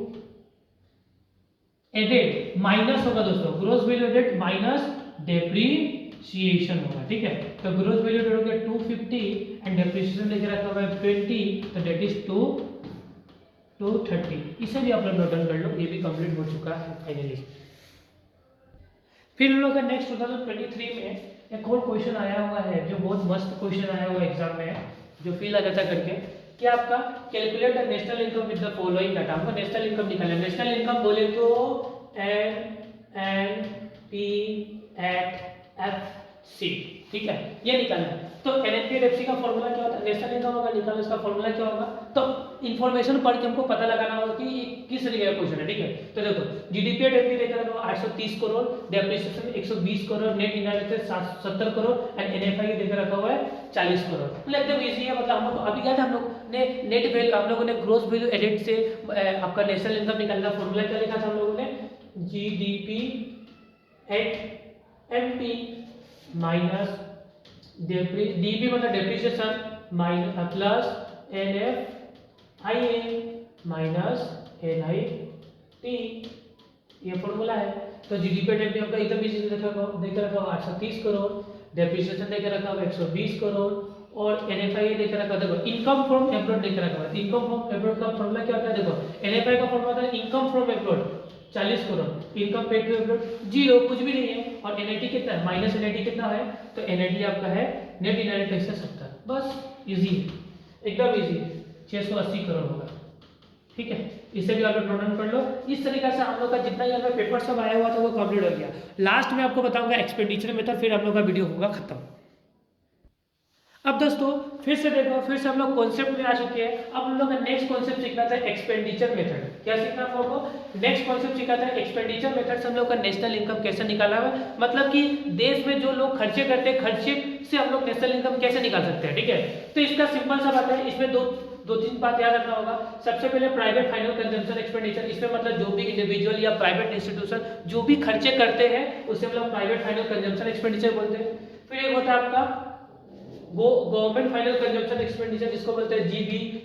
एडेड माइनस होगा दोस्तों, gross value added minus depreciation होगा, ठीक है। तो ग्रॉस वैल्यू एडेड हो गया 250 एंड डेप्रीशिएशन लेके रखा हुआ है 20, तो दैट इज 230। इसे भी आप लोग नोट डाउन कर लो, ये भी कंप्लीट हो चुका है फाइनली। फिर हम लोग का नेक्स्ट 2023 में एक और क्वेश्चन आया हुआ है जो बहुत मस्त क्वेश्चन आया हुआ एग्जाम में, जो फील आ जाता करके कि आपका calculate the national income with the following data. हमको नेशनल इनकम निकालना है। नेशनल इनकम बोले तो NNPFC, ठीक है, ये निकालना है। तो NNPFC का फॉर्मूला क्या होता है, नेशनल इनकम अगर निकालना इसका फॉर्मूला क्या होगा, तो इन्फॉर्मेशन पढ़ के हमको पता लगाना होगा कि ये किस तरीके का क्वेश्चन है, ठीक है। तो देखो जीडीपी एंड एनपी देकर रखा 830 crore, depreciation 120 crore, net indirect 70 crore and NFI देकर रखा हुआ है 40 करोड़। मतलब एकदम इजी है। मतलब हम लोग अभी क्या था, हम लोग ने नेट वैल्यू, हम लोगों ने ग्रॉस वैल्यू एडेड से आपका नेशनल इनकम निकालना फॉर्मूला क्या लिखा था हम लोगों ने, GDP at MP minus DP मतलब depreciation minus plus NFIA minus NIT, ये फॉर्मूला है। तो जीडीपी एट एमपी आपका एकदम इजी देकर रखा हुआ 830 करोड़, डेप्रिसिएशन देकर रखा हुआ 120 करोड़ और एनएफआई देकर रखा हुआ, देखो इनकम फ्रॉम एब्रॉड देकर रखा हुआ। इनकम फ्रॉम एब्रॉड का फॉर्मूला क्या होता है, देखो एनएफआई का फॉर्मूला होता है income from abroad 40 crore, income paid to abroad 0, कुछ भी नहीं है, और एनआईटी कितना है, माइनस एनआईटी कितना है, तो एनआईटी आपका है नेट इनडायरेक्ट टैक्स 70। बस इजी, एकदम इजी, 680 करोड़ होगा, ठीक है। इसे भी आप लोग नोट डाउन कर लो। इस तरीके से हम लोग का जितना यहाँ पे पेपर सब आया हुआ था वो कंप्लीट हो गया। लास्ट में आपको बताऊंगा एक्सपेंडिचर मेथड, फिर हम लोग का वीडियो होगा खत्म। अब दोस्तों फिर से देखो, फिर से हम लोग कॉन्सेप्ट में आ चुके हैं। अब हम लोग का नेक्स्ट कॉन्सेप्ट सीखना था एक्सपेंडिचर मेथड। क्या सीखना हम लोग को, नेक्स्ट कॉन्सेप्ट सीखा था एक्सपेंडिचर मेथड से हम लोग का नेशनल इनकम कैसे निकाला हुआ, मतलब कि देश में जो लोग खर्चे करते हैं, खर्चे से हम लोग नेशनल इनकम कैसे निकाल सकते हैं, ठीक है। तो इसका सिंपल सा बात है, इसमें दो तीन बात याद रखना होगा। सबसे पहले प्राइवेट फाइनल कंजम्पशन एक्सपेंडिचर, इसमें मतलब जो भी इंडिविजुअल या प्राइवेट इंस्टीट्यूशन जो भी खर्चे करते हैं उसे हम लोग प्राइवेट फाइनल कंजम्पशन एक्सपेंडिचर बोलते हैं। फिर एक होता है आपका वो गवर्नमेंट फाइनल कंजम्पशन एक्सपेंडिचर, जिसको बोलते हैं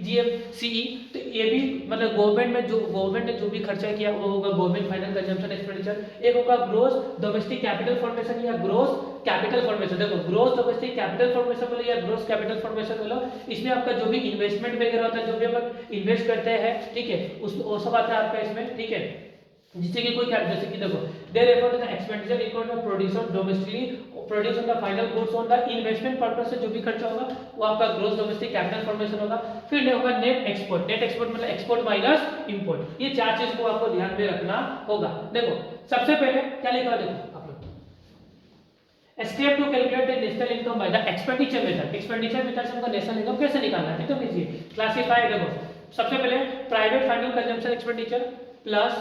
जीएफसीई। तो ये भी मतलब गवर्नमेंट ने जो भी खर्चा किया वो होगा गवर्नमेंट फाइनल कंजम्पशन एक्सपेंडिचर। एक होगा ग्रोस डोमेस्टिक कैपिटल फॉर्मेशन या ग्रोस कैपिटल फॉर्मेशन, देखो ग्रोस डोमेस्टिक कैपिटल फॉर्मेशन बोलो या ग्रोस कैपिटल फॉर्मेशन बोलो, इसमें आपका जो भी इन्वेस्टमेंट वगैरह होता है, जो भी हम इन्वेस्ट करते हैं, ठीक है, उस वो सब आता है आपका इसमें, ठीक है, जिससे कि कोई क्या, जैसे कि देखो there effort in expenditure equal to produce domestically produce on the final goods on the investment purpose से जो भी खर्चा होगा वो आपका ग्रोस डोमेस्टिक कैपिटल फॉर्मेशन होगा। फिर होगा नेट एक्सपोर्ट, नेट एक्सपोर्ट मतलब एक्सपोर्ट माइनस इंपोर्ट, ये चार चीज को आपको ध्यान में रखना होगा। देखो सबसे पहले क्या लिखा है, देखो आप लोग step to calculate the national income by the expenditure method, expenditure method से हमको नेशनल इनकम कैसे निकालना है, तो कीजिए क्लासिफाई, देखो सबसे पहले private final consumption expenditure plus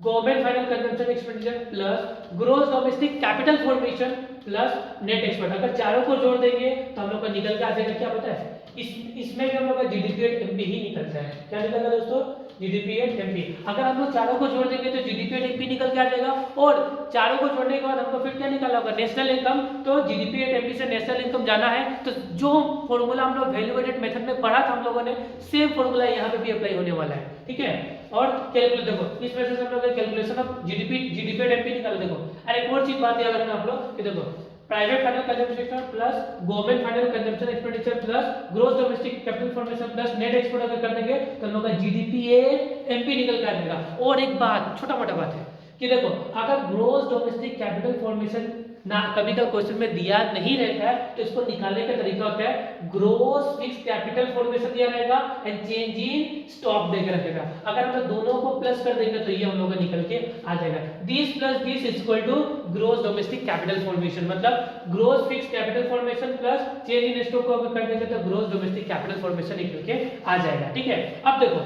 government final consumption expenditure plus gross domestic capital formation plus net export, अगर चारों को जोड़ देंगे तो हम लोग का निकल के आ जाएगा, क्या पता है इसमें भी हम लोग का जीडीपी एट एमपी ही निकलता है, क्या निकलता है दोस्तों, जीडीपी एट एमपी। अगर हम लोग चारों को जोड़ देंगे तो जीडीपी एट एमपी निकल के आ जाएगा, और चारों को जोड़ने के बाद हमको फिर क्या निकालना होगा, नेशनल इनकम। तो जीडीपी एट एमपी से नेशनल इनकम जाना है तो जो फॉर्मूला हम लोग वैल्यू एडेड मेथड में पढ़ा था हम लोगों ने, सेम फॉर्मूला यहाँ पे भी अप्लाई होने वाला है, ठीक है। और कैलकुलेट, देखो इस वजह से हम लोग calculation of GDP at MP निकाल, देखो और एक और चीज बात याद रखना आप लोग कि देखो private final consumption plus government final consumption expenditure plus gross domestic capital formation plus net export अगर कर देंगे तो हम लोग का जीडीपी एमपी निकल कर आएगा। और एक बात, छोटा मोटा बात है कि देखो अगर ग्रोस डोमेस्टिक कैपिटल फॉर्मेशन ना कभी कभी क्वेश्चन में दिया नहीं रहता है तो इसको निकालने का तरीका होता है ग्रोस फिक्स कैपिटल फॉर्मेशन दिया रहेगा एंड चेंज इन स्टॉक देकर रखेगा। अगर हम दोनों को प्लस कर देंगे तो ये हम लोग का निकल के आ जाएगा, this plus this is equal to gross domestic capital formation, मतलब gross fix capital formation plus change in stock को अगर कर देंगे तो ग्रोस डोमेस्टिक कैपिटल फॉर्मेशन निकल के आ जाएगा, ठीक है। अब देखो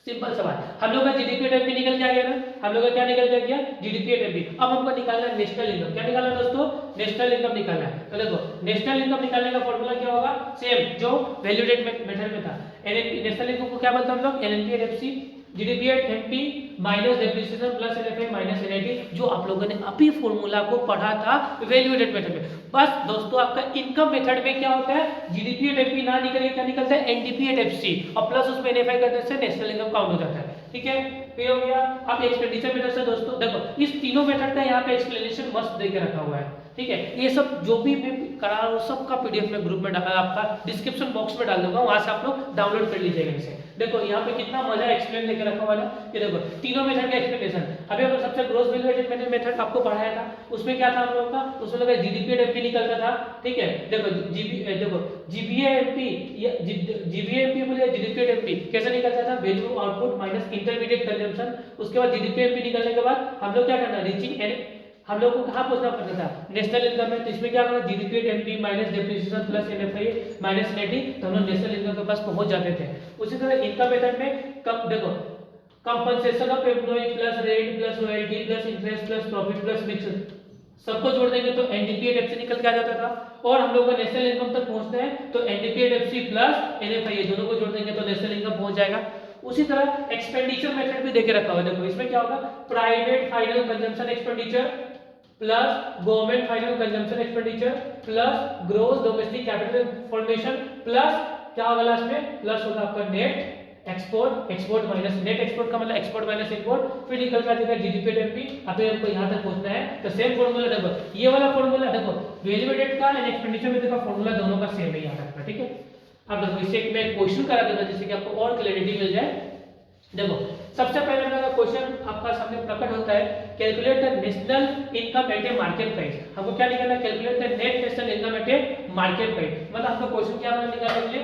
सिंपल सवाल, हम लोग का जीडीपी एट एमपी निकल के आ गया ना, हम लोग का क्या निकल के आ गया, जीडीपी एट एमपी। अब हमको निकालना है नेशनल इनकम, क्या निकालना है दोस्तों, नेशनल इनकम निकालना है। तो देखो नेशनल इनकम निकालने का फॉर्मूला क्या होगा, सेम जो वैल्यू एडेड मेथड में था, एनएनपी नेशनल इनकम को क्या बोलते हैं हम लोग, NNP at FC GDP at MP minus depreciation plus NFI minus NIT, जो आप लोगों ने अभी फॉर्मूला को पढ़ा था वैल्यू एडेड मेथड में। बस दोस्तों आपका इनकम मेथड में क्या होता है, जीडीपी एट एमपी ना निकल के क्या निकलता है, एनडीपी एट एफसी और प्लस उसमें एनएफआई करने से नेशनल इनकम काउंट हो जाता है, ठीक है। फिर हो गया अब एक्सपेंडिचर मेथड से, दोस्तों देखो इस तीनों मेथड का यहाँ पे एक्सप्लेनेशन मस्त देके रखा हुआ है, ठीक है। ये सब जो भी मैं करा रहा हूँ सबका पीडीएफ में ग्रुप में डाला, आपका डिस्क्रिप्शन बॉक्स में डाल दूंगा, वहां से आप लोग डाउनलोड कर लीजिएगा इसे। देखो यहाँ पे कितना मजा एक्सप्लेन लेके रखा हुआ है कि देखो तीनों मेथड का एक्सप्लेनेशन। अभी हम सबसे ग्रोस वैल्यू एडेड मेथड आपको पढ़ाया था, उसमें क्या था हम लोग का, उसमें लगा जीडीपी एमपी निकलता था, ठीक है। देखो जीबीए एमपी बोले जीडीपी एमपी कैसे निकलता था, value output minus intermediate consumption. उसके बाद जीडीपी एमपी निकलने के बाद हम लोग क्या करना, रीचिंग एन, हम लोग को कहां पहुंचना पड़ता था, नेशनल इनकम में। तो इसमें क्या करना, GDP MP minus depreciation plus NFI minus NIT, तो हम लोग नेशनल इनकम के पास पहुंच जाते थे। उसी तरह इनकम मेथड में कब देखो compensation of employ plus rent plus royalty plus interest plus profit plus mix सबको जोड़ देंगे तो एनडीपी एट एफसी निकल के आ जाता था। और हम लोग को नेशनल इनकम तक पहुंचते हैं तो NDP at FC plus NFI दोनों को जोड़ देंगे तो नेशनल इनकम पहुंच जाएगा। उसी तरह एक्सपेंडिचर मेथड भी देके रखा हुआ है, देखो इसमें क्या होगा, private final consumption expenditure plus government final consumption expenditure plus gross domestic capital formation plus क्या होगा लास्ट में, प्लस होगा आपका net export, export minus net export का मतलब एक्सपोर्ट माइनस इंपोर्ट, फिर निकल कर देगा जीडीपी एमपी। अभी हमको यहां तक पहुंचना है तो सेम फॉर्मूला देखो, ये वाला फॉर्मूला देखो वैल्यू एडेड का एंड एक्सपेंडिचर मेथड का फॉर्मूला दोनों का सेम है, याद रखना, ठीक है। अब देखो इससे मैं एक क्वेश्चन करा देता जिससे कि आपको और क्लैरिटी मिल जाए। देखो सबसे पहले मेरा क्वेश्चन आपका सामने प्रकट होता है, calculate the national income eight a market price. हमको क्या निकालना है, calculate the net national income eight a market price. मतलब हमको क्वेश्चन क्या बना निकालने के लिए,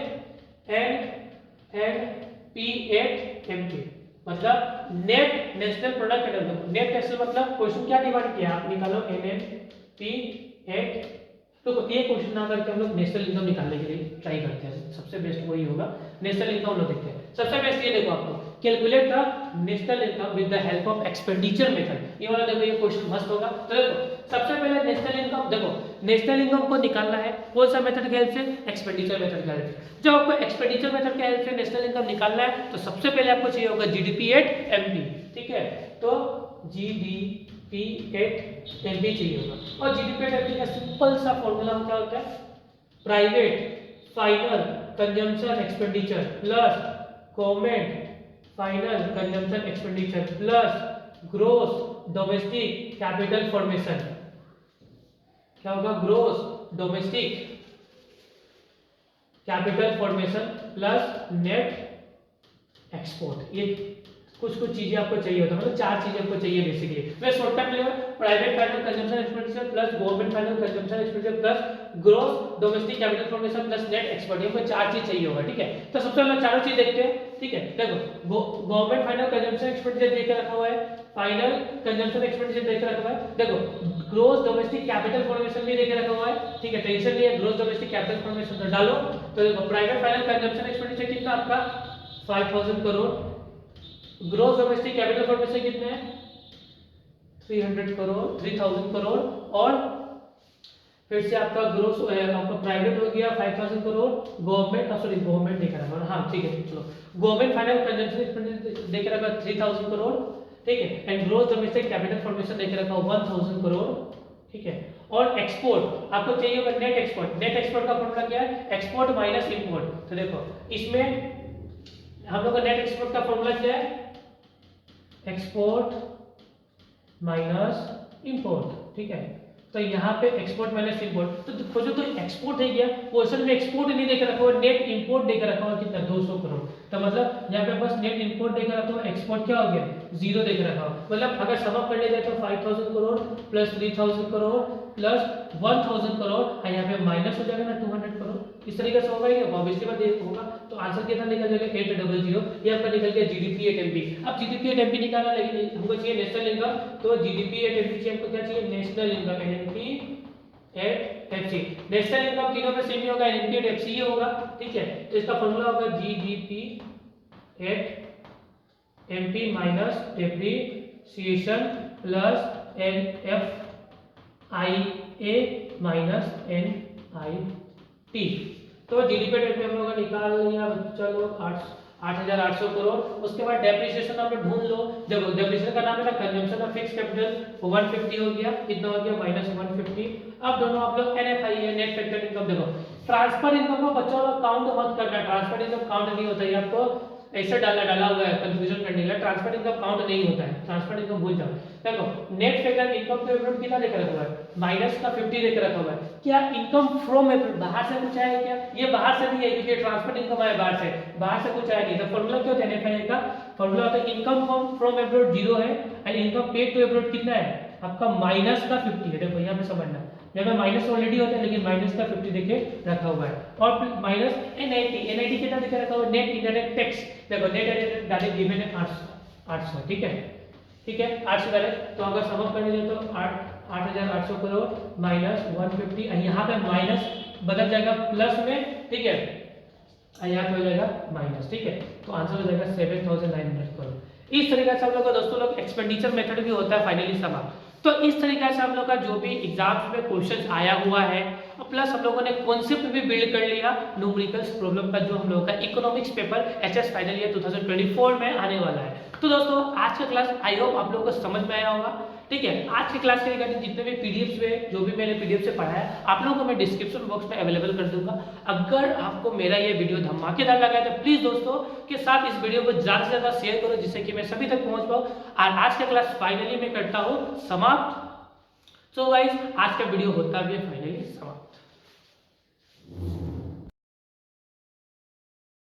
एन पी एट एमपी मतलब net national product at, net national मतलब क्वेश्चन क्या डिवाइड किया आप निकालो, एन पी एट। तो ये क्वेश्चन ना करके हम लोग नेशनल इनकम निकालने के लिए ट्राई करते हैं, सबसे बेस्ट वही होगा, नेशनल इनकम हम लोग देखते हैं। सबसे बेस्ट ये देखो आपको, calculate the national income with the help of expenditure method. ये वाला देखो ये क्वेश्चन मस्त होगा। तो देखो सबसे पहले नेशनल इनकम, देखो नेशनल इनकम को निकालना है कौन सा मेथड के हेल्प से, एक्सपेंडिचर मेथड के हेल्प से। जब आपको एक्सपेंडिचर मेथड के हेल्प से नेशनल इनकम निकालना है तो सबसे पहले आपको चाहिए होगा जीडीपी एट एमपी, ठीक है। तो जीडीपी एट एमपी चाहिए होगा, और जीडीपी एट एमपी का सिंपल सा फॉर्मूला क्या होता है, private final consumption expenditure plus government final consumption expenditure plus gross domestic capital formation, क्या होगा, gross domestic capital formation plus net export. ये कुछ चीजें आपको चाहिए होता है, मतलब 4 चीजें आपको चाहिए बेसिकली। मैं शॉर्टकट में private final consumption expenditure plus government final consumption expenditure plus gross domestic capital formation plus net export, ये 4 चीज चाहिए होगा, ठीक है। तो सबसे पहले चारों चीज देखते हैं, ठीक है। देखो गवर्नमेंट फाइनल कंजम्पशन एक्सपेंडिचर देकर रखा हुआ है, फाइनल कंजम्पशन एक्सपेंडिचर देकर रखा हुआ है। देखो ग्रोस डोमेस्टिक कैपिटल फॉर्मेशन भी देकर रखा हुआ है, ठीक है, टेंशन नहीं है। ग्रोस डोमेस्टिक कैपिटल फॉर्मेशन तो डालो। तो देखो प्राइवेट फाइनल कंजम्पशन एक्सपेंडिचर कितना आपका 5000 crore, gross domestic capital formation कितने हैं 300 करोड़ 3000 करोड़, और फिर से आपका ग्रोस आपका प्राइवेट हो गया 5000 करोड़, गवर्नमेंट गवर्नमेंट देकर रखा, हाँ ठीक है चलो, गवर्नमेंट फाइनल कंजम्पशन एक्सपेंडिचर देकर रखा 3000 करोड़, ठीक है, and gross domestic capital formation देकर रखा 1000 करोड़, ठीक है। और एक्सपोर्ट आपको चाहिए होगा नेट एक्सपोर्ट। नेट एक्सपोर्ट का फॉर्मूला क्या है, एक्सपोर्ट माइनस इंपोर्ट। तो देखो इसमें हम लोग का नेट एक्सपोर्ट का फॉर्मूला क्या है, एक्सपोर्ट माइनस इंपोर्ट, ठीक है। तो यहाँ पे एक्सपोर्ट माइनस इंपोर्ट, तो खोजो तो एक्सपोर्ट है क्या, क्वेश्चन में एक्सपोर्ट नहीं देकर रखा हुआ, नेट इंपोर्ट देकर रखा हुआ कितना 200 करोड़। तो मतलब यहाँ पे बस नेट इंपोर्ट देकर रखा हुआ, एक्सपोर्ट क्या हो गया 0 देकर रखा हुआ। मतलब अगर सम अप करने जाए तो 5000 करोड़ प्लस 3000 करोड़ प्लस 1000 करोड़, और यहाँ पे माइनस हो जाएगा ना 200 करोड़। इस तरीके से होगा, ये ऑब्वियसली बात ये होगा। तो आंसर कितना निकल जाएगा 800, ये आपका निकल गया जीडीपी एट एमपी। अब जीडीपी एट एमपी निकालना, लेकिन हमको चाहिए नेशनल इनकम, तो जीडीपी एट एमपी चाहिए हमको, क्या चाहिए national income NP at FC. National income तीनों पे सेम ही होगा, एनपी एट एफसी ही होगा, ठीक है। तो इसका फॉर्मूला होगा GDP at MP minus depreciation plus NFIA minus NIT. तो जीडीपी रेट में हम लोग निकाल लिया बच्चा लोग 8,800 करोड़। उसके बाद डेप्रिसिएशन आप लोग ढूंढ लो। देखो डेप्रिसिएशन का नाम है ना कंजम्पशन ऑफ फिक्स कैपिटल, 150 हो गया, कितना हो गया माइनस 150। अब दोनों आप लोग एनएफआई है नेट फैक्टर इनकम। देखो ट्रांसफर इनकम को बच्चों लोग काउंट मत करना, ट्रांसफर इनकम काउंट नहीं होता है, आपको ऐसे डाला हुआ है कंफ्यूजन करने के लिए। ट्रांसफर इनकम काउंट नहीं होता है, ट्रांसफर इनकम भूल जाओ। देखो नेट फैक्टर इनकम के ऊपर कितना देकर रखा हुआ है, माइनस का 50 देकर रखा हुआ है। क्या इनकम फ्रॉम एब्रॉड बाहर से कुछ आया क्या, ये बाहर से नहीं है क्योंकि ट्रांसफर इनकम आया बाहर से कुछ आया नहीं। तो फॉर्मूला क्या होता है एनएफआई का, फॉर्मूला होता है इनकम फ्रॉम एब्रॉड 0 है and income paid to abroad कितना है आपका माइनस का 50 है। देखो यहाँ पे समझना, यहाँ पे माइनस ऑलरेडी होता है लेकिन माइनस का 50 देके रखा हुआ है। और माइनस एनआईटी कितना देके रखा हुआ है, नेट इनडायरेक्ट टैक्स। देखो नेट इनडायरेक्ट डायरेक्ट गिवन है 800, ठीक है, ठीक है 800 डायरेक्ट। तो अगर सम अप करने जाए तो 8,800 करोड़ माइनस 150, यहाँ पे माइनस बदल जाएगा प्लस में, ठीक है, यहाँ पे हो जाएगा माइनस, ठीक है। तो आंसर हो जाएगा 7,900 करोड़। इस तरीके से हम लोग का दोस्तों लोग एक्सपेंडिचर मेथड भी होता है फाइनली सम अप। तो इस तरीके से हम लोग का जो भी एग्जाम्स में क्वेश्चन आया हुआ है, प्लस हम लोगों ने कॉन्सेप्ट भी बिल्ड कर लिया न्यूमेरिकल्स प्रॉब्लम का, जो हम लोगों का economics paper HS final year 2024 में आने वाला है। तो दोस्तों आज का क्लास आई होप आप लोगों को समझ में आया होगा, ठीक है। आज की क्लास के रिगार्डिंग जितने भी पीडीएफ्स हुए, जो भी मैंने पीडीएफ से पढ़ा है, आप लोगों को मैं डिस्क्रिप्शन बॉक्स में अवेलेबल कर दूंगा। अगर आपको मेरा ये वीडियो धमाकेदार लगा है तो प्लीज दोस्तों के साथ इस वीडियो को ज्यादा से ज्यादा शेयर करो, जिससे कि मैं सभी तक पहुंच पाऊं। और आज का क्लास फाइनली मैं करता हूं समाप्त। सो गाइस आज का वीडियो होता भी है फाइनली समाप्त।